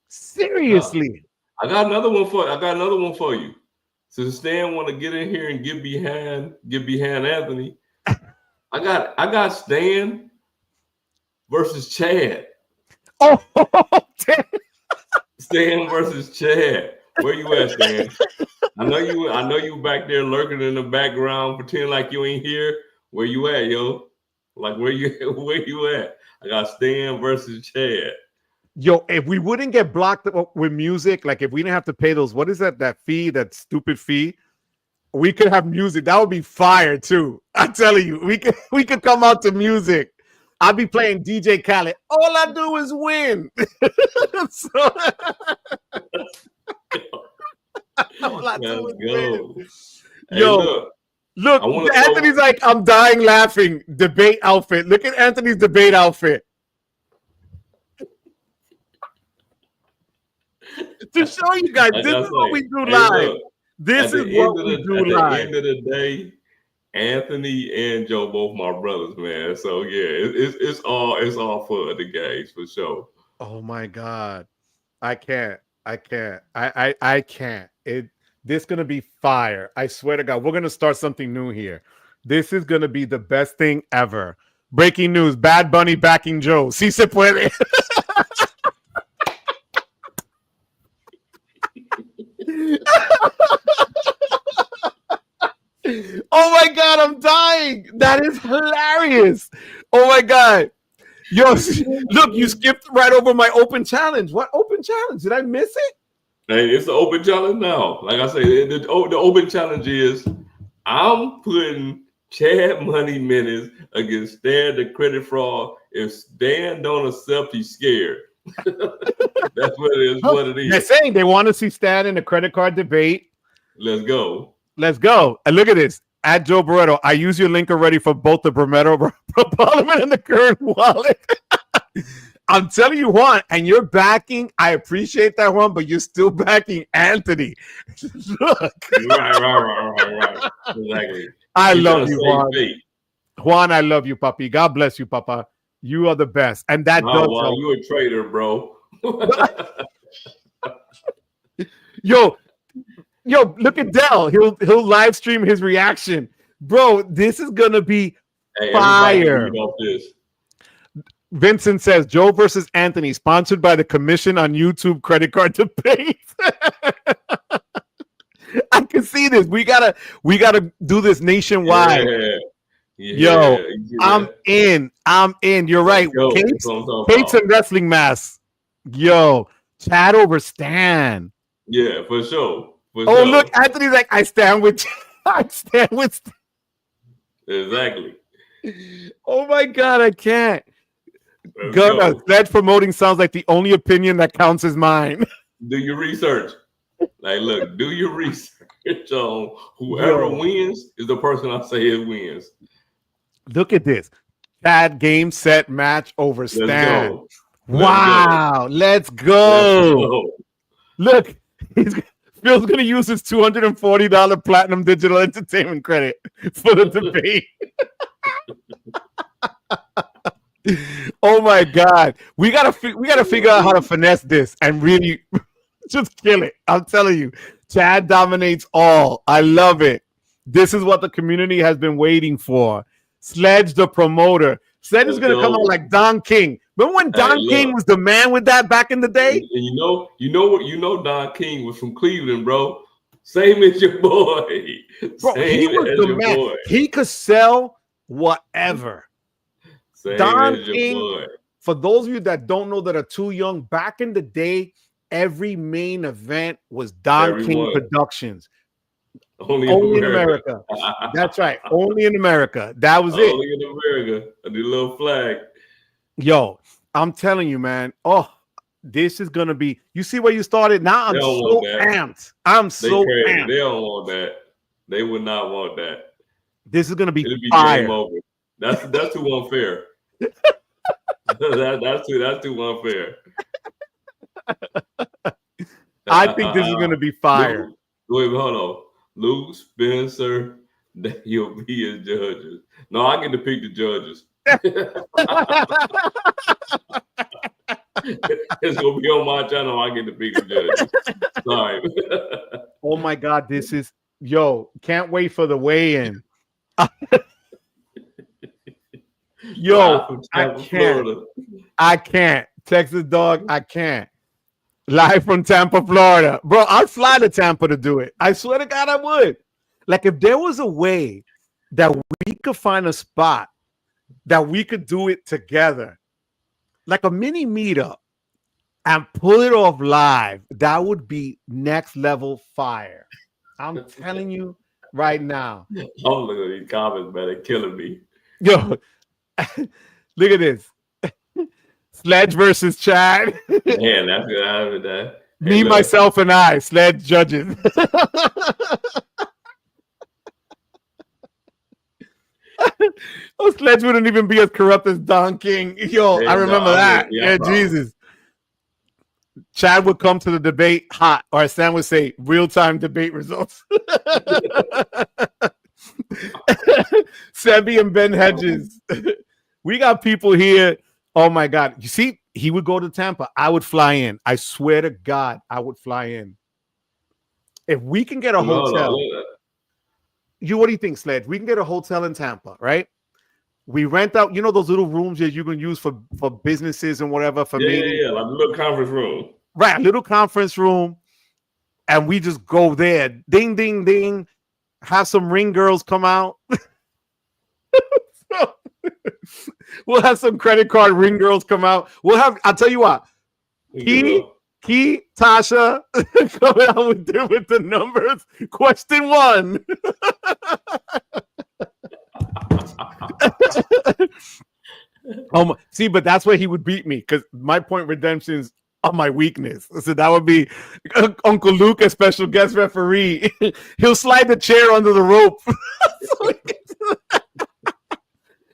Seriously. I got another one for you. Since Stan want to get in here and get behind Anthony, I got Stan versus Chad. Oh, damn. Stan versus Chad. Where you at, Stan? I know you back there lurking in the background, pretending like you ain't here. Where you at, yo? Like where you at? I got Stan versus Chad. Yo, if we wouldn't get blocked with music, like if we didn't have to pay those, what is that fee, that stupid fee? We could have music. That would be fire too. I'm telling you, we could come out to music. I'll be playing DJ Khaled. All I do is win. All I do is win. Hey, yo, look Anthony's like, I'm dying laughing. Debate outfit. Look at Anthony's debate outfit. To show you guys, this is what we do live. This is what we do live. At the end of the day, Anthony and Joe both my brothers, man. So yeah, it's all for the guys for sure. Oh my God, I can't. This gonna be fire. I swear to God, we're gonna start something new here. This is gonna be the best thing ever. Breaking news: Bad Bunny backing Joe. Si se puede. Oh my God, I'm dying. That is hilarious. Oh my God. Yo, look, you skipped right over my open challenge. What open challenge? Did I miss it? Hey, it's the open challenge now. Like I say, the open challenge is I'm putting Chad Money Menace against Stan the Credit Fraud. If Stan don't accept, he's scared. That's what it is. What it is. They're saying they want to see Stan in the credit card debate. Let's go. Let's go. And look at this. At Joe Barretto, I use your link already for both the Brometto Parliament and the current wallet. I'm telling you, Juan, and you're backing. I appreciate that, Juan, but you're still backing Anthony. Look. Right. Exactly. I love you, Juan. Juan, I love you, Papi. God bless you, Papa. You are the best. And that does help. You a traitor, bro. Yo, look at Dell. He'll live stream his reaction. Bro, this is gonna be fire. Vincent says Joe versus Anthony, sponsored by the Commission on YouTube Credit Card Debate. I can see this. We gotta do this nationwide. Yo, I'm in. You're right. Capes and wrestling masks. Yo, Chad over Stan. Yeah, for sure. Look, Anthony's like, I stand with Stan. Exactly. Oh my God, I can't. Sledge promoting sounds like the only opinion that counts is mine. Do your research. Like, look, do your research on whoever wins is the person I say it wins. Look at this. Chad game set match over Stan. Wow. Let's go. Look, Phil's going to use his $240 platinum digital entertainment credit for the debate. Oh my God. We gotta figure out how to finesse this and really just kill it. I'm telling you, Chad dominates all. I love it. This is what the community has been waiting for. Sledge the promoter. Sledge is gonna come out like Don King. Remember when Don King was the man with that back in the day? And you know Don King was from Cleveland, bro. Same as your boy. Bro, he was the man. Boy. He could sell whatever. Same Don King, for those of you that don't know that are too young, back in the day, every main event was Don King Productions. Only in America. That's right. Only in America. That was it. Only in America. The little flag. Yo, I'm telling you, man. Oh, this is gonna be. You see where you started? Now I'm so amped. I'm so amped. They don't want that. They would not want that. This is gonna be fire. Game over. That's too unfair. that's too unfair. I think this is gonna be fire. Wait, hold on. Luke, Spencer, that you'll be as judges. No, I get to pick the judges. It's gonna be on my channel. I get to pick the judges. Sorry. Oh my God, this is can't wait for the weigh-in. Yo, I can't. Texas dog, I can't. Live from Tampa, Florida. Bro, I'd fly to Tampa to do it. I swear to God, I would. Like, if there was a way that we could find a spot that we could do it together, like a mini meetup, and pull it off live, that would be next level fire. I'm telling you right now. I'm looking at these comments, man. They're killing me. Yo, look at this. Sledge versus Chad. Man, that's good. I have that. Me, myself, and I. Sledge judges. Oh, Sledge wouldn't even be as corrupt as Don King. Yo, I remember that. Yeah, Jesus. Chad would come to the debate hot, or as Sam would say, real-time debate results. Sebi and Ben Hedges. We got people here. Oh, my God. You see, he would go to Tampa. I would fly in. I swear to God, I would fly in. If we can get a hotel. What do you think, Sledge? We can get a hotel in Tampa, right? We rent out, those little rooms that you can use for businesses and whatever. For meetings. Like a little conference room. Right, a little conference room. And we just go there. Ding, ding, ding. Have some ring girls come out. We'll have some credit card ring girls come out. I'll tell you what. Key, Tasha, coming out with the numbers. Question 1. See, but that's where he would beat me, because my point redemptions are my weakness. So that would be Uncle Luke, a special guest referee. He'll slide the chair under the rope.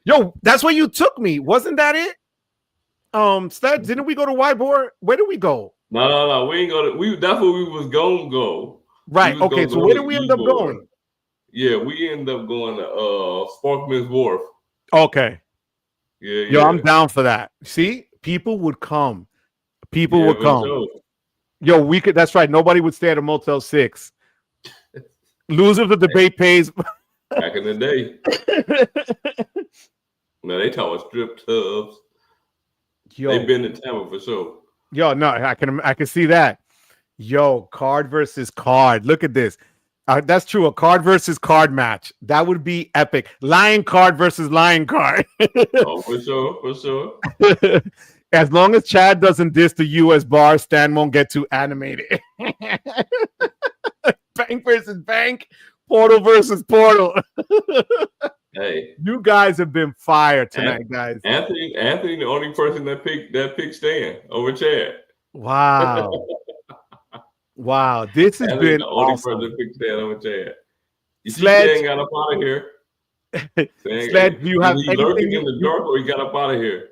Yo, that's where you took me. Wasn't that it? Sledge, didn't we go to Whiteboard? Where did we go? No. We ain't go to. That's where we was gonna go. Right. Okay. So where did we end up going? Yeah, we ended up going to Sparkman's Wharf. Okay. Yeah. Yo, I'm down for that. See, people would come. People would come. Sure. Yo, we could. That's right. Nobody would stay at a Motel 6. Loser of the debate pays. Back in the day. No, they talk about strip clubs. Yo, they've been in Tampa for sure. Yo, no, I can see that. Yo, card versus card. Look at this. That's true. A card versus card match. That would be epic. Lion card versus lion card. Oh, for sure. As long as Chad doesn't diss the U.S. bar, Stan won't get too animated. Bank versus bank. Portal versus portal. Hey, you guys have been fired tonight, guys. Anthony, the only person that picked Stan over Chad. Wow. Wow, this has been the only awesome. person that picked Stan over Chad. You Sledge, see, Stan got up out of here. Sledge, do you have anything lurking in the dark, or he got up out of here?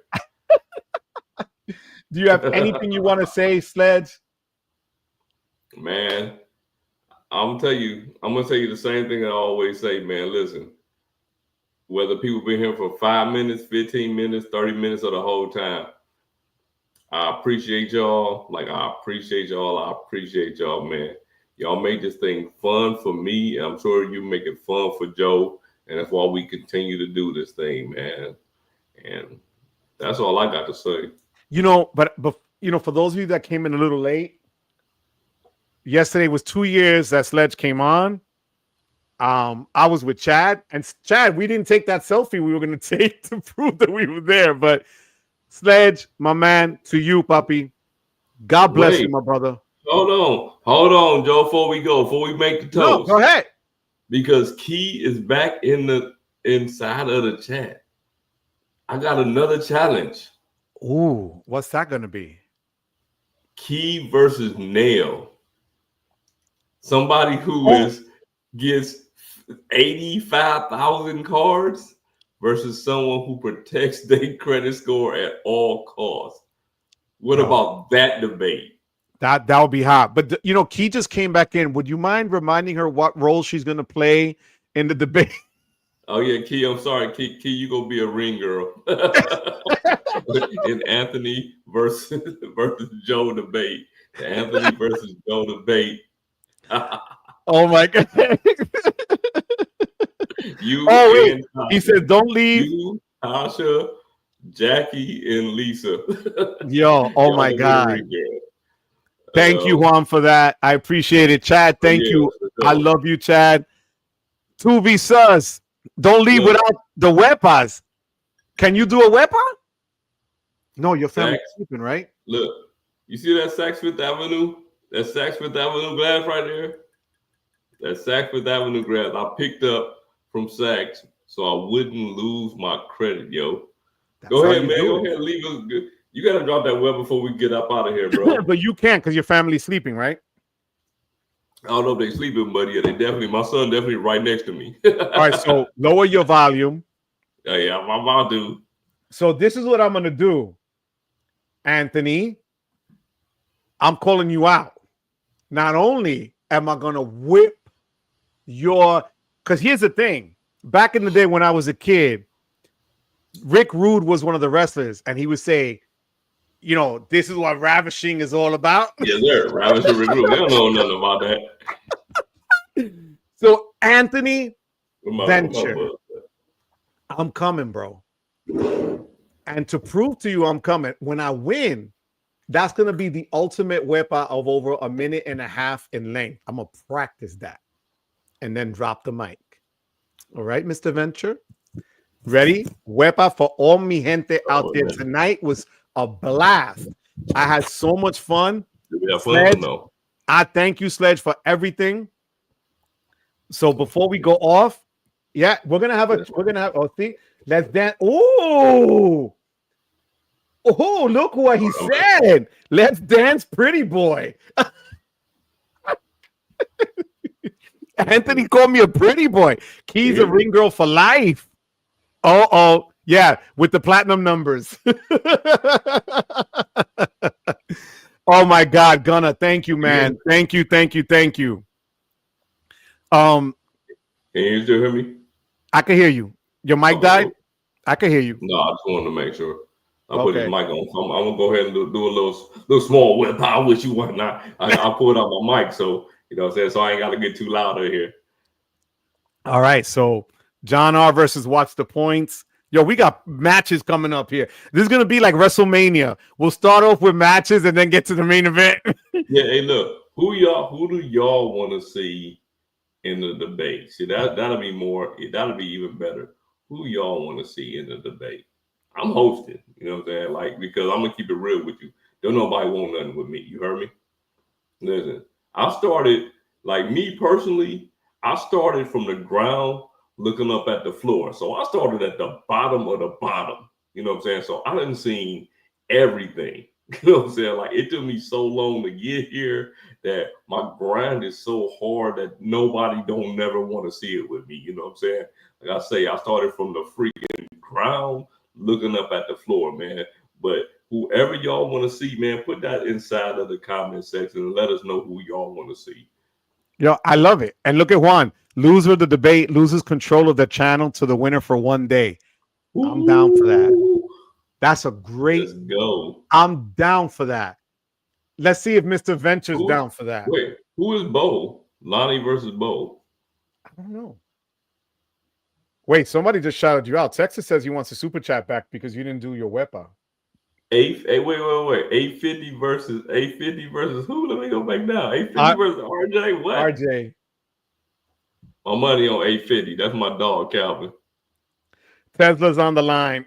Do you have anything you want to say, Sledge? Man, I'm gonna tell you the same thing I always say, man. Listen, whether people been here for 5 minutes, 15 minutes, 30 minutes, or the whole time, I appreciate y'all. I appreciate y'all, man. Y'all make this thing fun for me. I'm sure you make it fun for Joe, and that's why we continue to do this thing, man. And that's all I got to say. But for those of you that came in a little late, yesterday was 2 years that Sledge came on. I was with Chad, and Chad, we didn't take that selfie we were going to take to prove that we were there. But Sledge, my man, to you, puppy. God bless you, my brother. Hold on, Joe. Before we make the toast, no, go ahead. Because Key is back inside of the chat. I got another challenge. Ooh, what's that going to be? Key versus Nail. Somebody who gets 85,000 cards versus someone who protects their credit score at all costs. What about that debate? That would be hot. But Key just came back in. Would you mind reminding her what role she's going to play in the debate. Oh yeah, Key. I'm sorry, Key. You gonna be a ring girl in Anthony versus Joe debate. The Anthony versus Joe debate. Oh my God. You Oh wait, and Tasha. he said, "Don't leave." You, Tasha, Jackie, and Lisa. Yo, oh my God. Thank you, Juan, for that. I appreciate it. Chad, thank you. I love you, Chad. Tubi Sus, don't leave without the wepas. Can you do a wepa? No, your family's sleeping, right? Look, you see that Saks Fifth Avenue? That Saks Fifth Avenue glass right there? That Saks Fifth Avenue glass I picked up from Saks so I wouldn't lose my credit, yo. Go ahead, man. Go ahead. Leave us good. You got to drop that web before we get up out of here, bro. But you can't because your family's sleeping, right? I don't know if they're sleeping, but yeah, they definitely, my son definitely right next to me. All right, so lower your volume. Yeah, I'm about to. So this is what I'm going to do. Anthony, I'm calling you out. Not only am I going to whip your, because here's the thing. Back in the day when I was a kid, Rick Rude was one of the wrestlers, and he would say, you know, this is what ravishing is all about. Yes, sir. Ravishing Rick Rude. They don't know nothing about that. So, Anthony Venture, I'm coming, bro. And to prove to you I'm coming, when I win, that's going to be the ultimate wepa of over 1.5 minutes in length. I'm going to practice that and then drop the mic. All right, Mr. Venture? Ready? Wepa for all mi gente out there. Tonight was a blast. I had so much fun. Sledge, I thank you, Sledge, for everything. So before we go off, yeah, we're gonna have see, let's dance. Oh, look what he said. Let's dance, pretty boy. Anthony called me a pretty boy. Key's a ring girl for life. Oh, yeah, with the platinum numbers. Oh my God, Gunna, thank you, man. Thank you. Can you still hear me? I can hear you. Your mic died? I can hear you. No, I just wanted to make sure. I put his mic on. So I'm gonna go ahead and do a little small whip. I wish you wouldn't. I pulled out my mic, so you know what I'm saying. So I ain't gotta get too loud in here. All right, so John R versus Watch the Points. Yo, we got matches coming up here. This is gonna be like WrestleMania. We'll start off with matches and then get to the main event. Yeah, hey, look, who do y'all want to see in the debate? See, that'll be even better. Who y'all want to see in the debate? I'm hosting, you know what I'm saying? Like, because I'm gonna keep it real with you. Don't nobody want nothing with me. You heard me? Listen, I started, like me personally, I started from the ground looking up at the floor. So I started at the bottom of the bottom. You know what I'm saying? So I didn't see everything. You know what I'm saying? Like, it took me so long to get here that my grind is so hard that nobody don't never want to see it with me. You know what I'm saying? Like I say, I started from the freaking ground looking up at the floor, man. But whoever y'all want to see, man, put that inside of the comment section and let us know who y'all want to see. Yo, I love it. And look at Juan. Loser of the debate loses control of the channel to the winner for one day. Ooh. I'm down for that. That's a great. Let's go. I'm down for that. Let's see if Mr. Venture's down for that. Wait, who is Bo? Lonnie versus Bo. I don't know. Wait, somebody just shouted you out. Texas says he wants a super chat back because you didn't do your wepa. Wait. 850 versus who? Let me go back down. 850 versus RJ. What? RJ. My money on 850. That's my dog, Calvin. Tesla's on the line.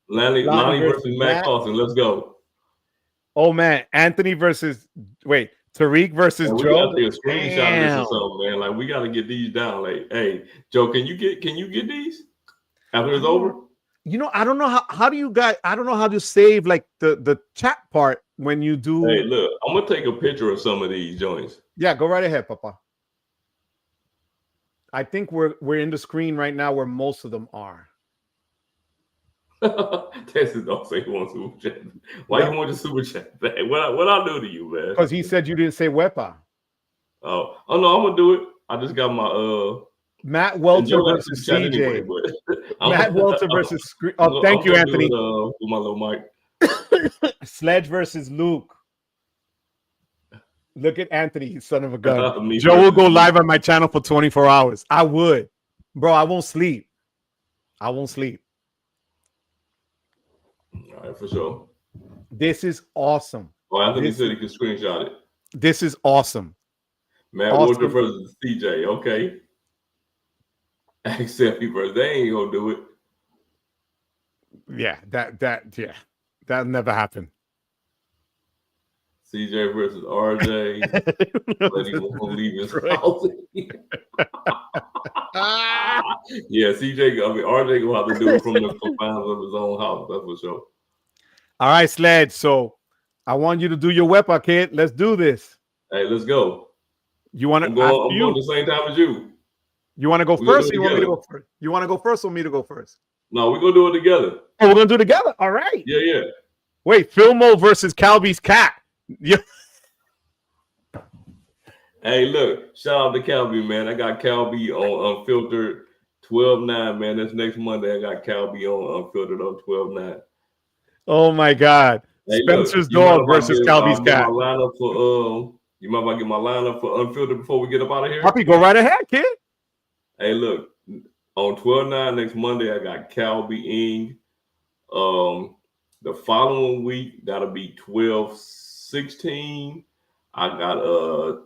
Lonnie versus Matt Carlson. Let's go. Oh man, Anthony versus Tariq versus man, Joe. We gotta take a screenshot of this or something, man. Like, we gotta get these down. Like, hey, Joe, can you get these after it's over? You know, I don't know how do you guys. I don't know how to save like the chat part when you do. Hey, look, I'm gonna take a picture of some of these joints. Yeah, go right ahead, Papa. I think we're in the screen right now where most of them are. Texas don't say he wants super chat. Why you want the super chat back? What I do to you, man? Because he said you didn't say wepa. Oh no, I'm gonna do it. I just got my Matt and Welter Joe got versus the chat anyway, CJ. but Matt Welter versus oh, thank you, Anthony. Do it, with my little mic. Sledge versus Luke. Look at Anthony, you son of a gun. Me Joe will go versus live on my channel for 24 hours. I would. Bro, I won't sleep. I won't sleep. All right, for sure. This is awesome. Oh, Anthony said he could screenshot it. This is awesome. Matt Walter versus CJ. Okay. Except they ain't gonna do it. Yeah, that'll never happen. CJ versus RJ. But he won't leave his house. Yeah, RJ gonna have to do it from the confines of his own house. That's for sure. All right, Sledge. So I want you to do your weapon, kid. Let's do this. Hey, let's go. You want to? I'm going the same time as you. You want to go first, or you want me to go first? You want to go first, or me to go first? No, we're gonna do it together. Oh, we're gonna do it together. All right. Yeah. Wait, Filmo versus Calby's cat. Yeah. Hey, look, shout out to Calby, man. I got Calby on Unfiltered 12/9, man. That's next Monday. I got Calby on Unfiltered on 12/9. Oh my God. Hey, Spencer's dog versus Calby's cat. You might want to get my lineup for Unfiltered before we get up out of here. Poppy, go right ahead, kid. Hey, look, on 12/9 next Monday, I got Calby Ing. The following week, that'll be 12/16. I got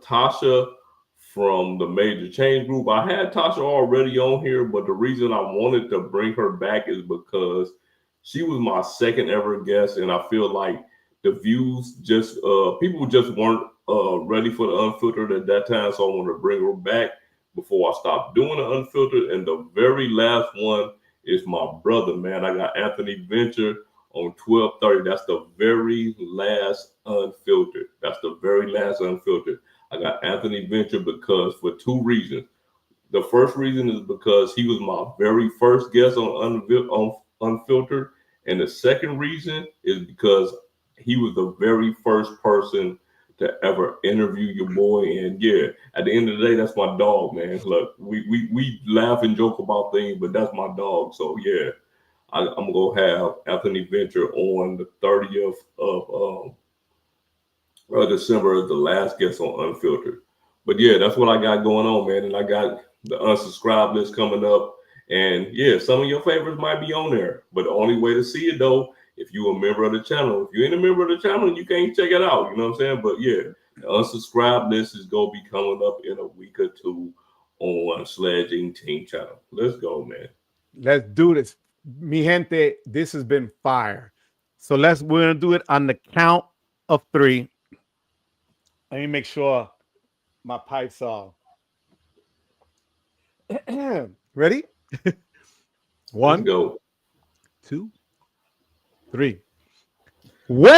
Tasha from the Major Change Group. I had Tasha already on here, but the reason I wanted to bring her back is because she was my second ever guest, and I feel like the views just people just weren't ready for the Unfiltered at that time, so I wanted to bring her back before I stopped doing the Unfiltered. And the very last one is my brother, man. I got Anthony Venture on 12/30. That's the very last Unfiltered. I got Anthony Venture because for two reasons. The first reason is because he was my very first guest on Unfiltered. And the second reason is because he was the very first person to ever interview your boy. And yeah, at the end of the day, that's my dog, man. Look, we laugh and joke about things, but that's my dog. So yeah, I'm gonna have Anthony Venture on the 30th of December as the last guest on Unfiltered. But yeah, that's what I got going on, man. And I got the unsubscribe list coming up. And yeah, some of your favorites might be on there. But the only way to see it though, if you're a member of the channel. If you ain't a member of the channel, you can't check it out. You know what I'm saying? But yeah, the unsubscribe list is gonna be coming up in a week or two on Sledge Team channel. Let's go, man. Let's do this. Mi gente, this has been fire. So we're gonna do it on the count of 3. Let me make sure my pipes are ready. 1, let's go. 2, 3. Way!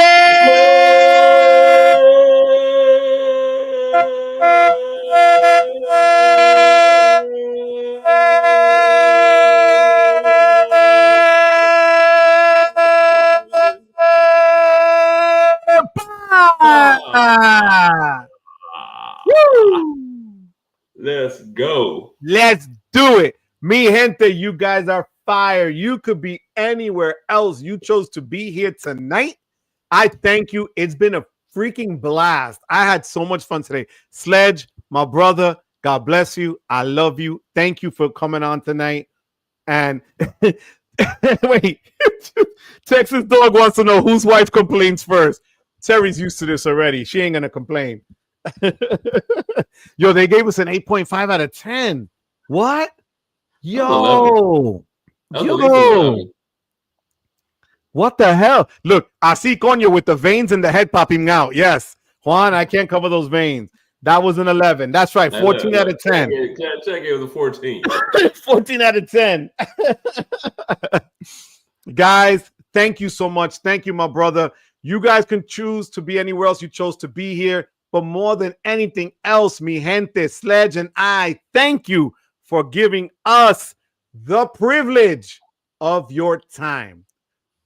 Let's go. Let's do it. Mi gente, you guys are fire. You could be anywhere else. You chose to be here tonight. I thank you. It's been a freaking blast. I had so much fun today. Sledge, my brother, God bless you. I love you. Thank you for coming on tonight. And wait, Texas Dog wants to know whose wife complains first. Terry's used to this already. She ain't going to complain. Yo, they gave us an 8.5 out of 10. What? Yo. What the hell? Look, I see Coño with the veins in the head popping out. Yes. Juan, I can't cover those veins. That was an 11. That's right. 14 out of 10. Check it was a 14. 14 out of 10. Guys, thank you so much. Thank you, my brother. You guys can choose to be anywhere else. You chose to be here. But more than anything else, mi gente, Sledge, and I thank you for giving us the privilege of your time.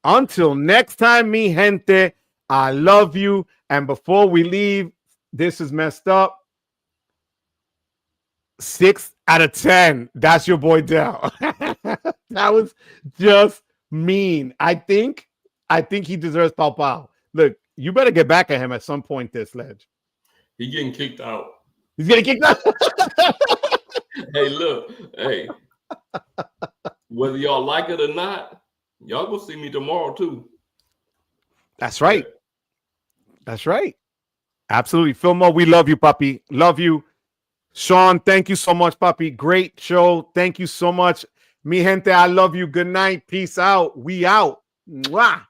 Until next time, mi gente, I love you. And before we leave, this is messed up. 6 out of 10. That's your boy Dell. That was just mean. I think he deserves pow pow. Look, you better get back at him at some point, this Sledge. He getting kicked out. He's getting kicked out. Hey, look, hey. Whether y'all like it or not, y'all gonna see me tomorrow too. That's right. That's right. Absolutely. Filmo, we love you, puppy. Love you. Sean, thank you so much, puppy. Great show. Thank you so much. Mi gente, I love you. Good night. Peace out. We out. Mwah.